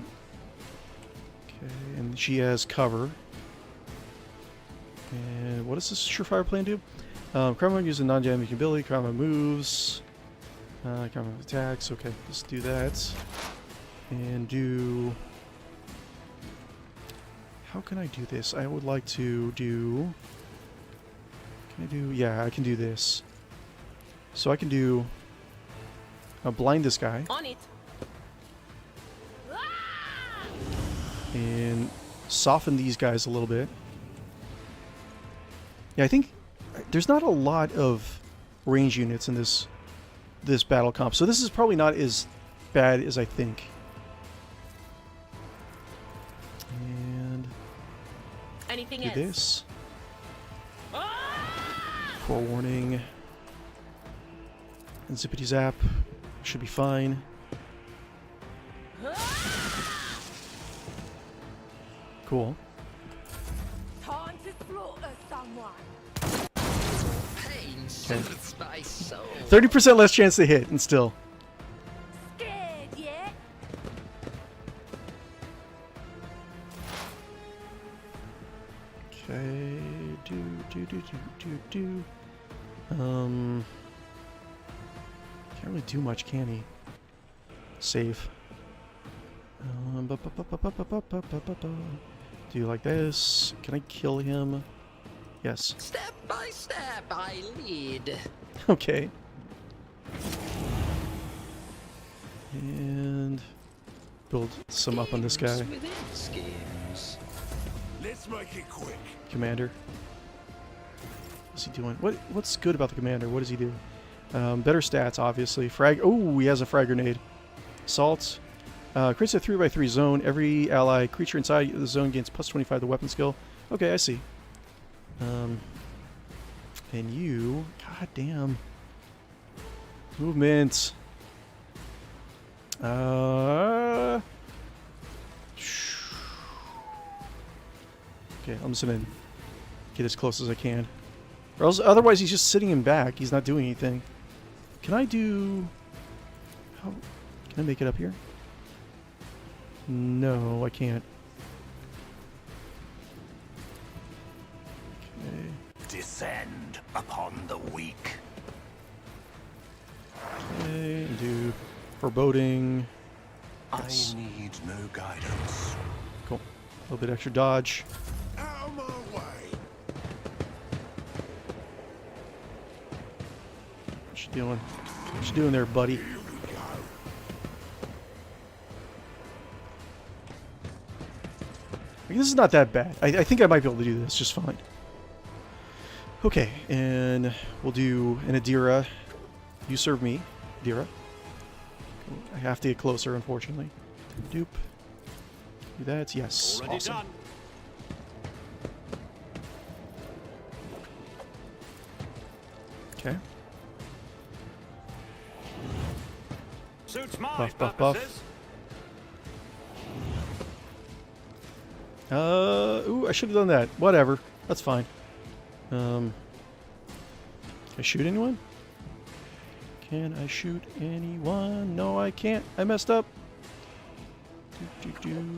Okay, and she has cover. And what does this surefire plan do? Crime uses non-damaging ability. Crime moves. Crime attacks. Okay, let's do that. And do... How can I do this? I would like to do... Can I do... Yeah, I can do this. So I can do... blind this guy. On it. And soften these guys a little bit. Yeah, I think there's not a lot of range units in this battle comp. So this is probably not as bad as I think. And Anything do else? this. Forewarning. And zippity zap. Should be fine. Cool. Time to slaughter someone. Pain soothes my soul. 30% less chance to hit, and still. Scared yet? Okay. Do. Can't really do much, can he? Save. Do like this. Can I kill him? Yes. Step by step, I lead. Okay. And build some up on this guy. Schemes within schemes. Let's make it quick. Commander. What's he doing? What's good about the commander? What does he do? Better stats, obviously. Frag. Oh, he has a frag grenade. Assault. Creates a 3x3 zone. Every ally creature inside the zone gains plus 25 to weapon skill. Okay, I see. And you... God damn. Movement. Okay, I'm just gonna get as close as I can. Or else, otherwise he's just sitting in back. He's not doing anything. Can I do... How, can I make it up here? No, I can't. Okay. Descend upon the weak. Okay, and do foreboding. Yes. I need no guidance. Cool. A little bit extra dodge. Out of my way. What you doing? What you doing there, buddy? This is not that bad. I think I might be able to do this just fine. Okay, and we'll do an Adira. You serve me, Adira. I have to get closer, unfortunately. Doop. Do that. Yes. Already Awesome. done. Okay. Suits my Buff, buff, purposes. buff. Ooh, I should have done that. Whatever. That's fine. Can I shoot anyone? Can I shoot anyone? No, I can't. I messed up.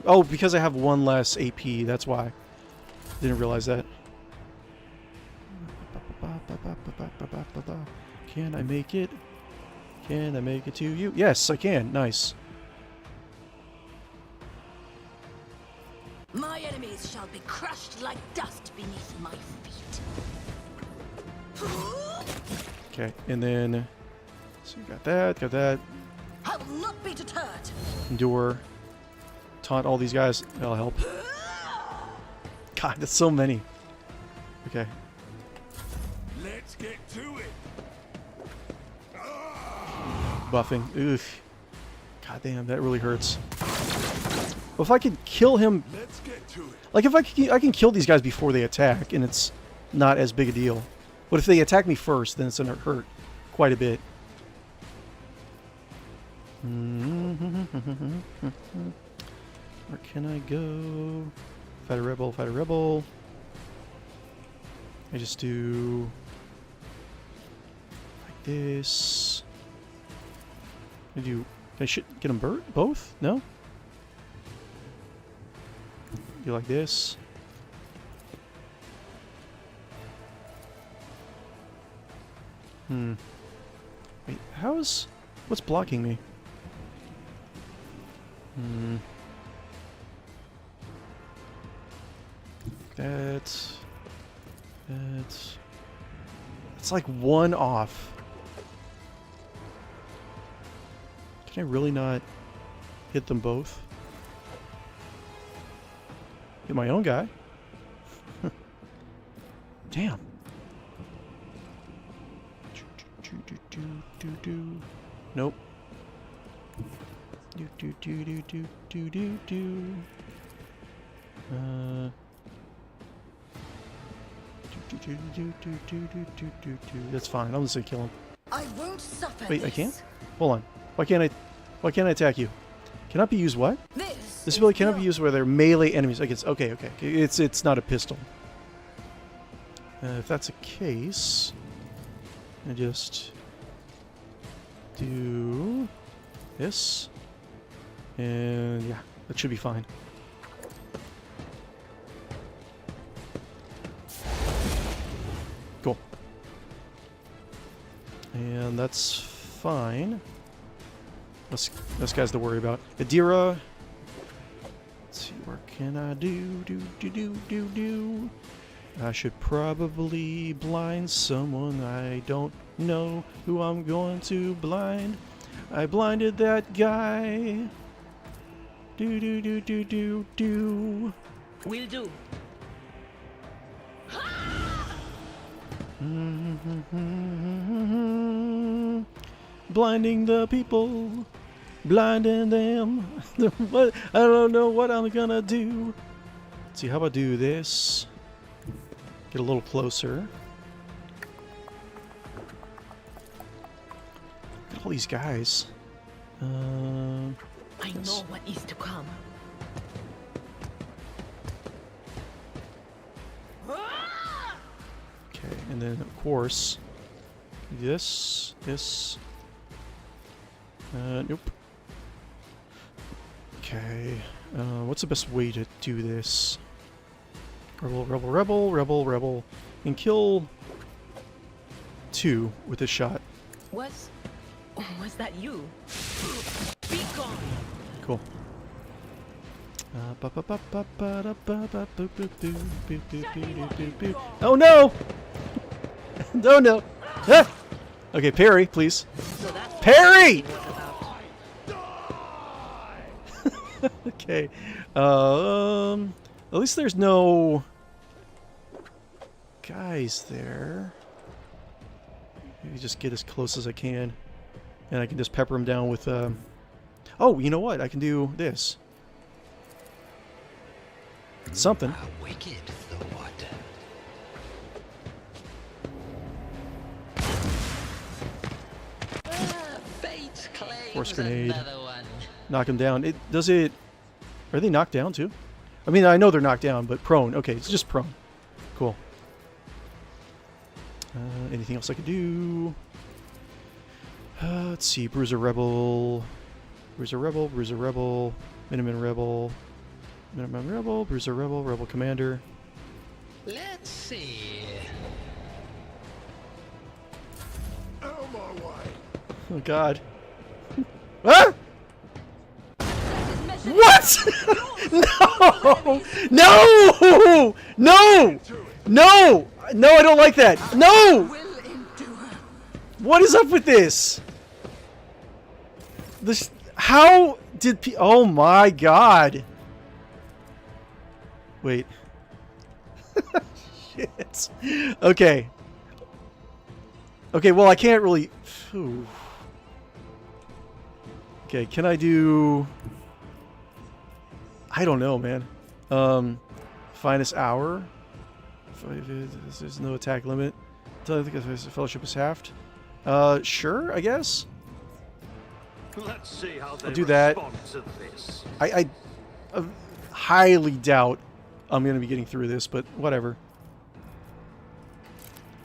Oh, because I have one less AP. That's why. Didn't realize that. Can I make it? Can I make it to you? Yes, I can. Nice. My enemies shall be crushed like dust beneath my feet. Okay, and then... So you got that, got that. I will not be deterred. Endure. Taunt all these guys. That'll help. God, that's so many. Okay. Let's get to it. Buffing. Oof. God damn, that really hurts. Well, if I could kill him... Let's get to it. Like, if I can kill these guys before they attack, and it's not as big a deal. But if they attack me first, then it's going to hurt quite a bit. Where can I go? Fight a rebel, fight a rebel. I just do... like this. I do... I should get them both? No? Do like this. Wait, how's... What's blocking me? That's... It's like one off. Can I really not hit them both? Hit my own guy? Damn. Nope. That's fine. I'm just gonna kill him. I won't suffer. Wait, I can't? Hold on. Why can't I attack you? Cannot be used what? This ability cannot be used where they're melee enemies. Like okay. It's not a pistol. If that's the case, I just do this, and yeah, that should be fine. Cool. And that's fine. This guy's to worry about. Adira. Let's see, where can I do? I should probably blind someone. I don't know who I'm going to blind. I blinded that guy. Do. Will do. Blinding the people. Blinding them. What? I don't know what I'm gonna do. Let's see, how about do this? Get a little closer. Look at all these guys. I know what is to come. Okay, and then of course this, Nope. Okay. What's the best way to do this? Rebel, rebel, rebel, rebel, rebel. And kill 2 with this shot. Was that you? Be gone. Cool. Oh no! Oh no! Ah! Okay, parry, please. So that's Parry! what it was about. Okay. At least there's no guys there. Maybe just get as close as I can, and I can just pepper them down with. Oh, you know what? I can do this. Something. Wicked thought. Fate's claims Force grenade. another one. Knock them down. Does it? Are they knocked down too? I mean, I know they're knocked down, but prone. Okay, it's just prone. Cool. Anything else I could do? Let's see. Bruiser Rebel. Bruiser Rebel. Bruiser Rebel. Miniman Rebel. Miniman Rebel. Bruiser Rebel. Rebel Commander. Let's see. Out of my way. Oh God. Ah! What? No! No! No! No! No! I don't like that. No! What is up with this? This. How did oh my God. Wait. Shit. Okay. Okay, well I can't really... Phew. Okay, can I do... I don't know, man. Finest hour? There's no attack limit. I think the fellowship is halved. Sure, I guess? Let's see how they I'll do that. respond to this. I highly doubt I'm going to be getting through this, but whatever.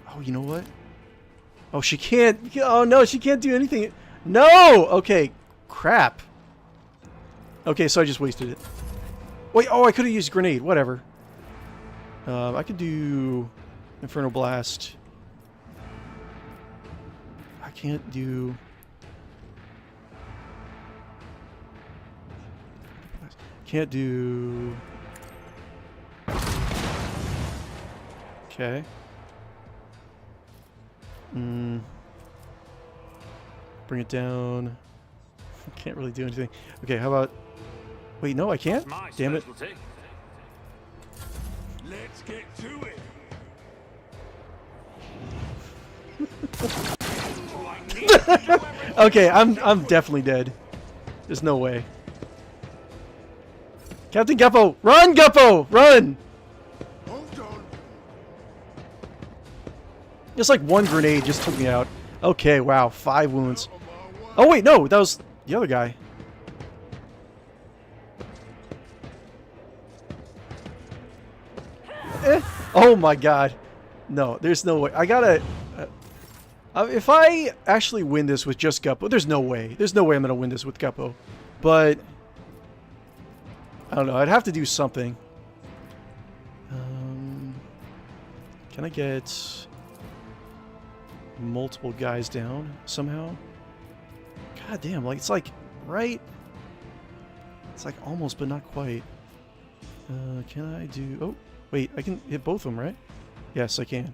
Oh, you know what? Oh, she can't... Oh, no, she can't do anything. No! Okay, crap. Okay, so I just wasted it. Wait, oh, I could have used grenade. Whatever. I could do Inferno Blast. I can't do... Can't do... Okay. Bring it down. Can't really do anything. Okay, how about... Wait, no, I can't? My Damn it. specialty. Let's get to it. Okay, I'm definitely dead. There's no way. Captain Guppo! Run, Guppo! Run! Hold on. Just like one grenade just took me out. Okay, wow, 5 wounds. Oh wait, no, that was the other guy. Oh my God. No, there's no way. I gotta... if I actually win this with just Guppo, there's no way. There's no way I'm gonna win this with Guppo. But... I don't know, I'd have to do something. Can I get... multiple guys down somehow? God damn, like, it's like... Right? It's like almost, but not quite. Can I do... Oh, wait, I can hit both of them, right? Yes, I can.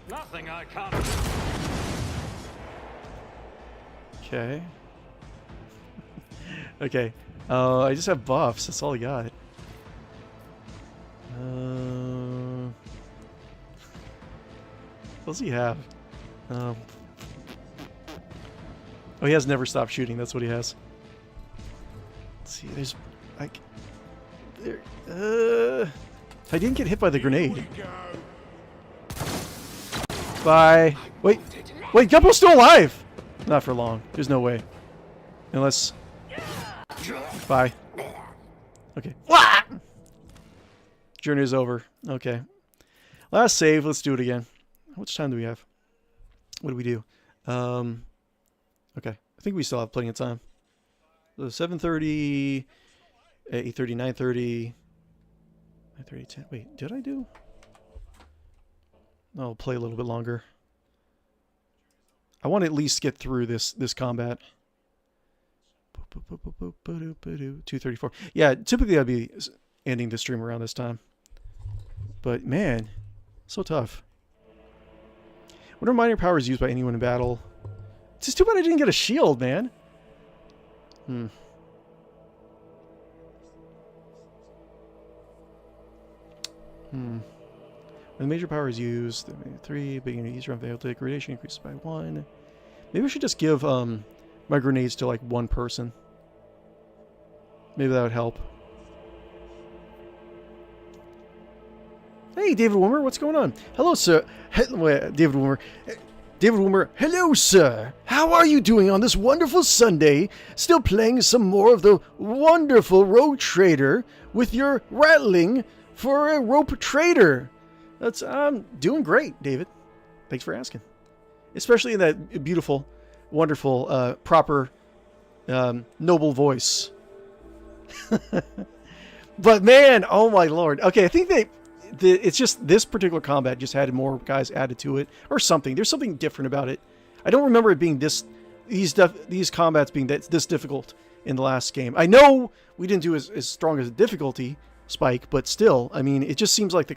Nothing I can't. Okay. Okay. I just have buffs. That's all I got. What does he have? Oh, he has never stopped shooting. That's what he has. Let's see. There's like there. I didn't get hit by the grenade. Bye. Wait. Wait. Guppo's still alive. Not for long. There's no way. Unless. Bye. Okay. Journey is over. Okay. Last save. Let's do it again. How much time do we have? What do we do? Okay. I think we still have plenty of time. So 7:30, 8:30, 9:30, 9:30, 10. Wait, did I do? I'll play a little bit longer. I want to at least get through this combat. 2:34. Yeah, typically I'd be ending the stream around this time. But man, so tough. Whenever minor power is used by anyone in battle, it's just too bad I didn't get a shield, man. When the major power is used, 3, beginning each round, fail to gradation increases by 1. Maybe I should just give my grenades to like one person. Maybe that would help. Hey, David Wimmer, what's going on? Hello, sir. David Wimmer. David Wimmer, hello, sir. How are you doing on this wonderful Sunday? Still playing some more of the wonderful Rogue Trader with your Ratling for a Rope Trader. That's doing great, David. Thanks for asking. Especially in that beautiful, wonderful, proper, noble voice. But man, oh my lord. Okay, I think it's just this particular combat just had more guys added to it or something. There's something different about it. I don't remember it being these combats being this difficult in the last game. I know we didn't do as strong as a difficulty spike, but still, I mean, it just seems like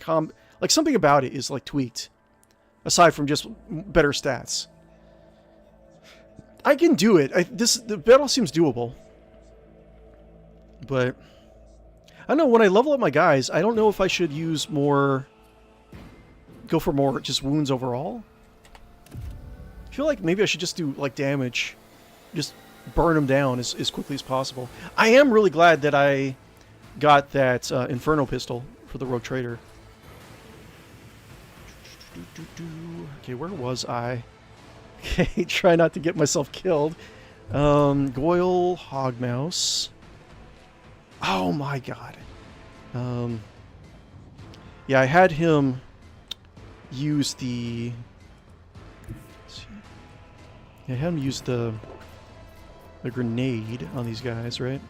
like something about it is like tweaked, aside from just better stats. I can do it. The battle seems doable, but I don't know. When I level up my guys, I don't know if I should use more. Go for more just wounds overall. I feel like maybe I should just do like damage, just burn them down as quickly as possible. I am really glad that I got that Inferno pistol for the Rogue Trader. Okay, where was I? Okay, try not to get myself killed. Goyle, Hogmouse. Oh my god. Yeah, I had him use the... Yeah, I had him use the grenade on these guys, right?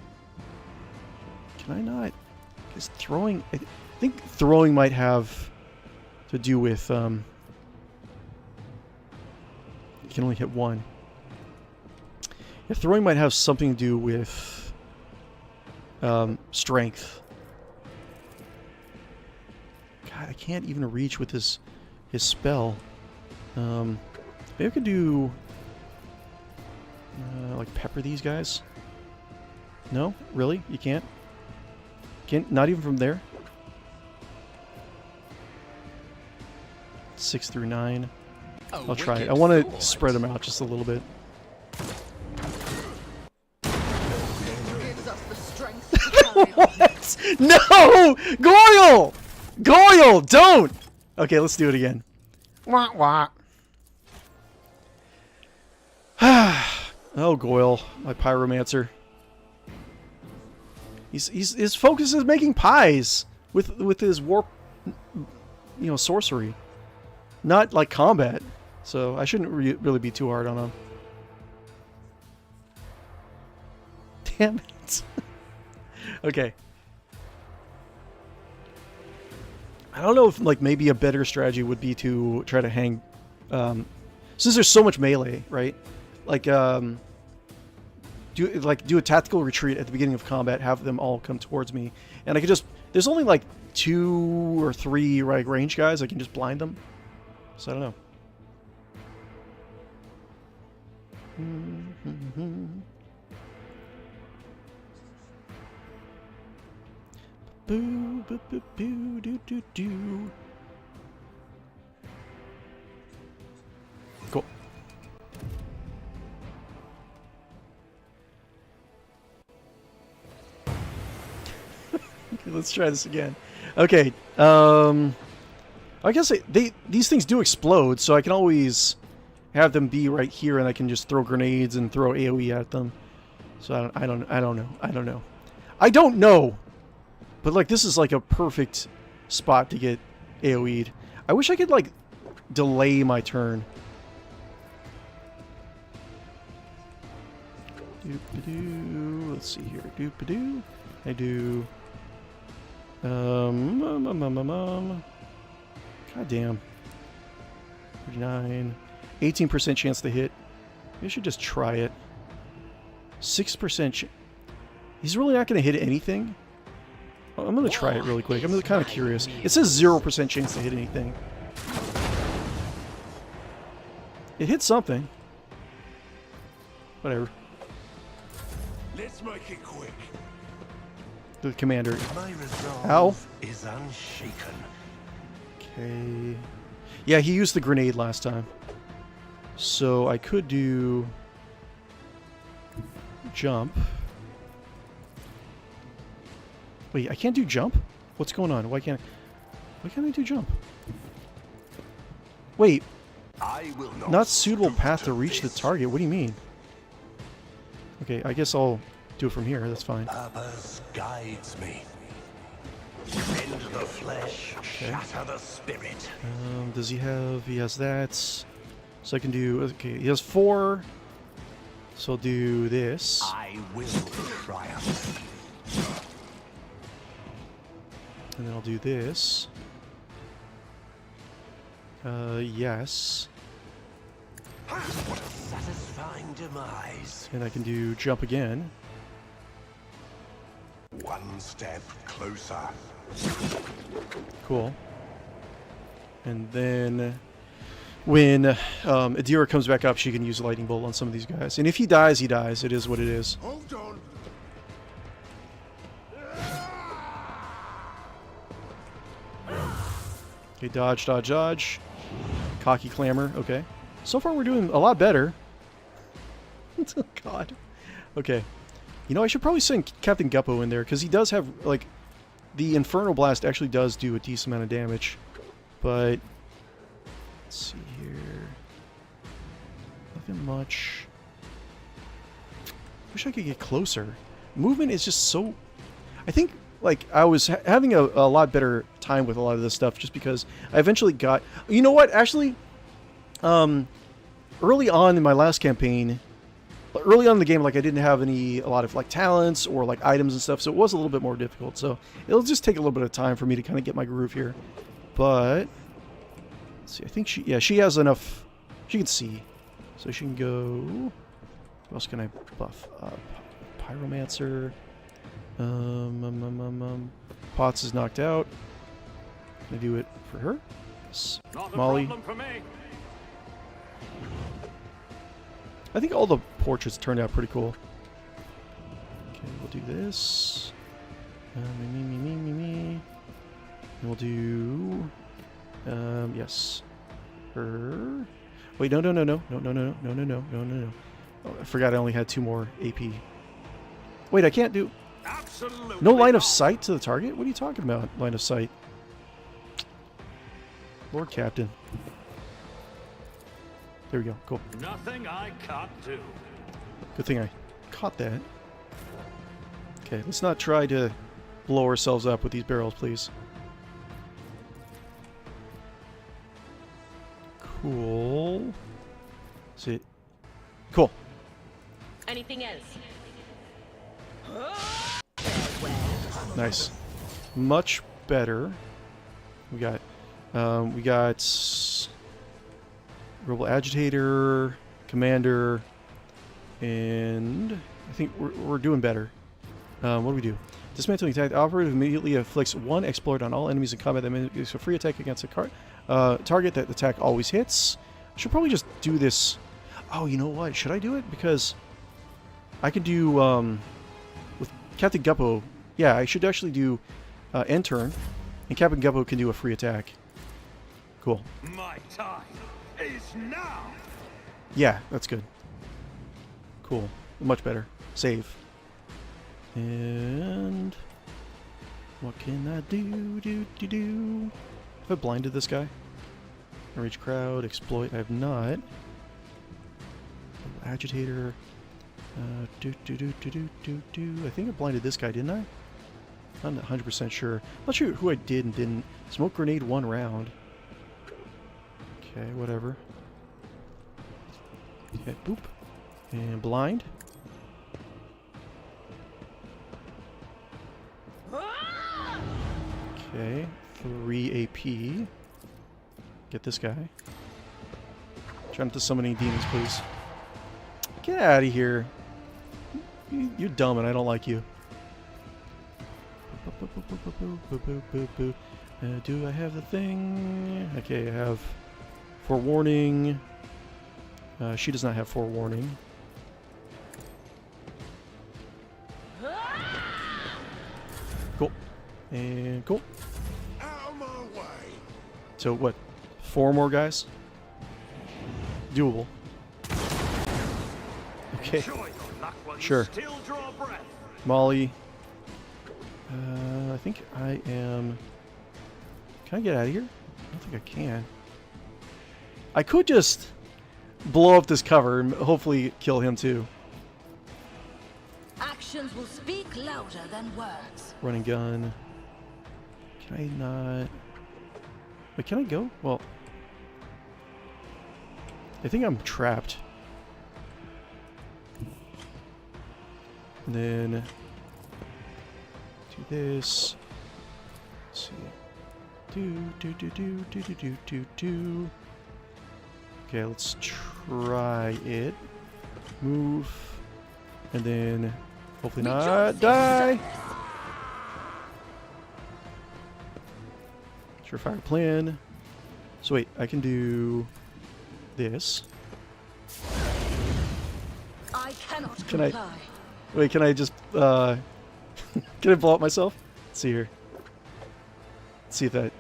Can I not? Because throwing... I think throwing might have to do with... you can only hit one. Yeah, throwing might have something to do with strength. God, I can't even reach with his spell. Maybe I could do like pepper these guys. No, really, you can't. Can't, not even from there. 6 through 9. I'll try it. I want to spread them out just a little bit. What? No! Goyle! Goyle, don't! Okay, let's do it again. Wah, wah. Oh, Goyle, my pyromancer. His focus is making pies with his warp, sorcery, not like combat. So I shouldn't really be too hard on him. Damn it. Okay. I don't know if like maybe a better strategy would be to try to hang, since there's so much melee, right? Like do a tactical retreat at the beginning of combat, have them all come towards me, and I could just, there's only like 2 or 3 like range guys, I can just blind them. So I don't know. Boo, boo, boo, boo, doo, doo, doo. Cool. Let's try this again. Okay. I guess these things do explode, so I can always have them be right here, and I can just throw grenades and throw AoE at them. So I don't know. But like this is like a perfect spot to get AoE'd. I wish I could like delay my turn. Doop-a-doo. Let's see here. Doop-a-doo. I do. God damn. 39. 18% chance to hit. Maybe I should just try it. 6%. He's really not going to hit anything. I'm going to try it really quick. I'm kind of curious. It says 0% chance to hit anything. It hit something. Whatever. Let's make it quick. The commander. My resolve Ow. is unshaken. Okay. Yeah, he used the grenade last time. So I could do jump. Wait, I can't do jump? What's going on? Why can't I do jump? Wait, I will not suitable stoop path to reach the this. target. What do you mean? Okay, I guess I'll do it from here. That's fine. Purpose guides me. Rend the flesh, shatter the spirit. Does he have... He has that. So I can do... Okay, he has 4. So I'll do this. I will triumph. And then I'll do this. Yes. What a satisfying demise. And I can do jump again. One step closer. Cool. And then when Adira comes back up, she can use lightning bolt on some of these guys. And if he dies, he dies. It is what it is. Hold on. Okay, dodge, dodge, dodge. Cocky clamor. Okay. So far, we're doing a lot better. Oh, God. Okay. You know, I should probably send Captain Guppo in there, because he does have, like, the Infernal Blast actually does do a decent amount of damage. But, let's see here. Nothing much. Wish I could get closer. Movement is just so... I think, like, I was having a lot better time with a lot of this stuff, just because I eventually got... You know what? Actually, early on in my last campaign... Early on in the game, like, I didn't have a lot of, like, talents or, like, items and stuff, so it was a little bit more difficult. So it'll just take a little bit of time for me to kind of get my groove here. But, let's see, I think she has enough, she can see. So she can go, what else can I buff up? Pyromancer. Potts is knocked out. Can I do it for her? Yes. Not a Molly. problem for me. I think all the portraits turned out pretty cool. Okay, we'll do this. Me. And we'll do... yes. Her... Wait, no. Oh, I forgot I only had 2 more AP. Wait, I can't do... Absolutely No line of not. sight to the target? What are you talking about, line of sight? Lord Captain. There we go, cool. Nothing I can't do. Good thing I caught that. Okay, let's not try to blow ourselves up with these barrels, please. Cool. See. Cool. Anything else? Nice. Much better. We got Rebel Agitator, Commander, and I think we're doing better. What do we do? Dismantling attack. The operative immediately inflicts 1 exploit on all enemies in combat that makes a free attack against a target that the attack always hits. I should probably just do this. Oh, you know what? Should I do it? Because I could do with Captain Guppo. Yeah, I should actually do end turn, and Captain Guppo can do a free attack. Cool. My time is now. Yeah, that's good. Cool. Much better. Save. And what can I do? Have I blinded this guy? Reach crowd, exploit. I have not. Agitator. I think I blinded this guy, didn't I? I'm not 100% sure. Not sure who I did and didn't. Smoke grenade 1 round. Okay, whatever. Okay, boop. And blind. Okay, 3 AP. Get this guy. Try not to summon any demons, please. Get out of here. You're dumb and I don't like you. Do I have the thing? Okay, I have forewarning. She does not have forewarning. Cool. And cool. Out of my way. So what? 4 more guys? Doable. Okay. Enjoy your luck while Sure. you still draw breath. Molly. I think I am... Can I get out of here? I don't think I can. I could just blow up this cover and hopefully kill him too. Actions will speak louder than words. Running gun. Can I not... Wait, can I go? Well... I think I'm trapped. And then... do this. Let's see. Do. Okay, let's try it. Move. And then... hopefully not die! Surefire plan. So wait, I can do this. I cannot Can I- comply. Wait, can I just can I blow up myself? Let's see here. Let's see if that...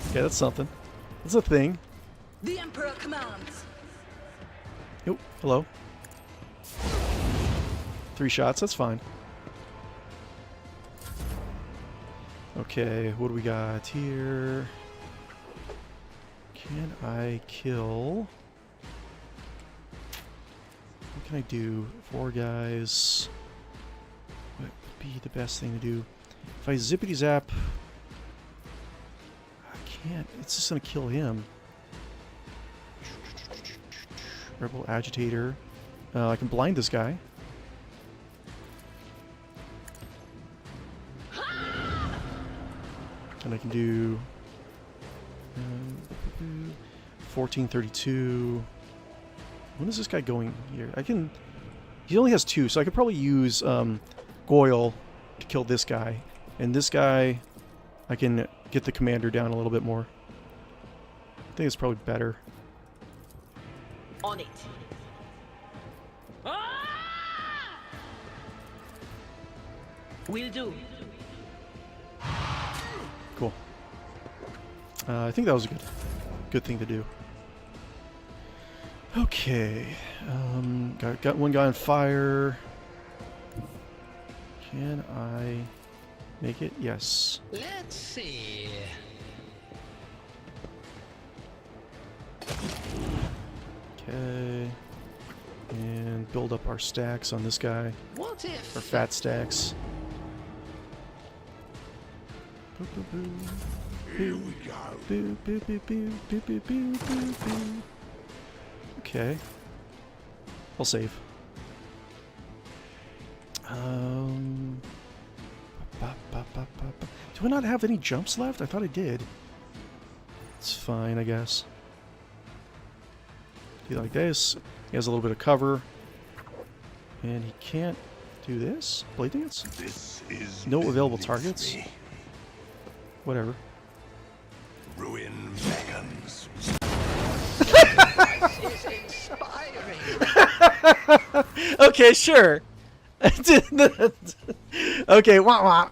Okay, that's something. That's a thing. The Emperor commands. Oh, hello. 3 shots, that's fine. Okay, what do we got here? Can I kill? What can I do? 4 guys. What would be the best thing to do? If I zippity zap... I can't. It's just gonna kill him. Rebel agitator. I can blind this guy. And I can do 1432. When is this guy going here? I can... He only has 2, so I could probably use Goyle to kill this guy. And this guy, I can get the commander down a little bit more. I think it's probably better. On it. Will do. Cool. I think that was a good thing to do. Okay. Got one guy on fire. Can I make it? Yes. Let's see. Okay. And build up our stacks on this guy. What if Our fat stacks. Boo, boo, boo. Here we go. Boo, boo, boo, boo, boo, boo, boo, boo, boo. Okay. I'll save. Do I not have any jumps left? I thought I did. It's fine, I guess. Do like this. He has a little bit of cover. And he can't do this? Blade dance? This is No available beneath targets? me. Whatever. Ruin beckons. is inspiring? Okay, sure. Okay, wah wah.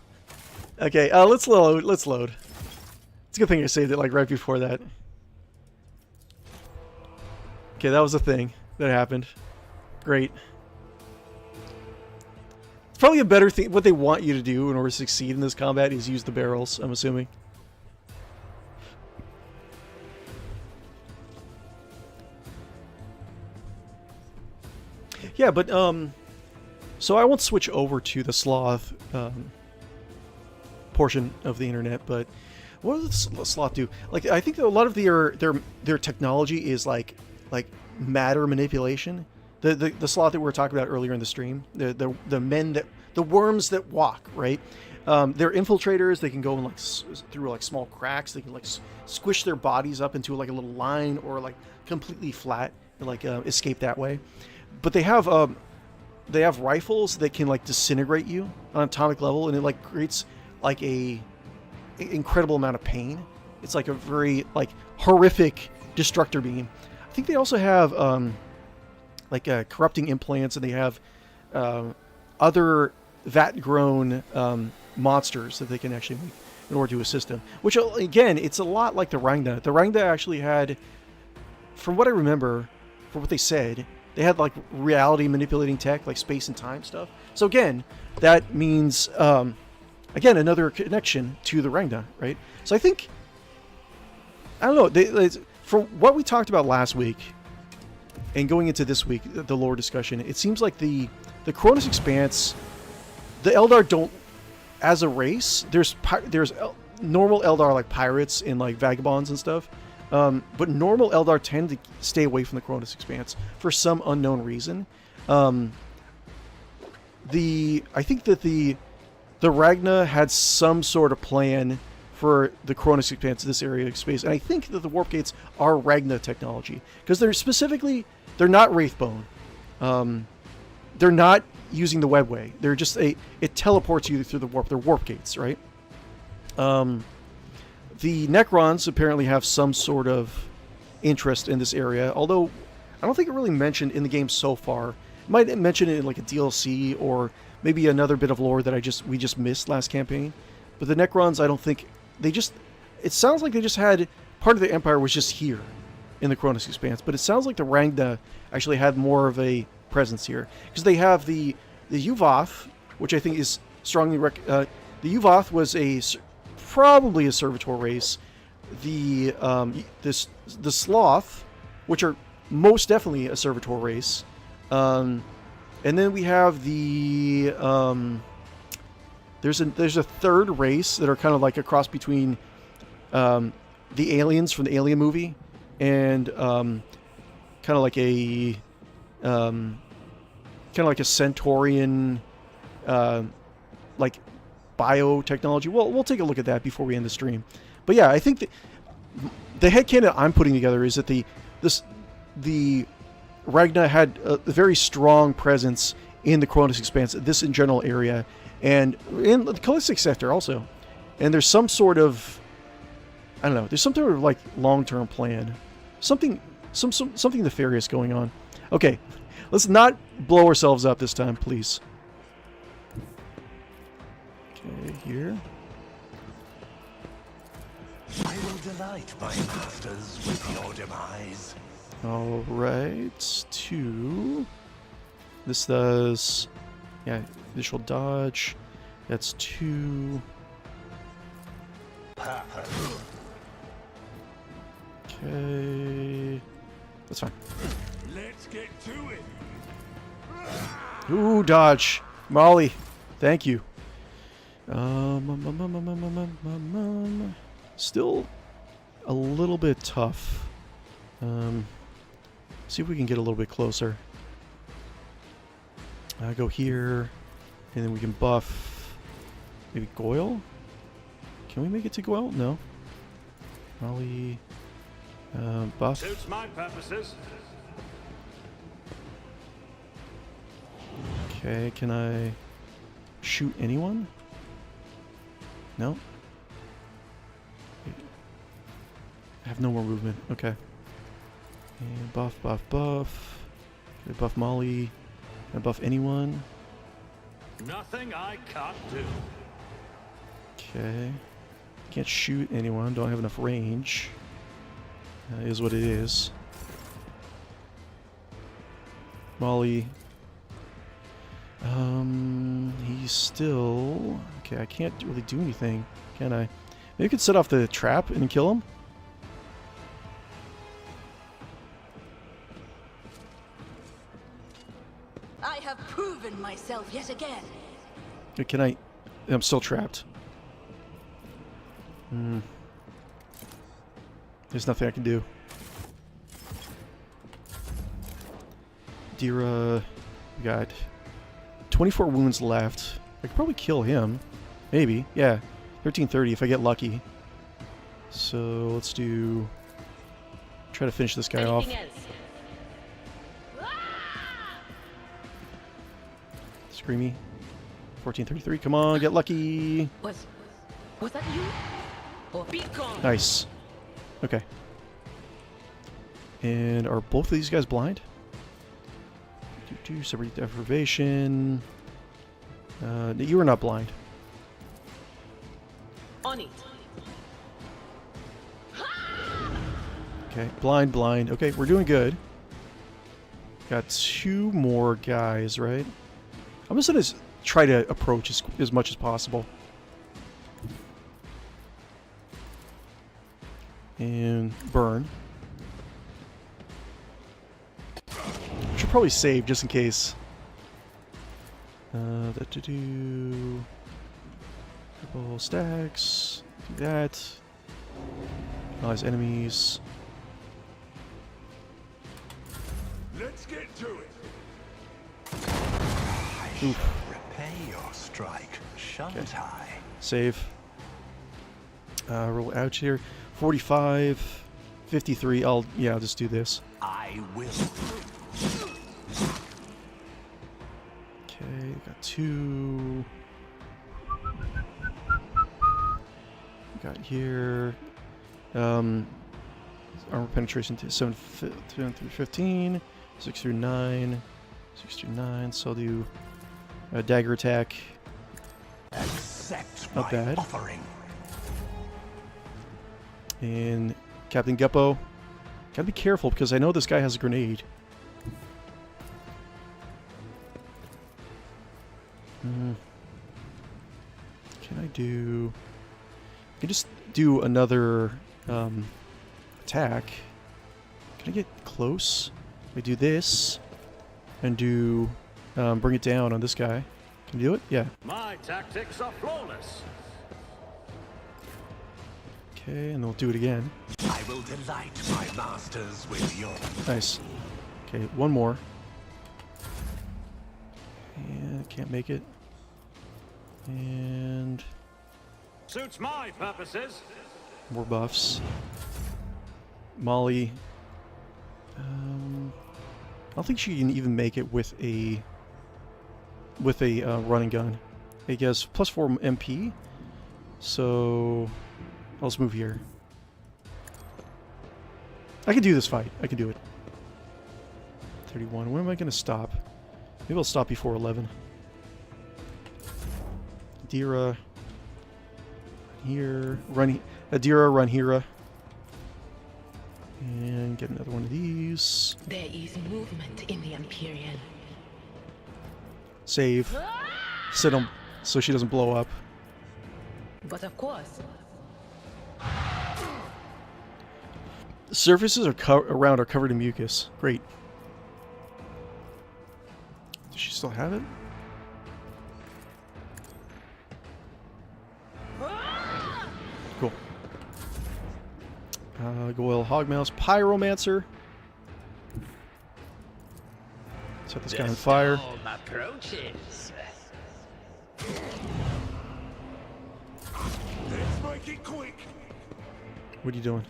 Okay, let's load. Let's load. It's a good thing I saved it like right before that. Okay, that was a thing that happened. Great. It's probably a better thing. What they want you to do in order to succeed in this combat is use the barrels, I'm assuming. Yeah, but, so I won't switch over to the sloth portion of the internet, but what does the sloth do? Like, I think that a lot of their technology is like matter manipulation. The sloth that we were talking about earlier in the stream, the the worms that walk, right? They're infiltrators. They can go in like through like small cracks. They can like squish their bodies up into like a little line or like completely flat and like escape that way. But they have rifles that can like disintegrate you on an atomic level, and it like creates like a incredible amount of pain. It's like a very like horrific destructor beam. I think they also have like corrupting implants, and they have other vat-grown monsters that they can actually make in order to assist them. Which, again, it's a lot like the 𝕽𝖌𝖚. The 𝕽𝖚 actually had, from what I remember, from what they said, they had like reality manipulating tech, like space and time stuff. So again, that means, again, another connection to the 𝕽𝖚, right? So I think, I don't know, from what we talked about last week and going into this week, the lore discussion, it seems like the Cronus Expanse, the Eldar don't, as a race, there's normal Eldar like pirates and like vagabonds and stuff, but normal Eldar tend to stay away from the Cronus Expanse for some unknown reason. I think that the 𝕽𝖚 had some sort of plan for the Cronus Expanse, this area of space, and I think that the warp gates are 𝕽𝖚 technology, because they're not Wraithbone. They're not using the webway. They're just it teleports you through the warp. They're warp gates, right? The Necrons apparently have some sort of interest in this area, although I don't think it really mentioned in the game so far. It might mention it in like a DLC or maybe another bit of lore that we just missed last campaign. But the Necrons, I don't think it sounds like they just had part of the Empire was just here in the Cronus Expanse, but it sounds like the 𝕽𝖚 actually had more of a presence here, because they have the 𝕊𝖃, which I think is strongly the 𝕊𝖃 was probably a servitor race. The Sloth, which are most definitely a servitor race, and then we have the there's a third race that are kind of like a cross between the aliens from the Alien movie and kind of like a Centaurian like biotechnology. Well, we'll take a look at that before we end the stream. But yeah, I think that the headcanon I'm putting together is that the 𝕽𝖚 had a very strong presence in the Cronus Expanse, this in general area, and in the Callistic sector also. And there's some sort of, I don't know, there's some sort of like long-term plan, something nefarious going on. Okay, let's not blow ourselves up this time, please. Okay, here. I will delight my masters with your demise. Alright, 2. This does, yeah, initial dodge. That's 2. Purpose. Okay. That's fine. Let's get to it. Ooh, dodge. Molly, thank you. Still a little bit tough. See if we can get a little bit closer. Go here, and then we can buff maybe Goyle? Can we make it to Goyle? No. Molly, buff. Suits my purposes. Okay, can I shoot anyone? No? I have no more movement. Okay. And buff. Can I buff Molly? Can I buff anyone? Nothing I can't do. Okay. Can't shoot anyone. Don't have enough range. Is what it is. Molly. He's still... Okay, I can't really do anything, can I? Maybe I could set off the trap and kill him? I have proven myself yet again. Can I... I'm still trapped. There's nothing I can do. Dira... We got 24 wounds left. I could probably kill him. Maybe. Yeah. 1330 if I get lucky. So let's do... Try to finish this guy off. Anything else? Screamy. 1433. Come on, get lucky. Was that you? Or be gone. Nice. Okay. And are both of these guys blind? Separate deprivation. You are not blind. On it. Okay, blind, blind. Okay, we're doing good. Got 2 more guys, right? I'm just gonna try to approach as much as possible. And burn. Should probably save just in case. Couple stacks. Do that. Analyze enemies. Let's get to it. Oof. Repay your strike, shan't I? Save. Roll out here. 45. 53. I'll just do this. I will. Okay, got 2. Got here. Armor penetration to 7 through 15. 6 through 9. 6 through 9. So I'll do a dagger attack. Accept Not my bad. offering. And Captain Guppo. Gotta be careful because I know this guy has a grenade. Can I do... I can just do another attack. Can I get close? I do this and do bring it down on this guy. Can you do it? Yeah. My tactics are flawless. Okay, and then we'll do it again. I will delight my masters with your... Nice. Okay, one more. And can't make it. And Suits my purposes. more buffs. Molly. I don't think she can even make it with a running gun. It gets +4 MP. So let's move here. I can do this fight. I can do it. 31. When am I going to stop? Maybe I'll stop before 11. Adira. Here. Run. Adira, run here. And get another one of these. There is movement in the Imperial. Save. Sit him so she doesn't blow up. But of course, Surfaces around are covered in mucus. Great. Does she still have it? Cool. Goyle Hogmouse. Pyromancer. Set this guy on fire. Storm approaches. Let's make it quick. What are you doing?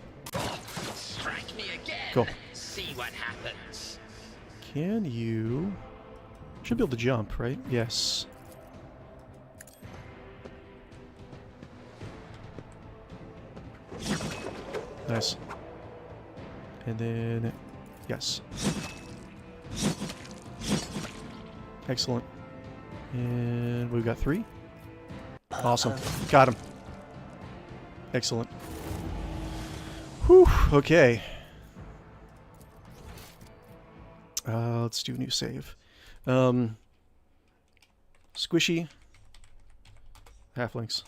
Strike me again. Go. See what happens. Can you... Should be able to jump, right? Yes. Nice. And then... Yes. Excellent. And we've got 3. Awesome. Got him. Excellent. Whew. Okay. Let's do a new save. Squishy. Halflings.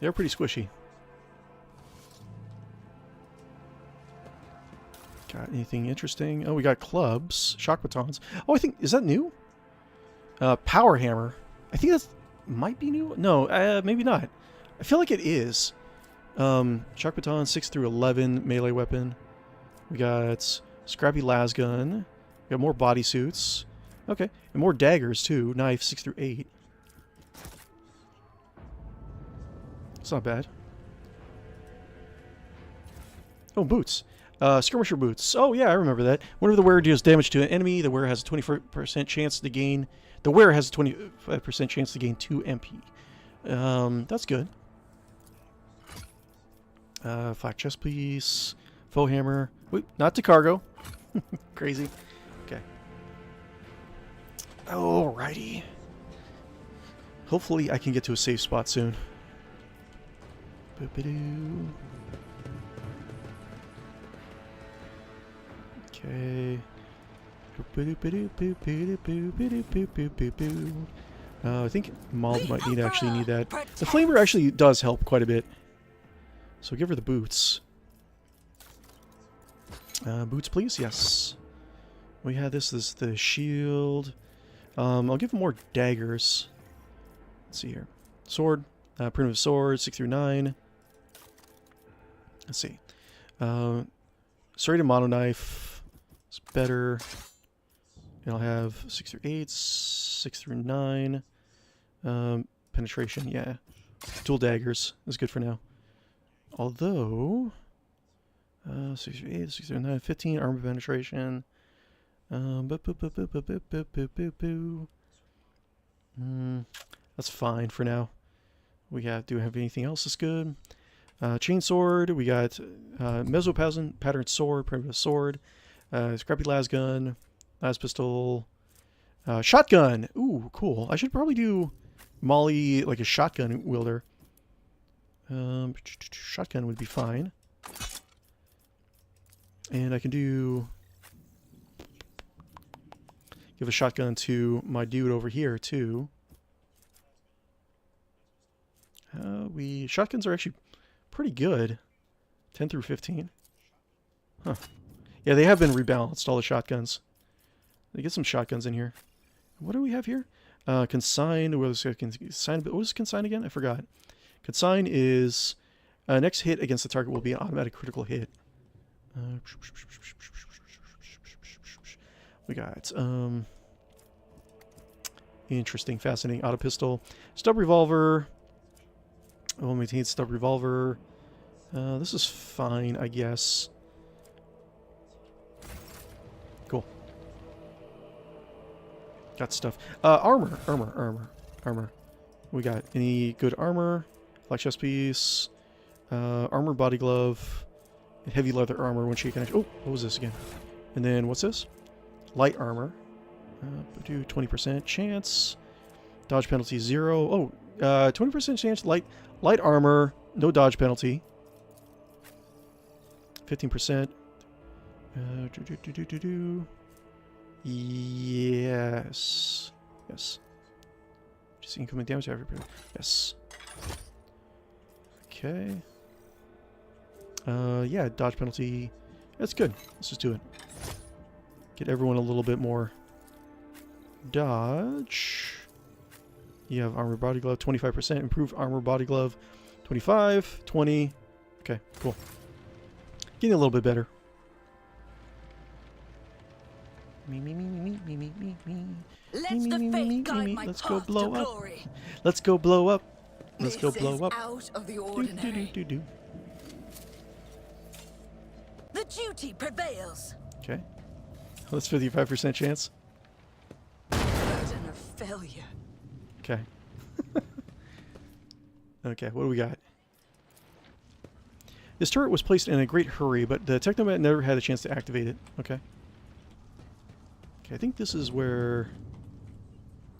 They're pretty squishy. Got anything interesting? Oh, we got clubs. Shock batons. Oh, I think... Is that new? Power hammer. I think that might be new. No, maybe not. I feel like it is. Shock baton, 6 through 11 melee weapon. We got scrappy las gun. We got more bodysuits. Okay, and more daggers too. Knife 6 through 8. It's not bad. Oh, boots. Skirmisher boots. Oh yeah, I remember that. Whenever the wearer deals damage to an enemy, the wearer has a 20% chance to gain. The wearer has a 25% chance to gain 2 MP. That's good. Flak chest piece. Faux hammer. Wait, not to cargo. Crazy. Okay. Alrighty. Hopefully I can get to a safe spot soon. Boop-a-doo. Okay. I think Molly might actually need that. The flamer actually does help quite a bit. So give her the boots. Boots, please. Yes. We have this is the shield. I'll give him more daggers. Let's see here. Sword. Primitive sword, 6 through 9. Let's see. Serrated mono knife. It's better. And I'll have 6 through 8, 6 through 9. Penetration, yeah. Dual daggers is good for now. Although, 6 through 8, 6 through 9, 15 armor penetration. That's fine for now. Do we have anything else that's good? Chainsword. We got Meso patterned sword, primitive sword, scrappy las gun, las pistol, shotgun. Ooh, cool. I should probably do Molly like a shotgun wielder. Shotgun would be fine. And I can give a shotgun to my dude over here too. Shotguns are actually pretty good. 10 through 15. Huh. Yeah, they have been rebalanced, all the shotguns. Let me get some shotguns in here. What do we have here? Consign. What is consign again? I forgot. Consign is next hit against the target will be an automatic critical hit. We got interesting, fascinating auto pistol, stub revolver. We'll maintain stub revolver. This is fine, I guess. Cool. Got stuff. Armor. We got any good armor? Black chest piece. Armor body glove. Heavy leather armor when she can actually... Oh, what was this again? And then what's this? Light armor. Do 20% chance. Dodge penalty 0. Oh, 20% chance. Light armor. No dodge penalty. 15%. Yes. Yes. Just incoming damage to everybody. Yes. Okay. Yeah, dodge penalty. That's good. Let's just do it. Get everyone a little bit more dodge. You have armor body glove, 25%. Improved armor body glove, 25, 20. Okay, cool. Getting a little bit better. Let's go blow up. Let's go blow up. Let's go blow up. Out of the ordinary. The duty prevails. Okay. That's 55% chance. Burden of failure. Okay. Okay, what do we got? This turret was placed in a great hurry, but the Technomat never had a chance to activate it. Okay. Okay, I think this is where...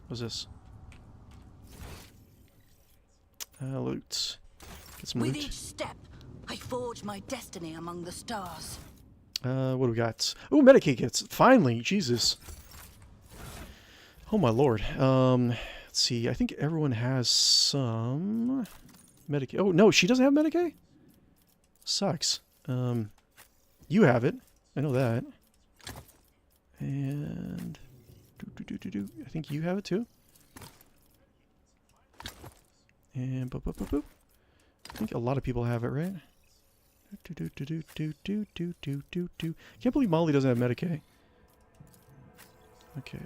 What's this? Loot. Get some With loot. each step, I forge my destiny among the stars. What do we got? Oh, Medicaid kits. Finally, Jesus. Oh my lord. Let's see. I think everyone has some Medicaid. Oh no, she doesn't have Medicaid? Sucks. You have it. I know that. And I think you have it too. And boop, boop, boop, boop. I think a lot of people have it, right? Can't believe Molly doesn't have Medicaid. Okay.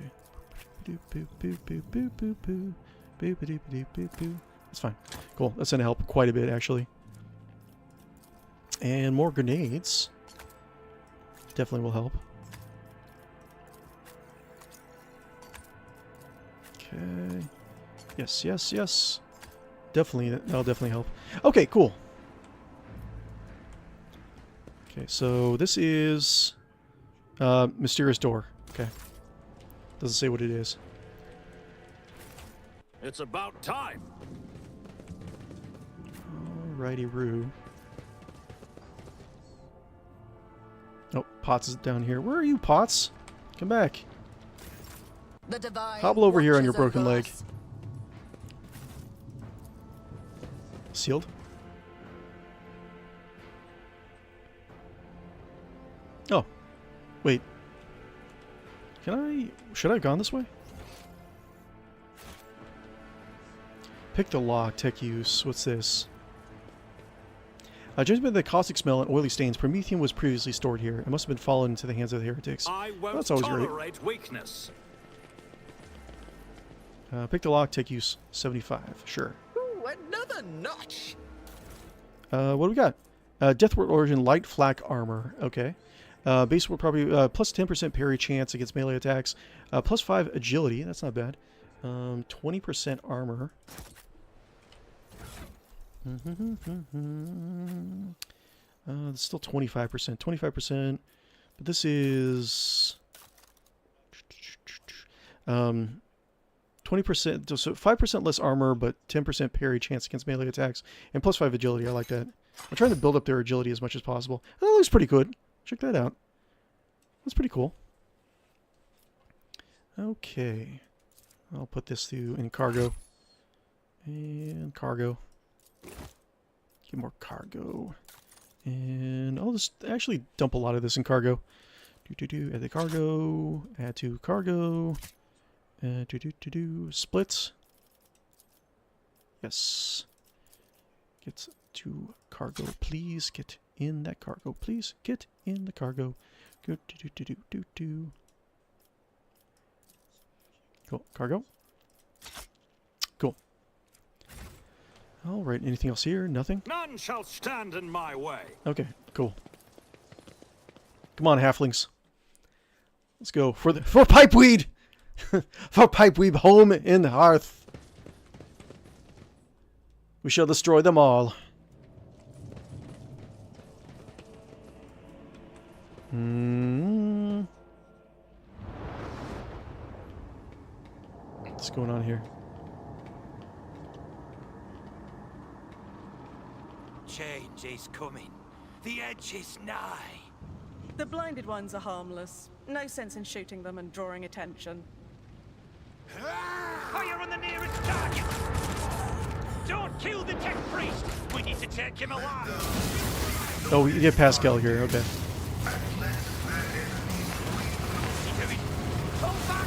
That's fine. Cool. That's going to help quite a bit, actually. And more grenades. Definitely will help. Okay. Yes, yes, yes. Definitely, that'll definitely help. Okay, cool. Okay, so this is mysterious door. Okay. Doesn't say what it is. It's about time. Alrighty, Roo. Oh, Potts is down here. Where are you, Potts? Come back. The divine Hobble over here on your watches broken over leg. us. Sealed? Oh. Wait. Should I have gone this way? Pick the lock, tech use. What's this? Judging by the caustic smell and oily stains, Prometheum was previously stored here. It must have been fallen into the hands of the heretics. I won't That's always great. tolerate weakness. Pick the lock, tech use 75. Sure. Ooh, another notch. What do we got? Deathward Origin Light Flak Armor. Okay. Base will probably plus 10% parry chance against melee attacks. Plus 5 agility. That's not bad. 20% armor. It's still 25%. 25%. But this is 20%. So 5% less armor, but 10% parry chance against melee attacks, and plus 5 agility. I like that. I'm trying to build up their agility as much as possible. That looks pretty good. Check that out. That's pretty cool. Okay. I'll put this in cargo. And cargo. Get more cargo. And I'll just actually dump a lot of this in cargo. Add the cargo. Add to cargo. Splits. Yes. Get to cargo, please. Get in that cargo, please. Get in the cargo. Good. Cool. Cargo. Cool. All right. Anything else here? Nothing. None shall stand in my way. Okay. Cool. Come on, halflings. Let's go for pipeweed. For pipeweed home in the hearth. We shall destroy them all. What's going on here? Change is coming. The edge is nigh. The blinded ones are harmless. No sense in shooting them and drawing attention. Fire on the nearest target! Don't kill the tech priest! We need to take him alive! Oh, we get Pascal here. Okay. Fall back!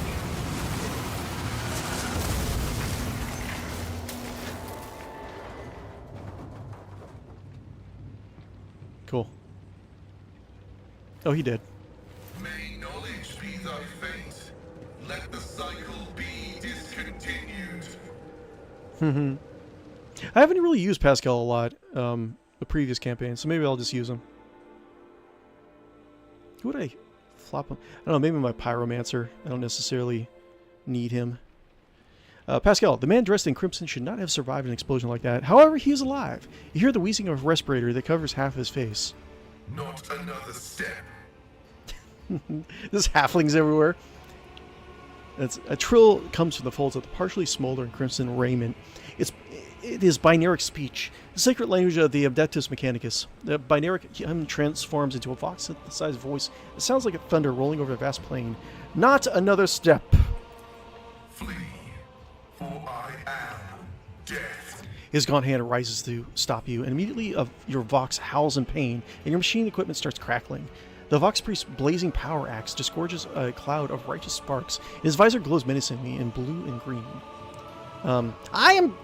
Cool. Oh, he did. May knowledge be thy fate. Let the cycle be discontinued. I haven't really used Pascal a lot, the previous campaign, so maybe I'll just use him. Who would I flop him? I don't know, maybe my Pyromancer. I don't necessarily need him. Pascal, the man dressed in crimson should not have survived an explosion like that. However, he is alive. You hear the wheezing of a respirator that covers half of his face. Not another step. There's halflings everywhere. A trill comes from the folds of the partially smoldering crimson raiment. It is binaric speech, the sacred language of the Adeptus Mechanicus. The binaric hymn transforms into a vox-synthesized voice that sounds like a thunder rolling over a vast plain. Not another step. Flee, for I am death. His gaunt hand rises to stop you, and immediately your vox howls in pain, and your machine equipment starts crackling. The Vox Priest's blazing power axe disgorges a cloud of righteous sparks. His visor glows menacingly in blue and green. I am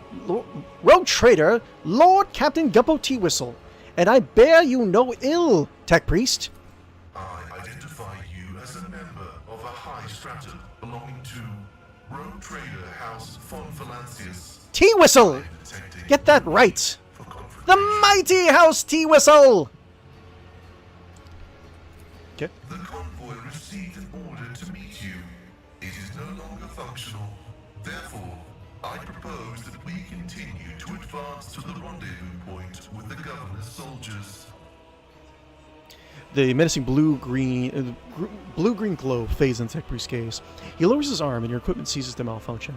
rogue trader, Lord Captain Guppo Teawhistle, and I bear you no ill, Tech Priest. I identify you as a member of a high stratum belonging to trader House von Valancius. Teawhistle! Get that right! The mighty House Teawhistle! Okay. The convoy received an order to meet you. It is no longer functional. Therefore, I propose that we continue to advance to the rendezvous point with the governor's soldiers. The menacing blue-green glow fades in Tech Priest's gaze. He lowers his arm and your equipment ceases to malfunction.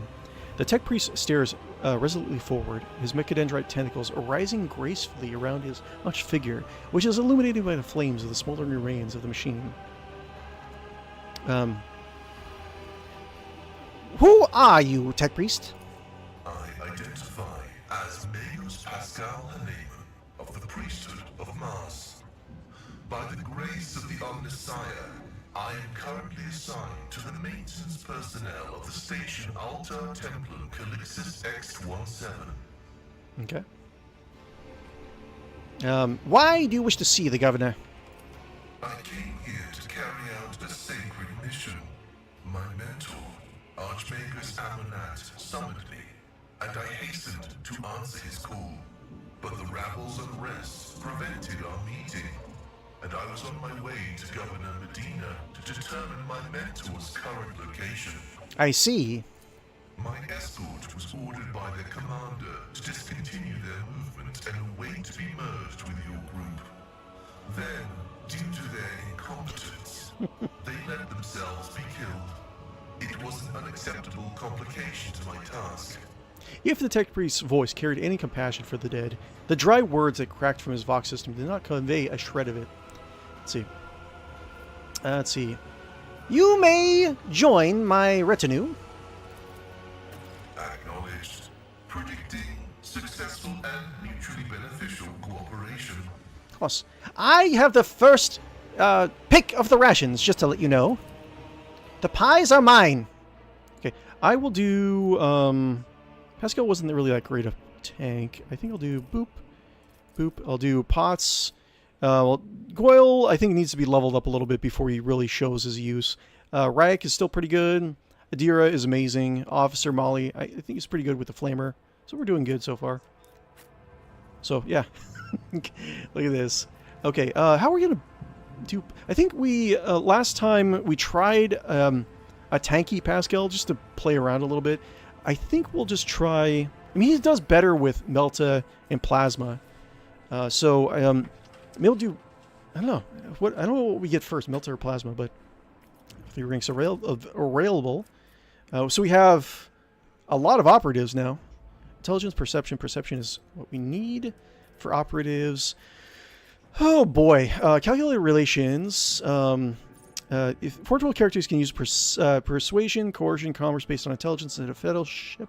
The Tech Priest stares resolutely forward, his mechadendrite tentacles rising gracefully around his hunched figure, which is illuminated by the flames of the smoldering remains of the machine. Who are you, Tech Priest? I identify as Magus Pascal Haneman of the priesthood of Mars. By the grace of the Omnissiah, I am currently assigned to the maintenance personnel of the station Altar Templum Calixis X-17. Okay. Why do you wish to see the governor? I came here to carry out a sacred mission. My mentor, Archmagus Amonat, summoned me, and I hastened to answer his call. But the rabble's unrest prevented our meeting, and I was on my way to Governor Medina to determine my mentor's current location. I see. My escort was ordered by their commander to discontinue their movement and await to be merged with your group. Then, due to their incompetence, they let themselves be killed. It was an unacceptable complication to my task. If the Tech Priest's voice carried any compassion for the dead, the dry words that cracked from his Vox system did not convey a shred of it. Let's see. You may join my retinue. Acknowledged. Predicting successful and mutually beneficial cooperation. Of course. I have the first pick of the rations, just to let you know. The pies are mine. Okay, I will do... Pascal wasn't really that great a tank. I think I'll do boop, boop. I'll do pots. Well, Goyle, I think, needs to be leveled up a little bit before he really shows his use. Ryak is still pretty good. Adira is amazing. Officer Molly, I think he's pretty good with the flamer. So we're doing good so far. So, yeah. Look at this. Okay, how are we going to do... I think we, last time we tried a tanky Pascal just to play around a little bit. I think we'll just try... I mean, he does better with Melta and Plasma. So, maybe we'll do... I don't know. I don't know what we get first, Melta or Plasma, but... 3 ranks available. So we have a lot of operatives now. Intelligence, perception. Perception is what we need for operatives. Oh boy. Calculated relations. If portable characters can use persuasion, coercion, commerce based on intelligence and a fellowship.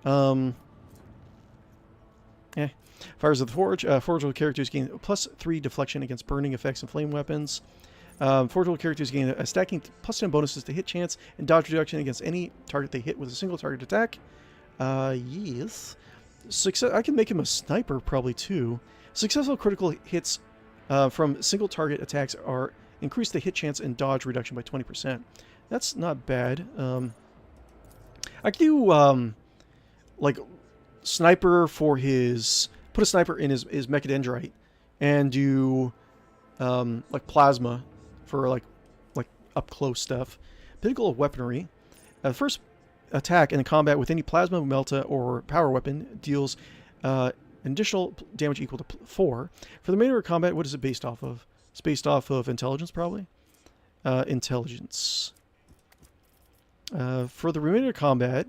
Fires of the Forge. Forgeable characters gain +3 deflection against burning effects and flame weapons. Forgeable characters gain a stacking +10 bonuses to hit chance and dodge reduction against any target they hit with a single target attack. Yes. I can make him a sniper probably too. Successful critical hits from single target attacks are increase the hit chance and dodge reduction by 20%. That's not bad. I could do like sniper for his... Put a sniper in his mechadendrite and do like plasma for like up close stuff. Pinnacle of weaponry. First attack in combat with any plasma, melta, or power weapon deals additional damage equal to 4. For the remainder of combat, what is it based off of? It's based off of intelligence, probably. Intelligence. For the remainder of combat,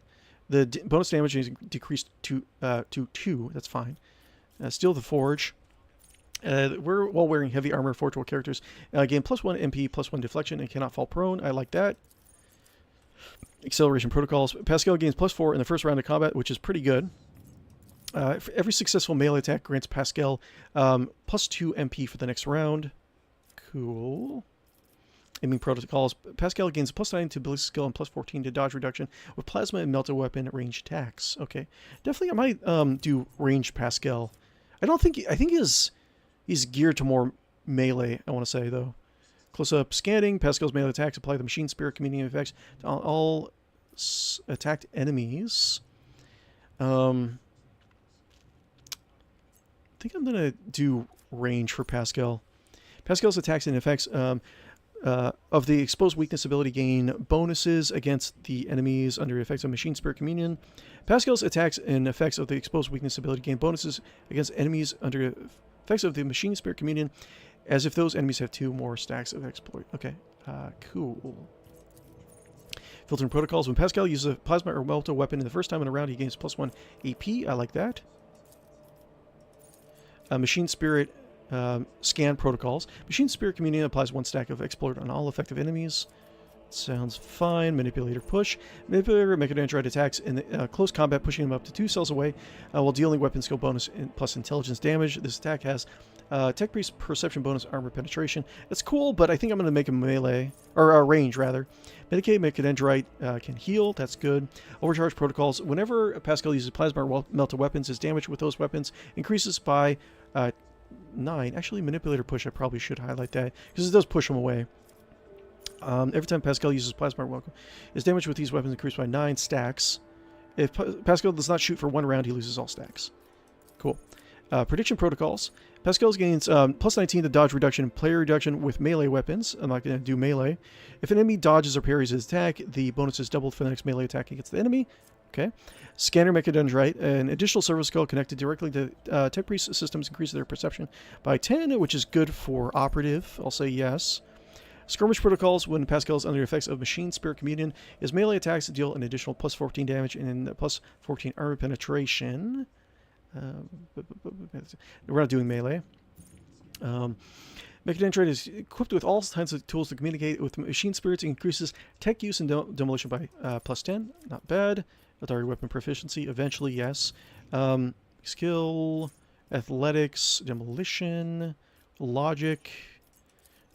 the bonus damage is decreased to 2. That's fine. Steal the Forge. We're while wearing heavy armor, forgeable characters gain +1 MP, +1 deflection, and cannot fall prone. I like that. Acceleration protocols. Pascal gains +4 in the first round of combat, which is pretty good. For every successful melee attack grants Pascal +2 MP for the next round. Cool. Aiming protocols. Pascal gains +9 to ballistic skill and +14 to dodge reduction with plasma and melta weapon ranged attacks. Okay, definitely I might do ranged Pascal. I think he's geared to more melee. I want to say though. Close up scanning. Pascal's melee attacks apply the machine spirit community effects to all attacked enemies. I think I'm gonna do range for Pascal. Pascal's attacks and effects of the exposed weakness ability gain bonuses against the enemies under effects of Machine Spirit Communion. Pascal's attacks and effects of the exposed weakness ability gain bonuses against enemies under effects of the Machine Spirit Communion, as if those enemies have 2 more stacks of exploit. Okay, cool. Filtering protocols. When Pascal uses a plasma or melta weapon in the first time in a round, he gains +1 AP. I like that. Machine Spirit scan protocols. Machine Spirit Communion applies 1 stack of exploit on all effective enemies. Sounds fine. Manipulator push. Manipulator Mechadendrite attacks in close combat, pushing him up to 2 cells away while dealing weapon skill bonus plus intelligence damage. This attack has Tech Priest Perception bonus armor penetration. That's cool, but I think I'm going to make him melee, or range rather. Medicaid Mechadendrite can heal. That's good. Overcharge protocols. Whenever Pascal uses plasma or melta weapons, his damage with those weapons increases by 9. Actually, Manipulator push, I probably should highlight that because it does push him away. Every time Pascal uses plasma or welcome, his damage with these weapons increased by 9 stacks. If Pascal does not shoot for 1 round, he loses all stacks. Cool. Prediction protocols. Pascal gains +19 to dodge reduction and player reduction with melee weapons. I'm not going to do melee. If an enemy dodges or parries his attack, the bonus is doubled for the next melee attack against the enemy. Okay. Scanner Mechadendrite. An additional servo skill connected directly to Tech Priest systems increases their perception by 10, which is good for operative. I'll say yes. Skirmish protocols. When Pascal is under the effects of Machine Spirit Communion, his melee attacks deal an additional +14 damage and +14 armor penetration. We're not doing melee. Mechadendrite is equipped with all kinds of tools to communicate with machine spirits. It increases tech use and demolition by +10. Not bad. Authority weapon proficiency. Eventually, yes. Skill, athletics, demolition, logic,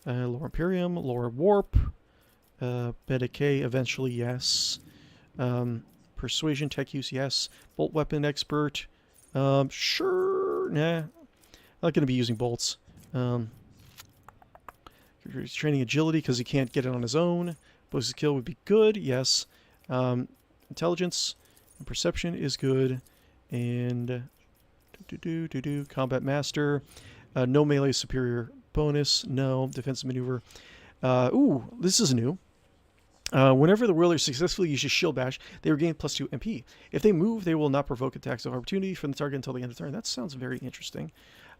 Lore Imperium, Lore Warp, Decay. Eventually, yes. Persuasion, tech use, yes. Bolt weapon expert. Sure. Nah. Not going to be using bolts. He's training agility because he can't get it on his own. Both skill would be good. Yes. Intelligence and perception is good. And combat master. No melee superior bonus. No defensive maneuver. Ooh, this is new. Whenever the whirler successfully uses Shield Bash, they regain +2 MP. If they move, they will not provoke attacks of opportunity from the target until the end of the turn. That sounds very interesting.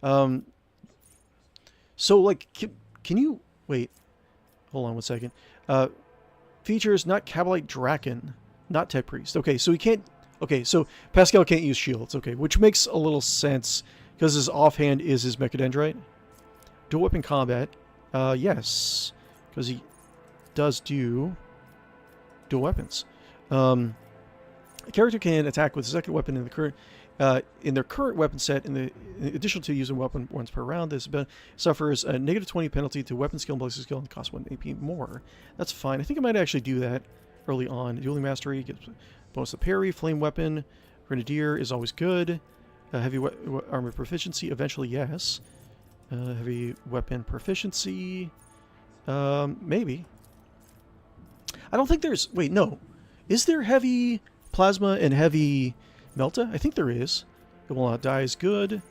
So, like, can you... Wait. Hold on 1 second. Features, not Cabalite Draken. Not Tech Priest. Okay, so he can't... Okay, so Pascal can't use shields. Okay, which makes a little sense, because his offhand is his Mechadendrite. Dual weapon combat. Yes. Because he does do... dual weapons. A character can attack with a second weapon in their current weapon set. In addition to using weapon once per round, this suffers a -20 penalty to weapon skill and ballistic skill and costs 1 AP more. That's fine. I think I might actually do that early on. Dueling mastery gives bonus to parry. Flame weapon, grenadier is always good. Heavy armor proficiency. Eventually, yes. Heavy weapon proficiency. Maybe. I don't think there's... Wait, no. Is there heavy plasma and heavy melta? I think there is. It will not die is good.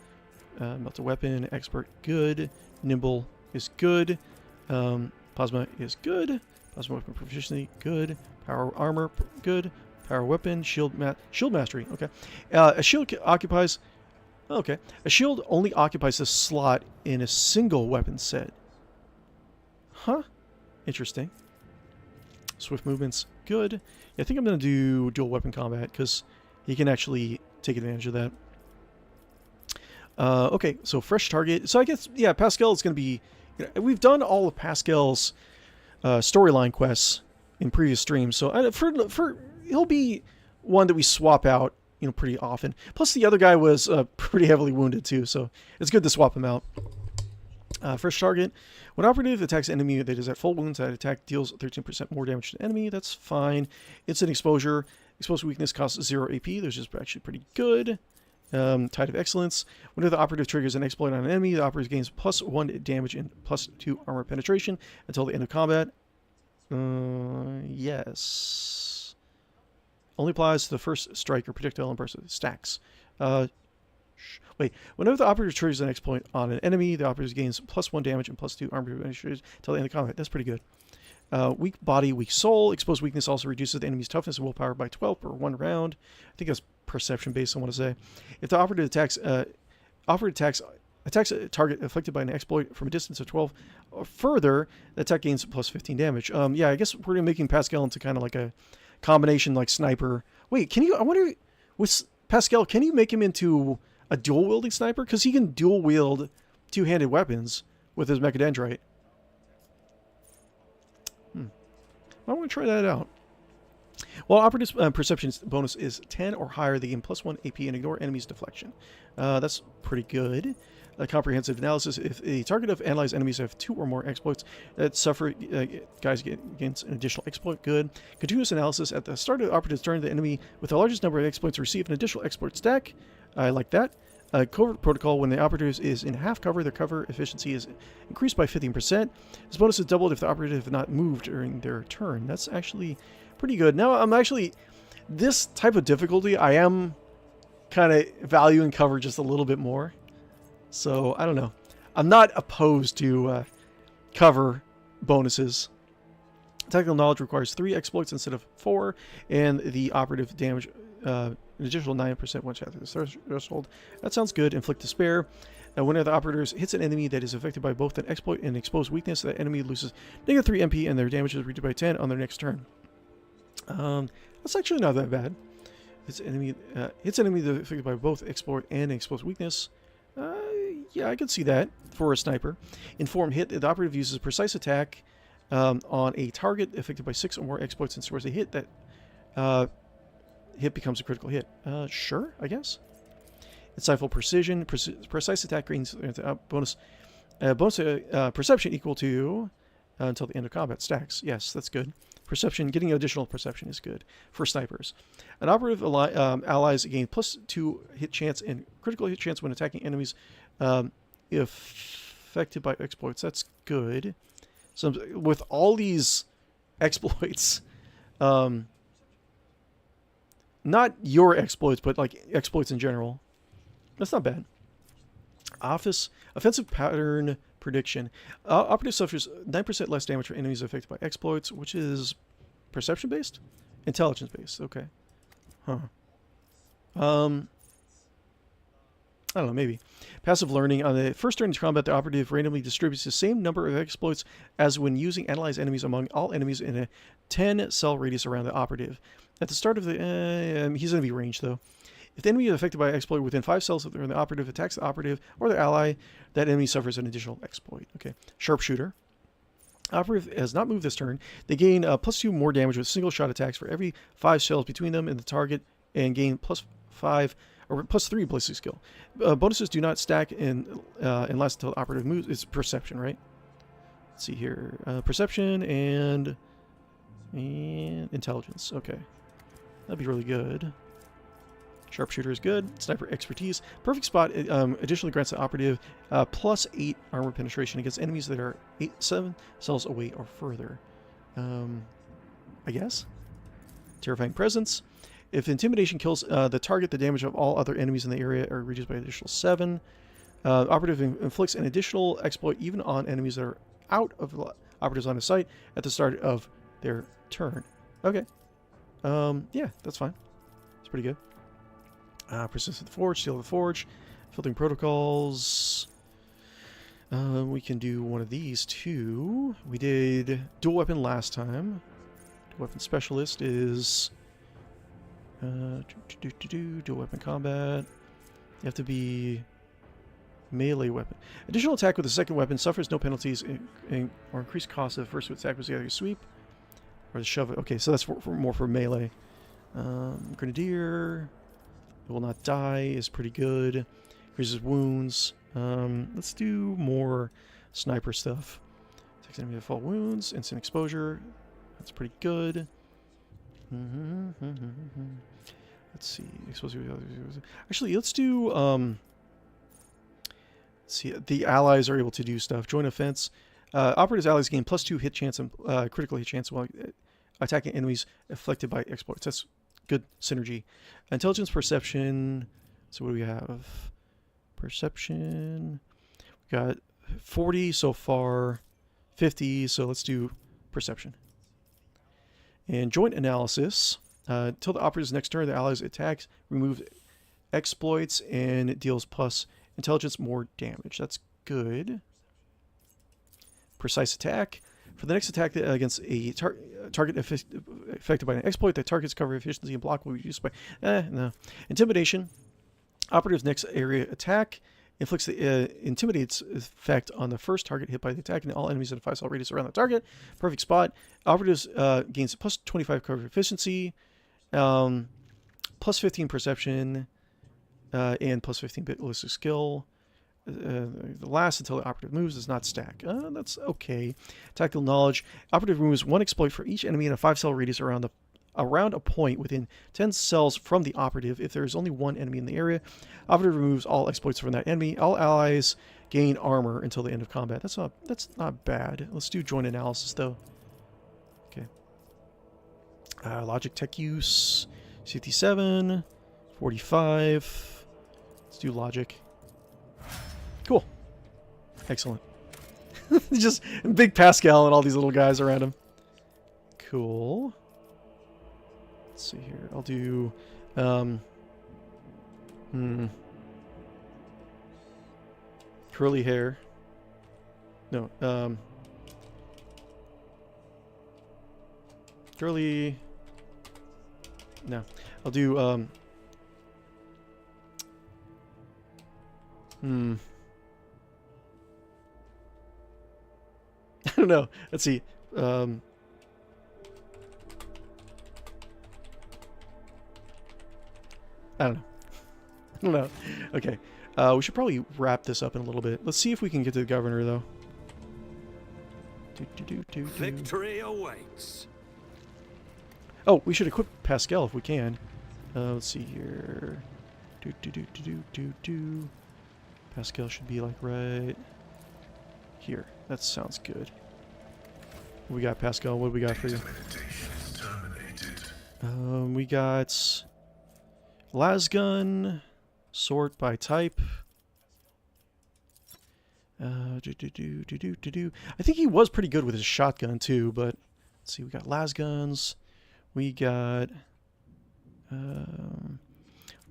Melta weapon, expert, good. Nimble is good. Plasma is good. Plasma weapon proficiency, good. Power armor, good. Power weapon, shield mastery. Okay. A shield occupies... Okay. A shield only occupies a slot in a single weapon set. Huh? Interesting. Swift movement's good. Yeah, I think I'm going to do dual weapon combat because he can actually take advantage of that. Okay, so fresh target. So I guess, yeah, Pascal is going to be... You know, we've done all of Pascal's storyline quests in previous streams, so he'll be one that we swap out, you know, pretty often. Plus, the other guy was pretty heavily wounded too, so it's good to swap him out. Fresh target. When operative attacks an enemy that is at full wounds, that attack deals 13% more damage to the enemy. That's fine. Instant exposure. Exposed weakness costs 0 AP. Those is actually pretty good. Tide of Excellence. Whenever the operative triggers an exploit on an enemy, the operative gains +1 damage and +2 armor penetration until the end of combat. Yes. Only applies to the first strike or projectile and burst stacks. Wait, whenever the operator triggers an exploit on an enemy, the operator gains +1 damage and +2 armor until the end of combat. That's pretty good. Weak body, weak soul. Exposed weakness also reduces the enemy's toughness and willpower by 12 per 1 round. I think that's perception based, I want to say. If the operative attacks a target afflicted by an exploit from a distance of 12 or further, the attack gains +15 damage. Yeah, I guess we're making Pascal into kind of like a combination like sniper. Wait, can you, I wonder, with Pascal, can you make him into a dual-wielding sniper? Because he can dual-wield two-handed weapons with his Mechadendrite. I want to try that out. While Operative's perception bonus is 10 or higher, they gain +1 AP and ignore enemies' deflection. That's pretty good. A comprehensive analysis. If a target of analyzed enemies have 2 or more exploits that suffer, guys get against an additional exploit. Good. Continuous analysis. At the start of the Operative's turn, the enemy with the largest number of exploits receive an additional exploit stack. I like that. Covert protocol. When the operative is in half cover, their cover efficiency is increased by 15%. This bonus is doubled if the operative has not moved during their turn. That's actually pretty good. Now, I'm actually, this type of difficulty, I am kind of valuing cover just a little bit more. So, I don't know. I'm not opposed to cover bonuses. Technical knowledge requires 3 exploits instead of 4, and the operative damage an additional 9% once after the threshold. That sounds good. Inflict despair. Whenever the operator hits an enemy that is affected by both an exploit and exposed weakness, that enemy loses -3 MP and their damage is reduced by 10 on their next turn. That's actually not that bad. Hits enemy that is affected by both exploit and exposed weakness. Yeah, I can see that for a sniper. Inform hit. The operative uses precise attack on a target affected by 6 or more exploits and stores a hit that hit becomes a critical hit. Sure, I guess. Insightful precision. Precise attack gains bonus perception equal to until the end of combat stacks. Yes, that's good. Perception, getting additional perception is good for snipers. An operative allies gain +2 hit chance and critical hit chance when attacking enemies affected by exploits. That's good. So with all these exploits, not your exploits, but like exploits in general, that's not bad. Offensive pattern prediction. Operative suffers 9% less damage for enemies affected by exploits, which is perception based, intelligence based. Okay, huh? I don't know, maybe. Passive learning. On the first turn into combat, the operative randomly distributes the same number of exploits as when using analyzed enemies among all enemies in a 10-cell radius around the operative. At the start of the... he's going to be ranged, though. If the enemy is affected by an exploit within 5 cells of the operative attacks the operative or the ally, that enemy suffers an additional exploit. Okay. Sharpshooter. Operative has not moved this turn. They gain +2 more damage with single-shot attacks for every 5 cells between them and the target, and gain +5 or +3 ballistic skill. Bonuses do not stack unless until the operative moves. It's perception, right? Let's see here. Perception and intelligence. Okay. That'd be really good. Sharpshooter is good. Sniper expertise. Perfect spot additionally grants the operative +8 armor penetration against enemies that are 7 cells away or further. I guess. Terrifying presence. If intimidation kills the target, the damage of all other enemies in the area are reduced by an additional 7. Operative inflicts an additional exploit even on enemies that are out of the operative's line of sight at the start of their turn. Okay. Yeah, that's fine. It's pretty good. Persist of the Forge, Seal of the Forge, Filtering Protocols. We can do one of these too. We did Dual Weapon last time. Dual Weapon Specialist is... Dual Weapon Combat. You have to be... Melee weapon. Additional attack with the second weapon suffers no penalties or increased cost of the first attack with either sweep or the shove. Okay, so that's more for melee. Grenadier will not die is pretty good. Increases wounds. Let's do more sniper stuff. Takes enemy to fall wounds. Instant exposure. That's pretty good. Let's see. Exposure. Actually, let's do. See, the allies are able to do stuff. Joint offense. Operatives allies gain +2 hit chance and critical hit chance while attacking enemies afflicted by exploits. That's good synergy. Intelligence, perception. So what do we have? Perception. We got 40 so far, 50. So let's do perception. And joint analysis. Until the operative's next turn, the allies attacks, removes exploits, and it deals plus intelligence more damage. That's good. Precise attack. For the next attack against a target affected by an exploit, the target's cover efficiency and block will be reduced by... no. Intimidation. Operative's next area attack inflicts the intimidates effect on the first target hit by the attack and all enemies in a 5-cell radius around the target. Perfect spot. Operatives gains plus 25 cover efficiency, plus 15 perception, and plus 15 ballistic skill. The last until the operative moves does not stack. That's okay. Tactical knowledge. Operative removes 1 exploit for each enemy in a 5-cell radius around a point within 10 cells from the operative. If there is only 1 enemy in the area, operative removes all exploits from that enemy. All allies gain armor until the end of combat. That's not bad. Let's do joint analysis though. Okay. Logic tech use 57, 45. Let's do logic. Cool. Excellent. Just big Pascal and all these little guys around him. Cool. Let's see here. I'll do... curly hair. No. Curly... No. I'll do... I don't know. Let's see. I don't know. Okay. We should probably wrap this up in a little bit. Let's see if we can get to the governor, though. Victory awaits. Oh, we should equip Pascal if we can. Let's see here. Pascal should be like right here. That sounds good. We got Pascal. What do we got for you? We got lasgun, sort by type. I think he was pretty good with his shotgun too, but let's see. We got lasguns. We got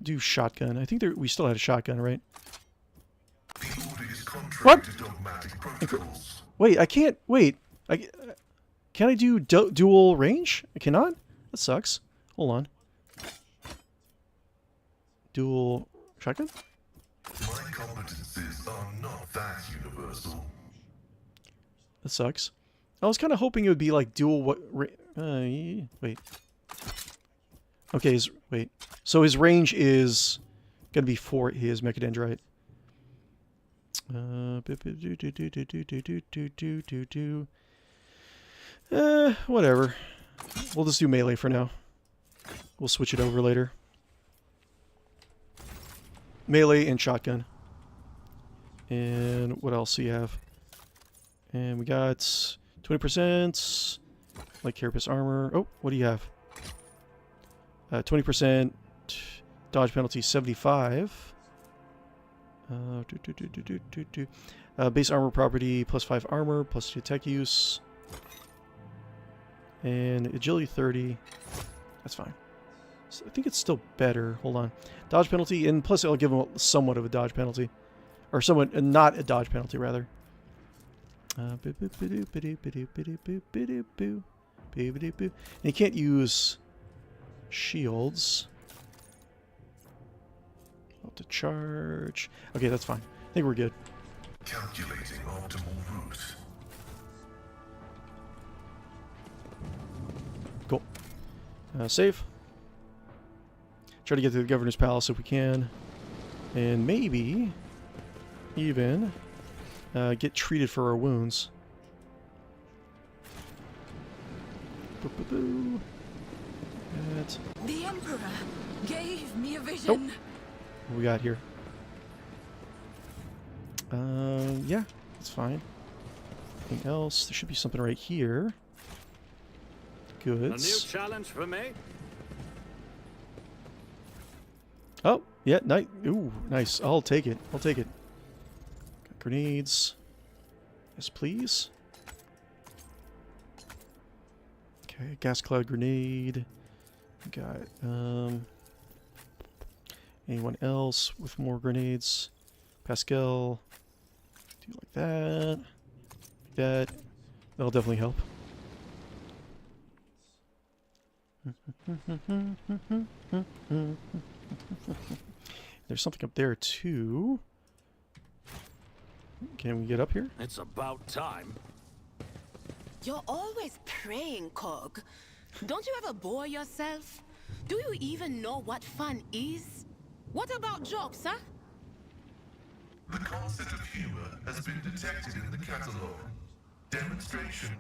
do shotgun. I think we still had a shotgun, right? What? Wait, I can't. Wait, can I do dual range? I cannot. That sucks. Hold on. Dual shotgun? My competencies are not that universal. That sucks. I was kind of hoping it would be like dual wait. Okay, wait. So his range is gonna be for his Mechadendrite. Whatever. We'll just do melee for now. We'll switch it over later. Melee and shotgun. And what else do you have? And we got 20%. Like carapace armor. Oh, what do you have? 20% dodge penalty 75. Base armor property plus 5 armor plus 2 tech use. And agility 30. That's fine. So I think it's still better. Hold on. Dodge penalty, and plus it'll give him somewhat of a dodge penalty. Or somewhat, not a dodge penalty, rather. And you can't use shields. To charge. Okay, that's fine. I think we're good. Calculating optimal route. Cool. Save. Try to get to the governor's palace if we can. And maybe even get treated for our wounds. The Emperor gave me a vision. Oh. What do we got here? Yeah, that's fine. Anything else? There should be something right here. Goods. A new challenge for me? Oh, yeah, nice. Ooh, nice. I'll take it. I'll take it. Got grenades. Yes, please. Okay, gas cloud grenade. Got, anyone else with more grenades? Pascal. Do like that. Like that. That'll definitely help. There's something up there too. Can we get up here? It's about time. You're always praying, Cog. Don't you ever bore yourself? Do you even know what fun is? What about jokes, huh? The concept of humor has been detected in the catalogue. Demonstration.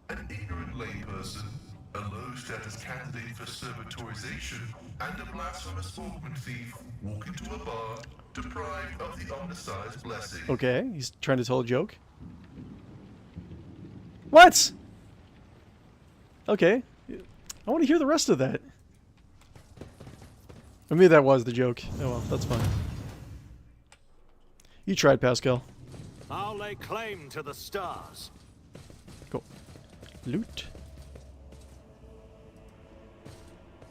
An ignorant layperson, a low-status candidate for servitorization, and a blasphemous augment thief walk into a bar, deprived of the omniscience blessing. Okay, he's trying to tell a joke. What? Okay. I want to hear the rest of that. I mean, that was the joke. Oh well, that's fine. You tried, Pascal. I'll lay claim to the stars. Go. Loot.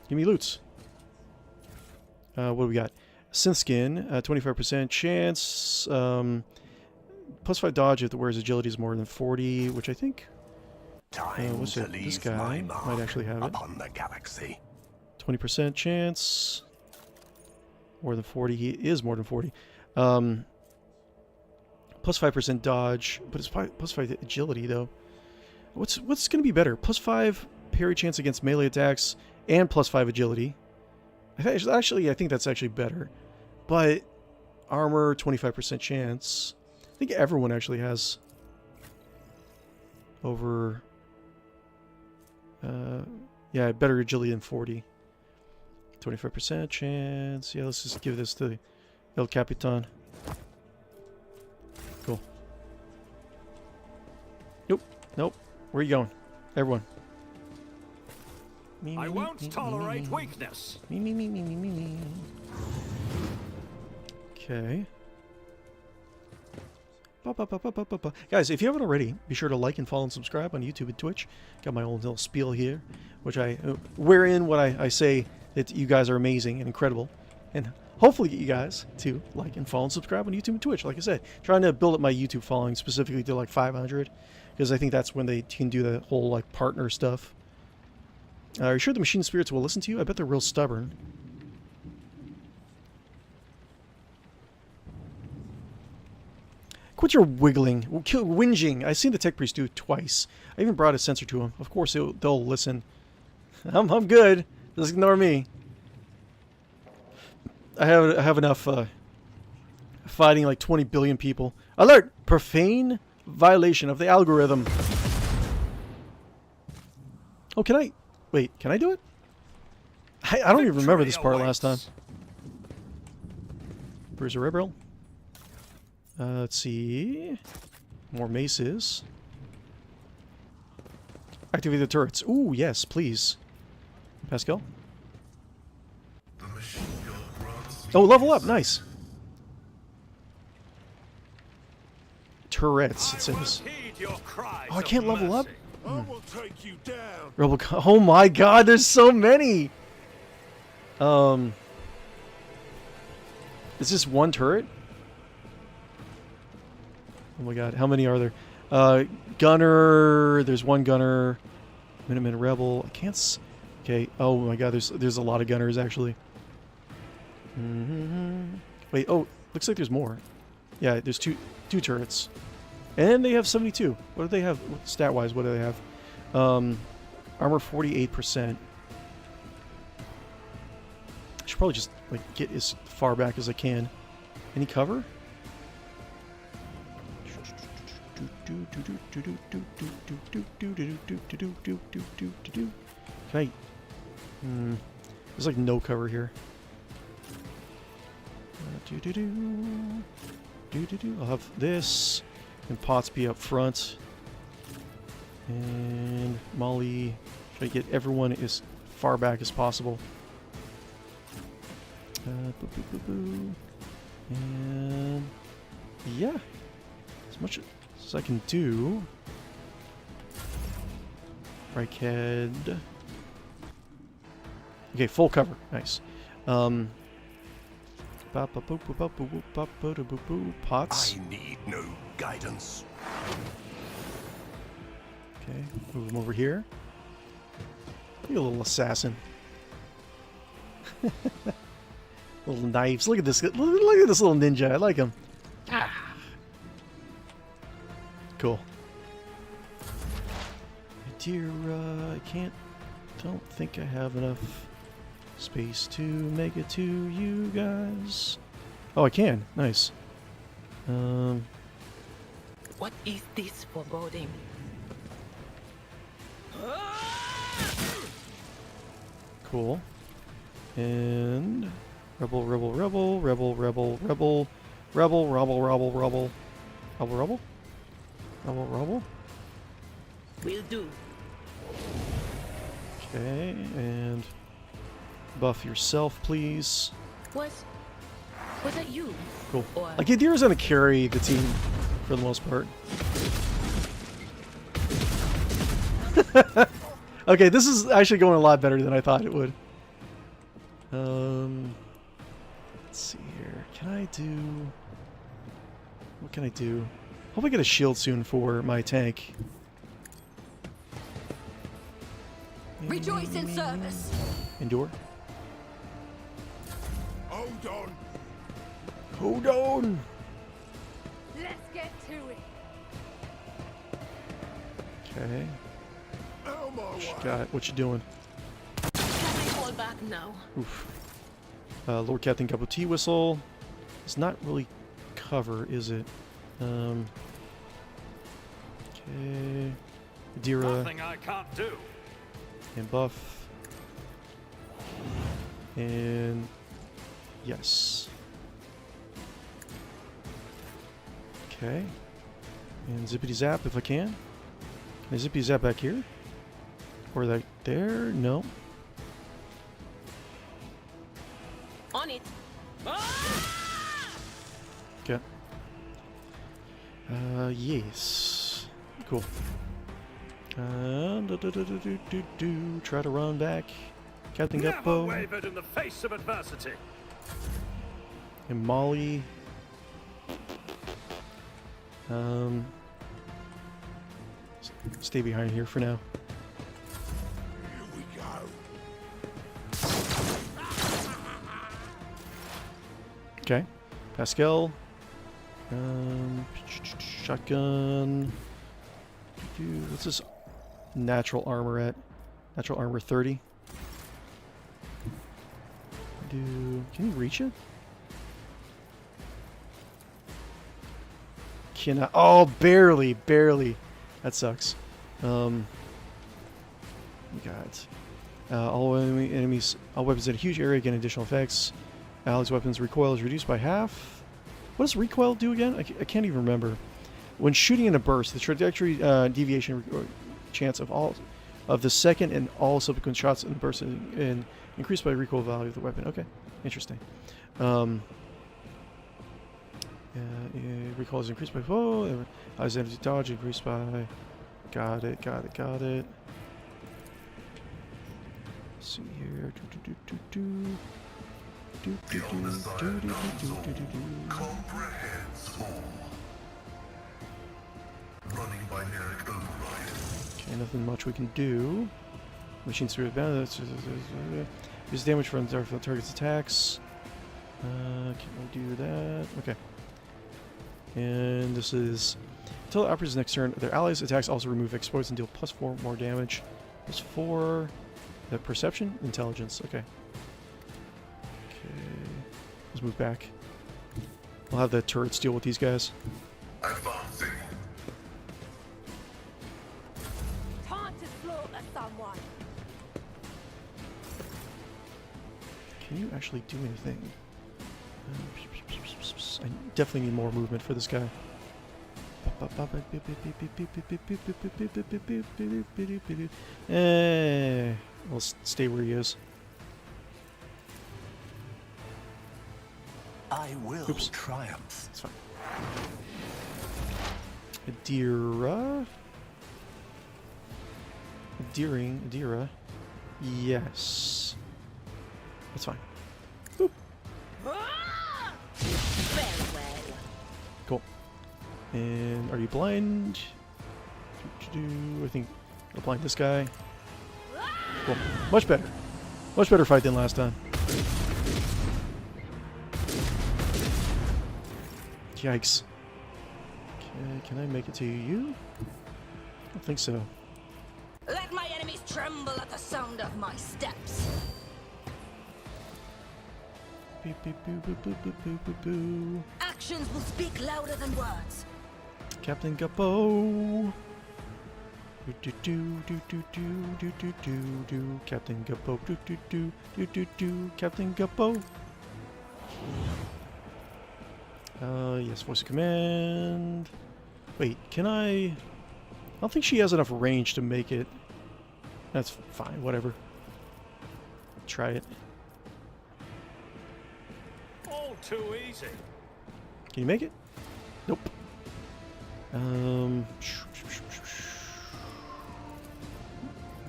Give me loots. What do we got? Synth skin, 25% chance. Plus 5 dodge if the wearer's agility is more than 40, which I think... what's it? This guy might actually have it. Upon the galaxy. 20% chance. More than 40. He is more than 40. Plus 5% dodge, but it's plus 5 agility though. What's going to be better? Plus 5 parry chance against melee attacks and plus 5 agility. Actually, I think that's actually better. But armor, 25% chance. I think everyone actually has over... yeah, better agility than 40. 25% chance. Yeah, let's just give this to El Capitan. Cool. Nope. Nope. Where are you going? Everyone. I won't tolerate weakness. Me. Okay. Guys, if you haven't already, be sure to like and follow and subscribe on YouTube and Twitch. Got my own little spiel here, which wherein what I say that you guys are amazing and incredible, and hopefully get you guys to like and follow and subscribe on YouTube and Twitch. Like I said, trying to build up my YouTube following specifically to like 500, because I think that's when they can do the whole like partner stuff. Are you sure the machine spirits will listen to you? I bet they're real stubborn. Quit your wiggling, whinging. I've seen the tech priest do it twice. I even brought a sensor to him. Of course they'll listen. I'm good. Just ignore me. I have enough fighting like 20 billion people. Alert! Profane violation of the algorithm. Oh, can I... Wait, can I do it? I don't even remember this part last time. Bruiser Rebel. Let's see. More maces. Activate the turrets. Ooh, yes, please. Pascal? Oh, level up. Nice. Turrets, it says. Oh, I can't level up? I will take you down. Rebel. Oh my god, there's so many! Is this one turret? Oh my god, how many are there? Gunner, there's one gunner. Minuteman Rebel. I can't okay, oh my god, there's a lot of gunners actually. Wait, oh, looks like there's more. Yeah, there's two turrets. And they have 72. What do they have stat-wise? What do they have? Armor 48%. I should probably just like get as far back as I can. Any cover? Can I? There's like no cover here. I'll have this. And Potts be up front. And Molly. Try to get everyone as far back as possible. Boo, boo, boo, boo. And yeah, as much as I can do. Right head. Okay, full cover. Nice. Pots. I need no guidance. Okay, move him over here. Be a little assassin. Little knives. Look at this. Look at this little ninja. I like him. Ah. Cool. Dear, I don't think I have enough space to make it to you guys. Oh, I can. Nice. What is this foreboding? Cool. And rebel, rebel, rebel, rebel, rebel, rebel, rebel, rebel, rebel, rebel, rebel, rebel, rebel, rebel. Will do. Okay, and buff yourself, please. Was that you? Cool. Or Like, Yadira's gonna carry the team for the most part. Okay, this is actually going a lot better than I thought it would. Let's see here. Can I do... What can I do? Hope I get a shield soon for my tank. Rejoice in service. Endure. Hold on. Hold on! Let's get to it. Okay. Out my way. What you doing? can I fall back now? Oof. Lord Captain Guppo Teawhistle. It's not really cover, is it? Okay. Dira Nothing I can't do. and buff. And yes. Okay. And zippity zap if I can. Can I zippity zap back here? Or like there? No. On it. Okay. Yes. Cool. Try to run back. Captain Never Guppo wavered in the face of adversity. and Molly. Stay behind here for now. Here we go. Okay. Pascal. Shotgun. What's this natural armor at? Natural armor 30. Can you reach it? Cannot. Oh, barely, barely. That sucks. We got all weapons in a huge area gain additional effects. Ally's weapons recoil is reduced by half. What does recoil do again? I can't even remember. When shooting in a burst, the trajectory deviation chance of the second and all subsequent shots in the burst and increased by the recoil value of the weapon. Okay, interesting. Recoil is increased by as empty dodge increased by. Got it. Let's see here. The omniscient comprehends all. Running by Narek override. Okay, nothing much we can do. Machine through advantage. Use damage from the target's attacks. Can we do that? Okay. And this is until it operates next turn. Their allies' attacks also remove exploits and deal +4 more damage. +4. The perception, intelligence. Okay. Let's move back. We'll have the turrets deal with these guys. Advancing. Time to slaughter someone. Can you actually do anything? I definitely need more movement for this guy. We'll stay where he is. I will Oops. triumph. It's fine. Adira. Adira. Yes. That's fine. Boop. Very well. Cool. And are you blind? I think I'll blind this guy. Cool. Much better. Much better fight than last time. Yikes. Okay, can I make it to you? I don't think so. Let my enemies tremble at the sound of my steps. Beep, beep, boo, boo, boo, boo, boo, boo, boo. Actions will speak louder than words. Captain Guppo. Do do do do do do do do do. Captain Guppo. Do do do do do do. Captain Guppo. Yes, voice of command. Wait, can I don't think she has enough range to make it. That's fine, whatever. Try it. All too easy. Can you make it? Nope.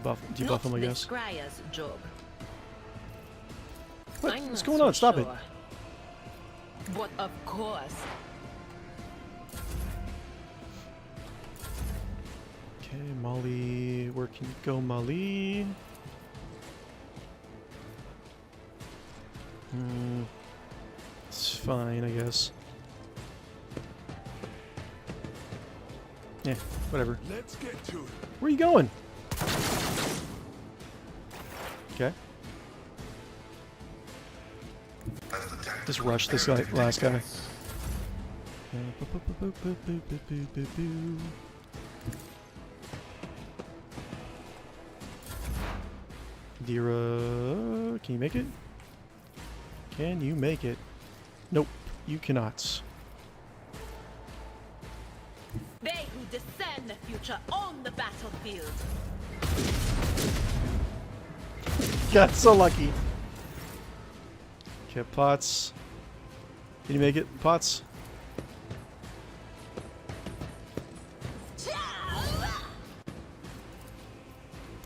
Debuff him, I guess. The Scryer's job. What? I'm What's not going so on? Stop it. sure. But of course. Okay, Molly. Where can you go, Molly? It's fine, I guess. Yeah, whatever. Let's get to it. Where are you going? Okay. Just rush this guy, last guy. Dira, can you make it? Can you make it? Nope, you cannot. They who discern the future own the battlefield. Got so lucky. Okay, Potts. Can you make it, Potts?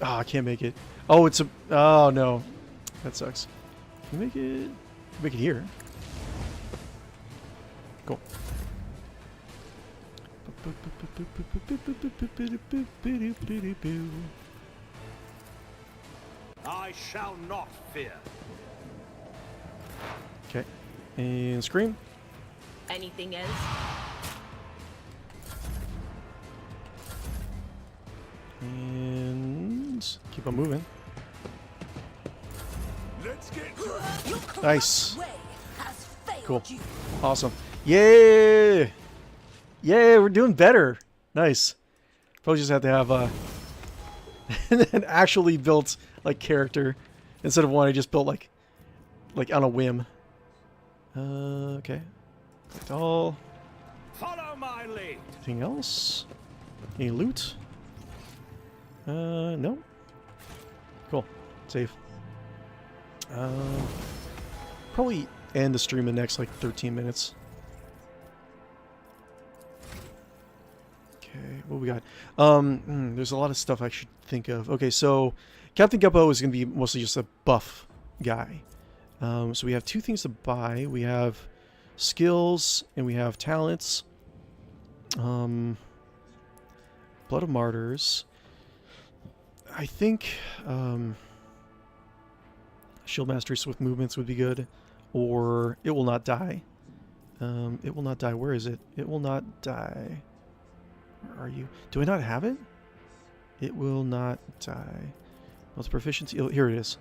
Oh, I can't make it. Oh, it's a... Oh, no. That sucks. Can you make it... Make it here. Cool. I shall not fear. Okay. And scream. Anything else? And keep on moving. Let's get to it. Nice. Way has failed Cool. you. Awesome. Yay! Yay, we're doing better. Nice. Probably just have to have an actually built like character instead of one I just built like on a whim. Okay. That's all. Follow my lead. Anything else? Any loot? No. Cool. Save. Probably end the stream in the next like 13 minutes. Okay, what we got? There's a lot of stuff I should think of. Okay, so Captain Guppo is going to be mostly just a buff guy. So we have two things to buy. We have skills and we have talents. Blood of Martyrs. I think Shield Mastery Swift Movements would be good. Or It Will Not Die. It Will Not Die. Where is it? It Will Not Die. Where are you? Do I not have it? It Will Not Die. What's proficiency? Oh, here it is.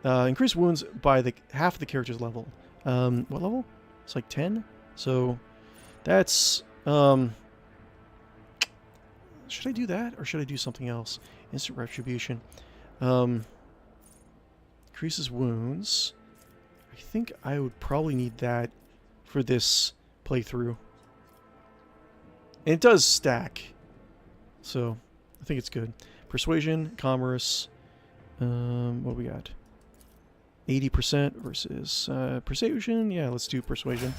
Increase wounds by half of the character's level. What level? It's like 10. So that's should I do that or should I do something else? Instant retribution. Increases wounds. I think I would probably need that for this playthrough. And it does stack. So I think it's good. Persuasion, commerce. What we got? 80% versus persuasion. Yeah, let's do persuasion.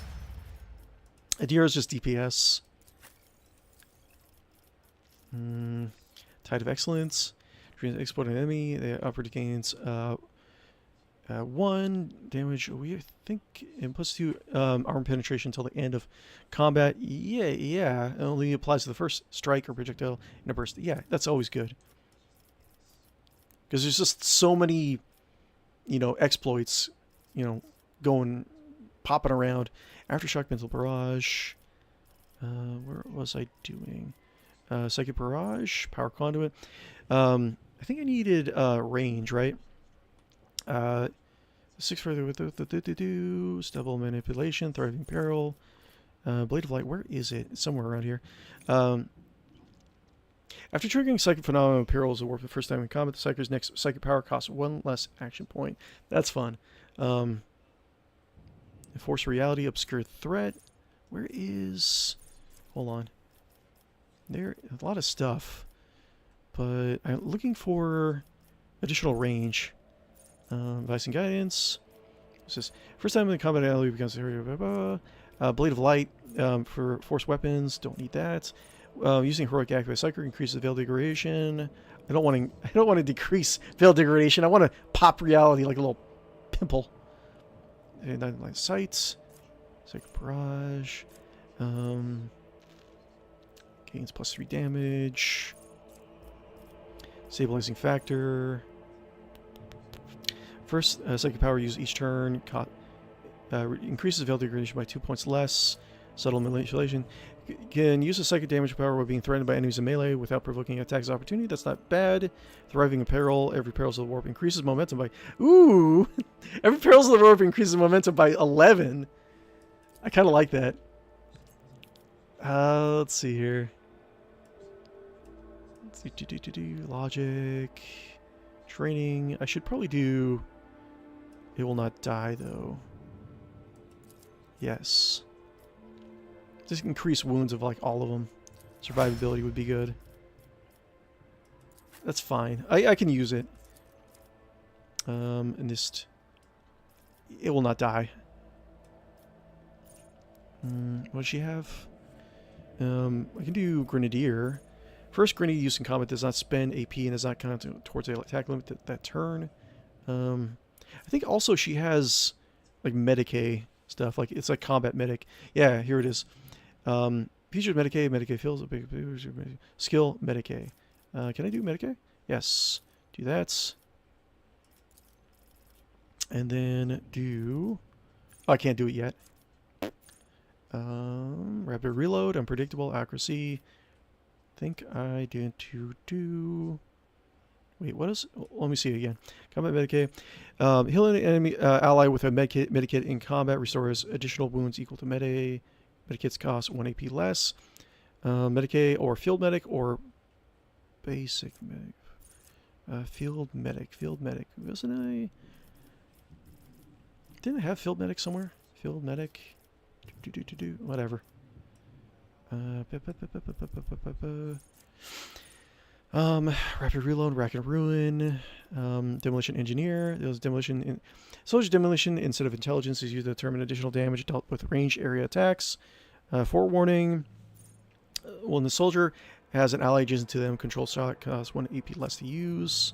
Adira is just DPS. Tide of Excellence. Exploit an enemy. The upward gains 1 damage. We think it plus 2 armor penetration until the end of combat. Yeah. It only applies to the first strike or projectile in a burst. Yeah, that's always good. Because there's just so many, exploits, popping around. Aftershock, Mental Barrage. Where was I doing? Psychic Barrage, Power Conduit. I think I needed range, right? 6 further with the Stubble Manipulation, Thriving Peril. Blade of Light, where is it? It's somewhere around here. After triggering Psychic Phenomenon Perils of Warp the first time in combat, the Psyker's next Psychic Power costs 1 less action point. That's fun. Enforce Reality, Obscure Threat. Where is... Hold on. There a lot of stuff. But I'm looking for additional range. Advice and Guidance. It says, first time in the combat alley becomes the area. Blade of Light for force weapons. Don't need that. Using heroic act by Psyker increases veil degradation. I don't want to decrease veil degradation. I want to pop reality like a little pimple. And then line sights. Psychic Barrage. Gains plus 3 damage. Stabilizing Factor. First, Psychic Power used each turn. Increases veil degradation by 2 points less. Subtle Manipulation. Can use a psychic damage power while being threatened by enemies in melee without provoking attacks of opportunity. That's not bad. Thriving in Peril. Every Perils of the Warp increases momentum by... Ooh! Every Perils of the Warp increases momentum by 11. I kind of like that. Let's see here. Logic. Training. I should probably do... It will not die, though. Yes. Just increase wounds of, like, all of them. Survivability would be good. That's fine. I can use it. And just... It will not die. What does she have? I can do Grenadier. First Grenadier used in combat does not spend AP and does not count towards the attack limit that turn. I think also she has like Medicae stuff. Like it's like combat medic. Yeah, here it is. Features Medicae. Medicae fills a big skill. Medicae. Can I do Medicae? Yes. Do that. And then do... Oh, I can't do it yet. Rapid reload. Unpredictable. Accuracy. Think I did to do... Wait, what is... Let me see it again. Combat Medicae. Heal an enemy ally with a medikit in combat. Restores additional wounds equal to Medicae. Medikits cost 1 AP less. Medicae or Field Medic or Basic Medic. Field Medic. Field Medic. Wasn't I... Didn't I have Field Medic somewhere? Field Medic. Whatever. Rapid Reload, Rack and Ruin, Demolition Engineer. There's Demolition. Soldier Demolition instead of Intelligence is used to determine additional damage dealt with ranged area attacks. Forewarning. When the soldier has an ally adjacent to them, control shot costs 1 AP less to use.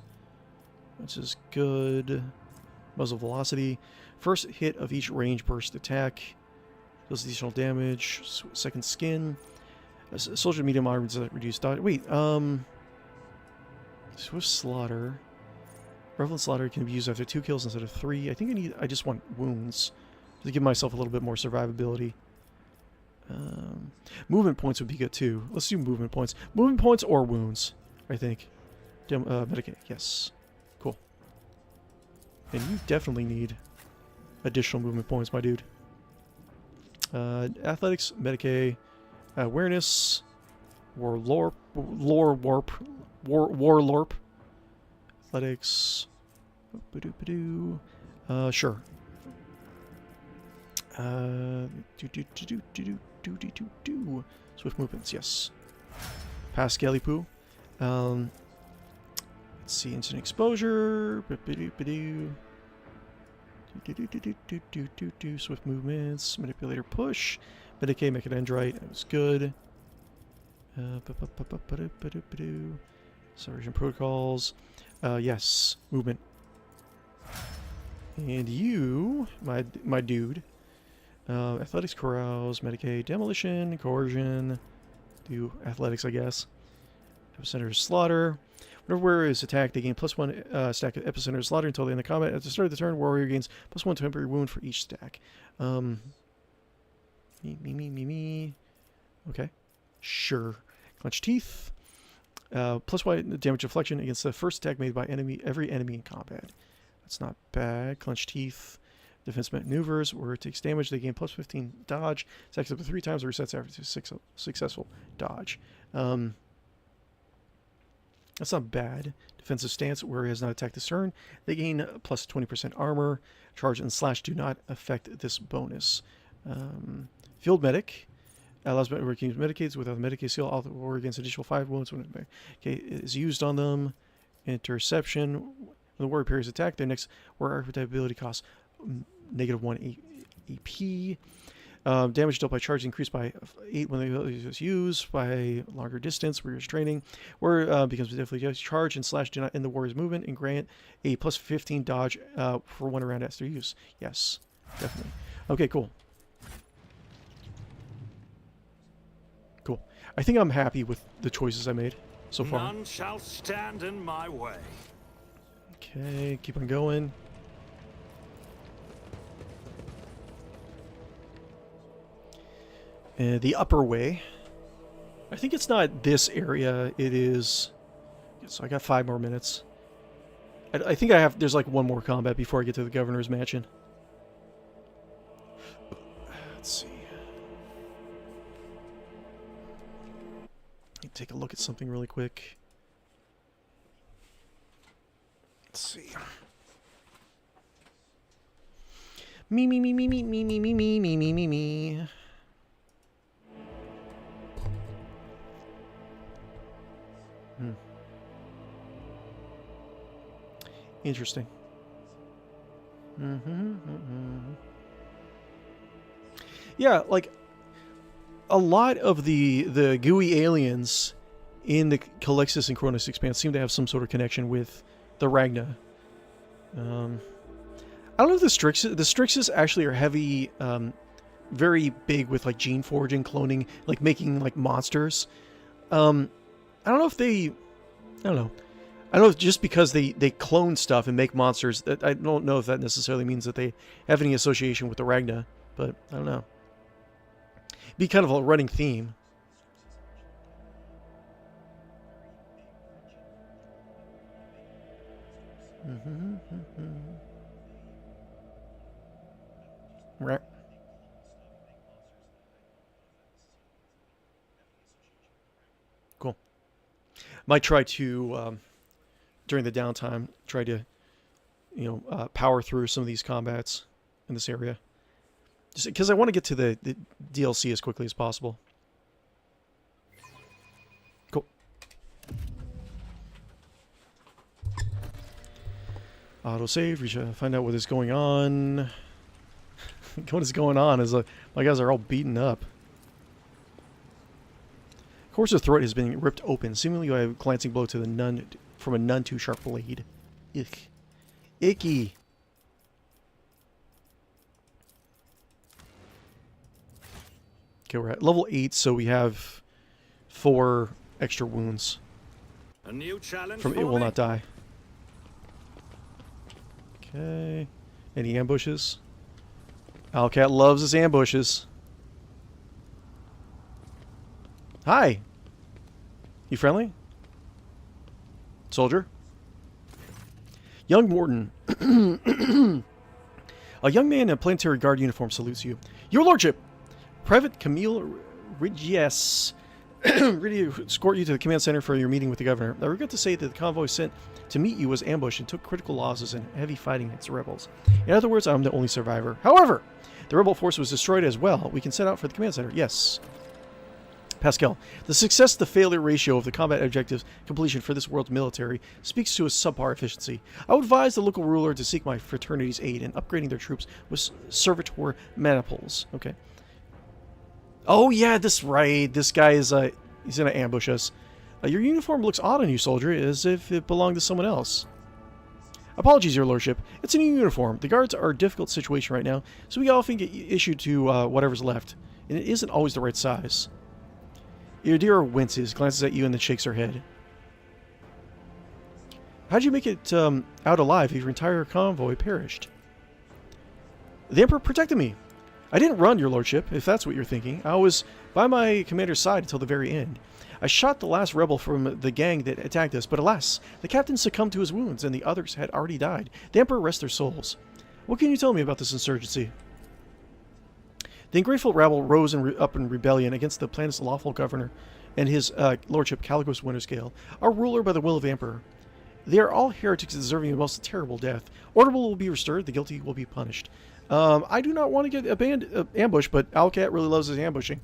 Which is good. Muzzle Velocity. First hit of each range burst attack does additional damage. Second Skin. Soldier medium armor does reduce dodge. Wait, Swift Slaughter. Revelant Slaughter can be used after 2 kills instead of 3. I think I just want wounds to give myself a little bit more survivability. Movement points would be good too. Let's do movement points. Movement points or wounds, I think. Medicae, yes. Cool. And you definitely need additional movement points, my dude. Athletics, Medicae, awareness, Warlorp, athletics, sure. Swift movements, yes. Pascalipoo. Let's see, instant exposure. Swift movements, manipulator push, Medicaid, Mechadendrite, that was good. Subversion protocols, yes, movement. And you, my dude, athletics, carouse, Medicaid, demolition, coercion, do athletics, I guess. Epicenter slaughter. Whenever warrior is attacked, they gain +1 stack of epicenter slaughter until the end of combat. At the start of the turn, warrior gains +1 temporary wound for each stack. Me. Okay. Sure. Clench teeth. +1 damage deflection against the first attack made by every enemy in combat. That's not bad. Clench teeth. Defense maneuvers. Where it takes damage, they gain +15 dodge. Attacks up to 3 times or resets after successful dodge. That's not bad. Defensive stance, where he has not attacked this turn. They gain +20% armor. Charge and slash do not affect this bonus. Field medic. Allows warrior to use medicates without the Medicaid seal. All the warrior gains additional 5 wounds when it is used on them. Interception. When the warrior parries attack, their next warrior archetype ability costs -1 AP. Damage dealt by charge increased by 8 when the ability is used by longer distance. Warrior's training. Warrior becomes definitely charge and slash do not end the warrior's movement and grant a +15 dodge for 1 round after use. Yes, definitely. Okay, cool. Cool. I think I'm happy with the choices I made so far. None shall stand in my way. Okay, keep on going. The upper way. I think it's not this area. It is. So I got 5 more minutes. I think I have. There's like 1 more combat before I get to the governor's mansion. Let's see. Let me take a look at something really quick. Let's see. Me. Interesting. Yeah, like a lot of the gooey aliens in the Calixis and Cronus Expanse seem to have some sort of connection with the Ragna. I don't know if the Strixes actually are heavy, very big with like gene forging, cloning, like making like monsters. I don't know if they, I don't know. I don't know if just because they clone stuff and make monsters, that I don't know if that necessarily means that they have any association with the Ragna, but I don't know. Be kind of a running theme. Right. Cool. Might try to, during the downtime, try to, power through some of these combats in this area. Just because I want to get to the DLC as quickly as possible. Cool. Autosave. We should find out what is going on. What is going on is my guys are all beaten up. Horse's throat has been ripped open, seemingly by a glancing blow to the none from a none too sharp blade. Ick. Icky. Okay, we're at level 8, so we have 4 extra wounds. A new challenge from It Will Not Die. Okay. Any ambushes? Owlcat loves his ambushes. Hi. You friendly? Soldier? Young Morton. A young man in a planetary guard uniform salutes you. Your lordship! Private Camille Rigies, ready to escort you to the command center for your meeting with the governor. I regret to say that the convoy sent to meet you was ambushed and took critical losses and heavy fighting against the rebels. In other words, I'm the only survivor. However, the rebel force was destroyed as well. We can set out for the command center. Yes. Pascal. The success to failure ratio of the combat objectives completion for this world's military speaks to a subpar efficiency. I would advise the local ruler to seek my fraternity's aid in upgrading their troops with servitor maniples. Okay. Oh yeah, this right. This guy is he's gonna ambush us. Your uniform looks odd on you, soldier, as if it belonged to someone else. Apologies, your lordship. It's a new uniform. The guards are a difficult situation right now, so we often get issued to whatever's left, and it isn't always the right size. Irdira winces, glances at you, and then shakes her head. How'd you make it out alive if your entire convoy perished? The Emperor protected me. I didn't run, your lordship, if that's what you're thinking. I was by my commander's side until the very end. I shot the last rebel from the gang that attacked us, but alas, the captain succumbed to his wounds, and the others had already died. The Emperor rest their souls. What can you tell me about this insurgency? The ungrateful rabble rose up in rebellion against the planet's lawful governor and his lordship Caligos Winterscale, our ruler by the will of the Emperor. They are all heretics deserving of most terrible death. Order will be restored, the guilty will be punished. I do not want to get ambushed, but owlcat really loves his ambushing.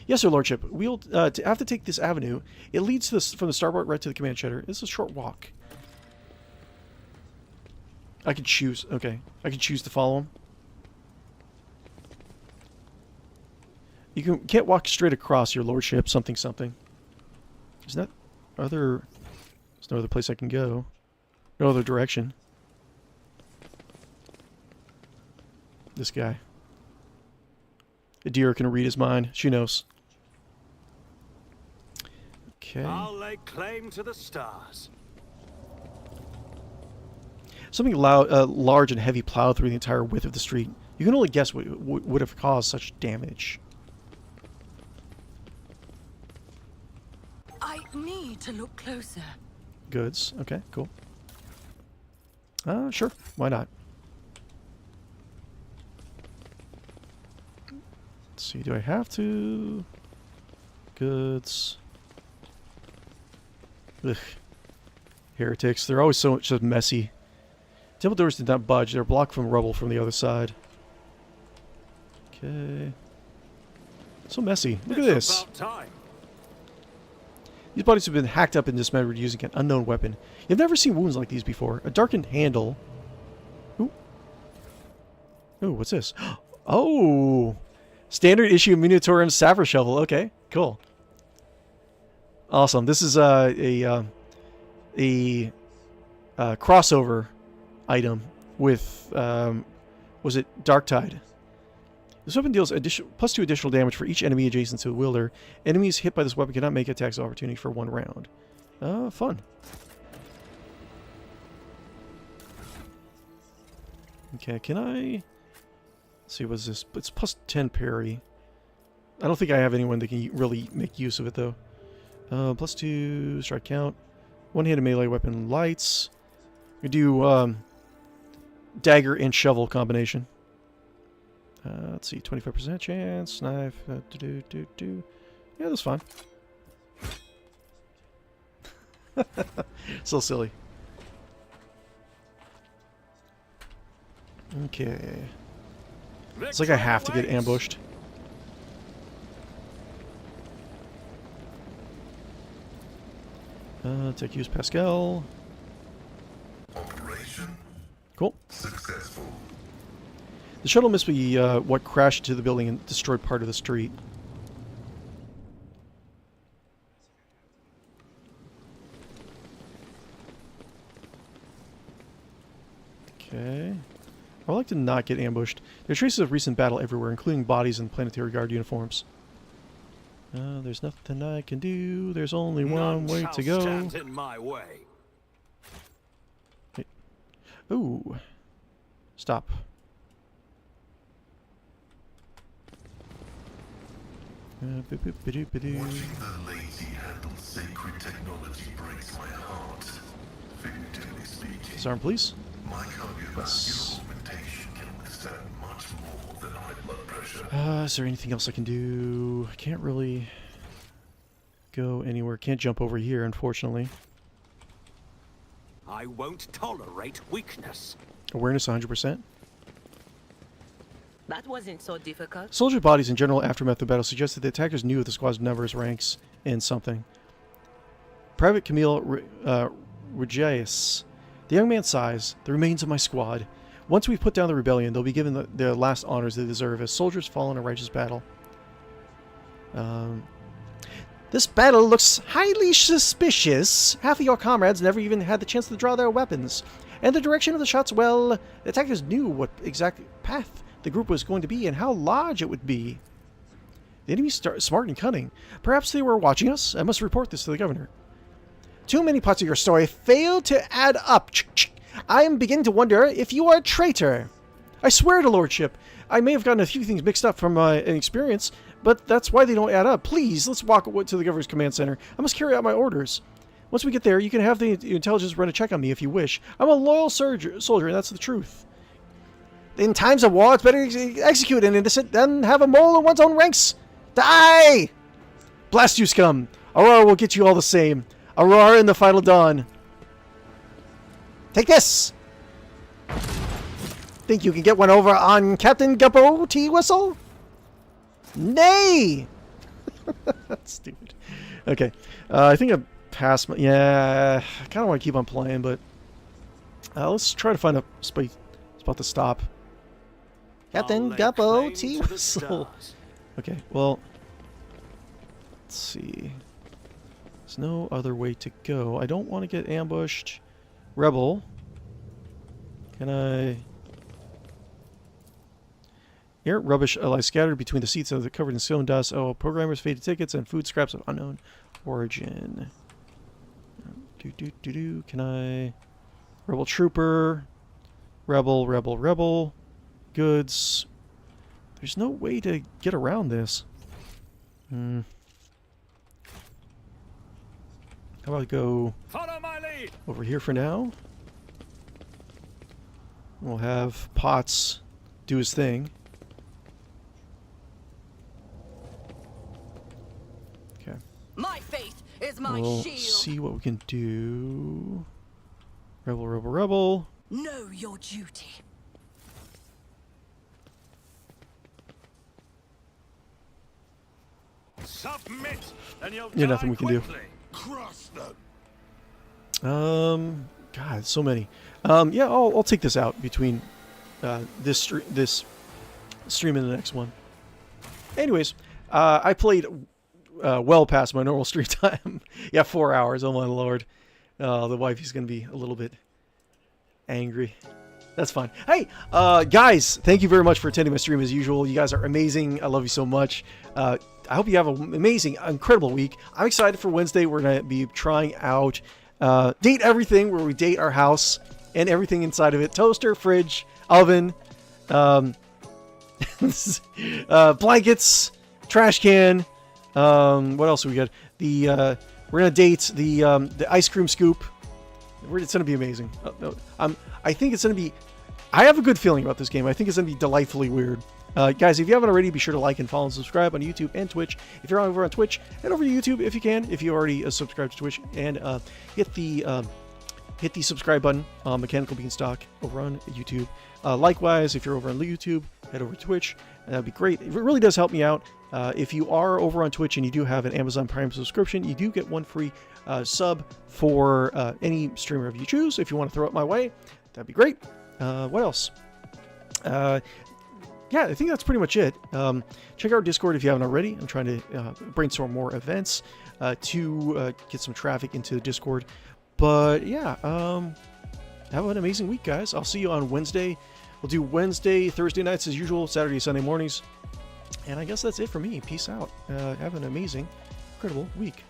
Yes, sir, lordship. We'll have to take this avenue. It leads to from the starboard right to the command shed. It's a short walk. I can choose. Okay. I can choose to follow him. You can't walk straight across, your lordship. Something, something. Is that other... There's no other place I can go. No other direction. This guy. The deer can read his mind. She knows. Okay. I'll lay claim to the stars. Something large and heavy plowed through the entire width of the street. You can only guess what would have caused such damage. I need to look closer. Goods. Okay, cool. Sure. Why not? Let's see. Do I have to? Goods. Ugh. Heretics. They're always so just messy. Temple doors did not budge. They're blocked from rubble from the other side. Okay. So messy. Look at this. About time. These bodies have been hacked up and dismembered using an unknown weapon. You've never seen wounds like these before. A darkened handle. Ooh. Ooh, what's this? Oh! Standard issue Minotaurus Sapphire Shovel. Okay, cool. Awesome. This is a crossover item with, was it Darktide? This weapon deals +2 additional damage for each enemy adjacent to the wielder. Enemies hit by this weapon cannot make attacks of opportunity for 1 round. Fun. Okay, can I... Let's see, what's this? It's +10 parry. I don't think I have anyone that can really make use of it, though. +2 strike count. One-handed melee weapon lights. We do dagger and shovel combination. Let's see, 25% chance. Knife. Yeah, that's fine. So silly. Okay. It's like I have to get ambushed. Take use Pascal. Operation Cool. successful. The shuttle must be what crashed into the building and destroyed part of the street. Okay. I would like to not get ambushed. There are traces of recent battle everywhere, including bodies and planetary guard uniforms. There's nothing I can do. There's only one way to go. Stand in my way. Hey. Ooh. Stop. Watching the lazy handle sacred technology breaks my heart. Figuratively speaking, Disarm, please. my cardiovascular Yes. augmentation can withstand much more than high blood pressure. Is there anything else I can do? I can't really go anywhere. Can't jump over here, unfortunately. I won't tolerate weakness. Awareness 100%. That wasn't so difficult. Soldier bodies and general aftermath of battle suggested the attackers knew the squad's numbers, ranks, and something. Private Camille Regius. The young man sighs. The remains of my squad. Once we've put down the rebellion, they'll be given the last honors they deserve as soldiers fall in a righteous battle. This battle looks highly suspicious. Half of your comrades never even had the chance to draw their weapons. And the direction of the shots, well, the attackers knew what exact path the group was going to be and how large it would be. The enemy's smart and cunning. Perhaps they were watching us. I must report this to the governor. Too many parts of your story fail to add up. I am beginning to wonder if you are a traitor. I swear to Lordship, I may have gotten a few things mixed up from my experience, but that's why they don't add up. Please, let's walk to the governor's command center. I must carry out my orders. Once we get there, you can have the intelligence run a check on me if you wish. I'm a loyal soldier, and that's the truth. In times of war, it's better to execute an innocent than have a mole in one's own ranks. Die! Blast you, scum. Aurora will get you all the same. Aurora in the final dawn. Take this! Think you can get one over on Captain Guppo Teawhistle? Nay! That's stupid. Okay. I think I passed my... Yeah, I kind of want to keep on playing, but... let's try to find a spot to stop. Captain Guppo Teawhistle. Okay, well... Let's see. There's no other way to go. I don't want to get ambushed. Rebel. Can I... Errant rubbish lies scattered between the seats of the covered in stone dust. Oh, programmers' faded tickets and food scraps of unknown origin. Can I... Rebel trooper. Rebel. Goods. There's no way to get around this. How about I go Follow my lead. over here for now? We'll have Potts do his thing. Okay. My faith is my We'll shield. see what we can do. Rebel. Know your duty. Submit, and you'll Yeah, die nothing we can do. quickly. Crush them. God, so many. Yeah, I'll take this out between this stream and the next one. Anyways, I played well past my normal stream time. Yeah, 4 hours. Oh my lord. The wifey's gonna be a little bit angry. That's fine. Hey, guys, thank you very much for attending my stream as usual. You guys are amazing. I love you so much. I hope you have an amazing, incredible week. I'm excited for Wednesday. We're going to be trying out Date Everything, where we date our house and everything inside of it. Toaster, fridge, oven, blankets, trash can. What else do we got? We're going to date the ice cream scoop. It's going to be amazing. I think it's going to be... I have a good feeling about this game. I think it's going to be delightfully weird. Guys, if you haven't already, be sure to like and follow and subscribe on YouTube and Twitch. If you're over on Twitch, head over to YouTube if you can. If you already subscribed to Twitch, and hit the subscribe button on Mechanical Beanstalk over on YouTube. Likewise, if you're over on YouTube, head over to Twitch. That'd be great. It really does help me out. If you are over on Twitch and you do have an Amazon Prime subscription, you do get one free sub for any streamer if you choose. If you want to throw it my way, that'd be great. What else? Yeah, I think that's pretty much it. Check out our Discord if you haven't already. I'm trying to brainstorm more events to get some traffic into the Discord. But yeah, have an amazing week, guys. I'll see you on Wednesday. We'll do Wednesday, Thursday nights as usual, Saturday, Sunday mornings. And I guess that's it for me. Peace out. Have an amazing, incredible week.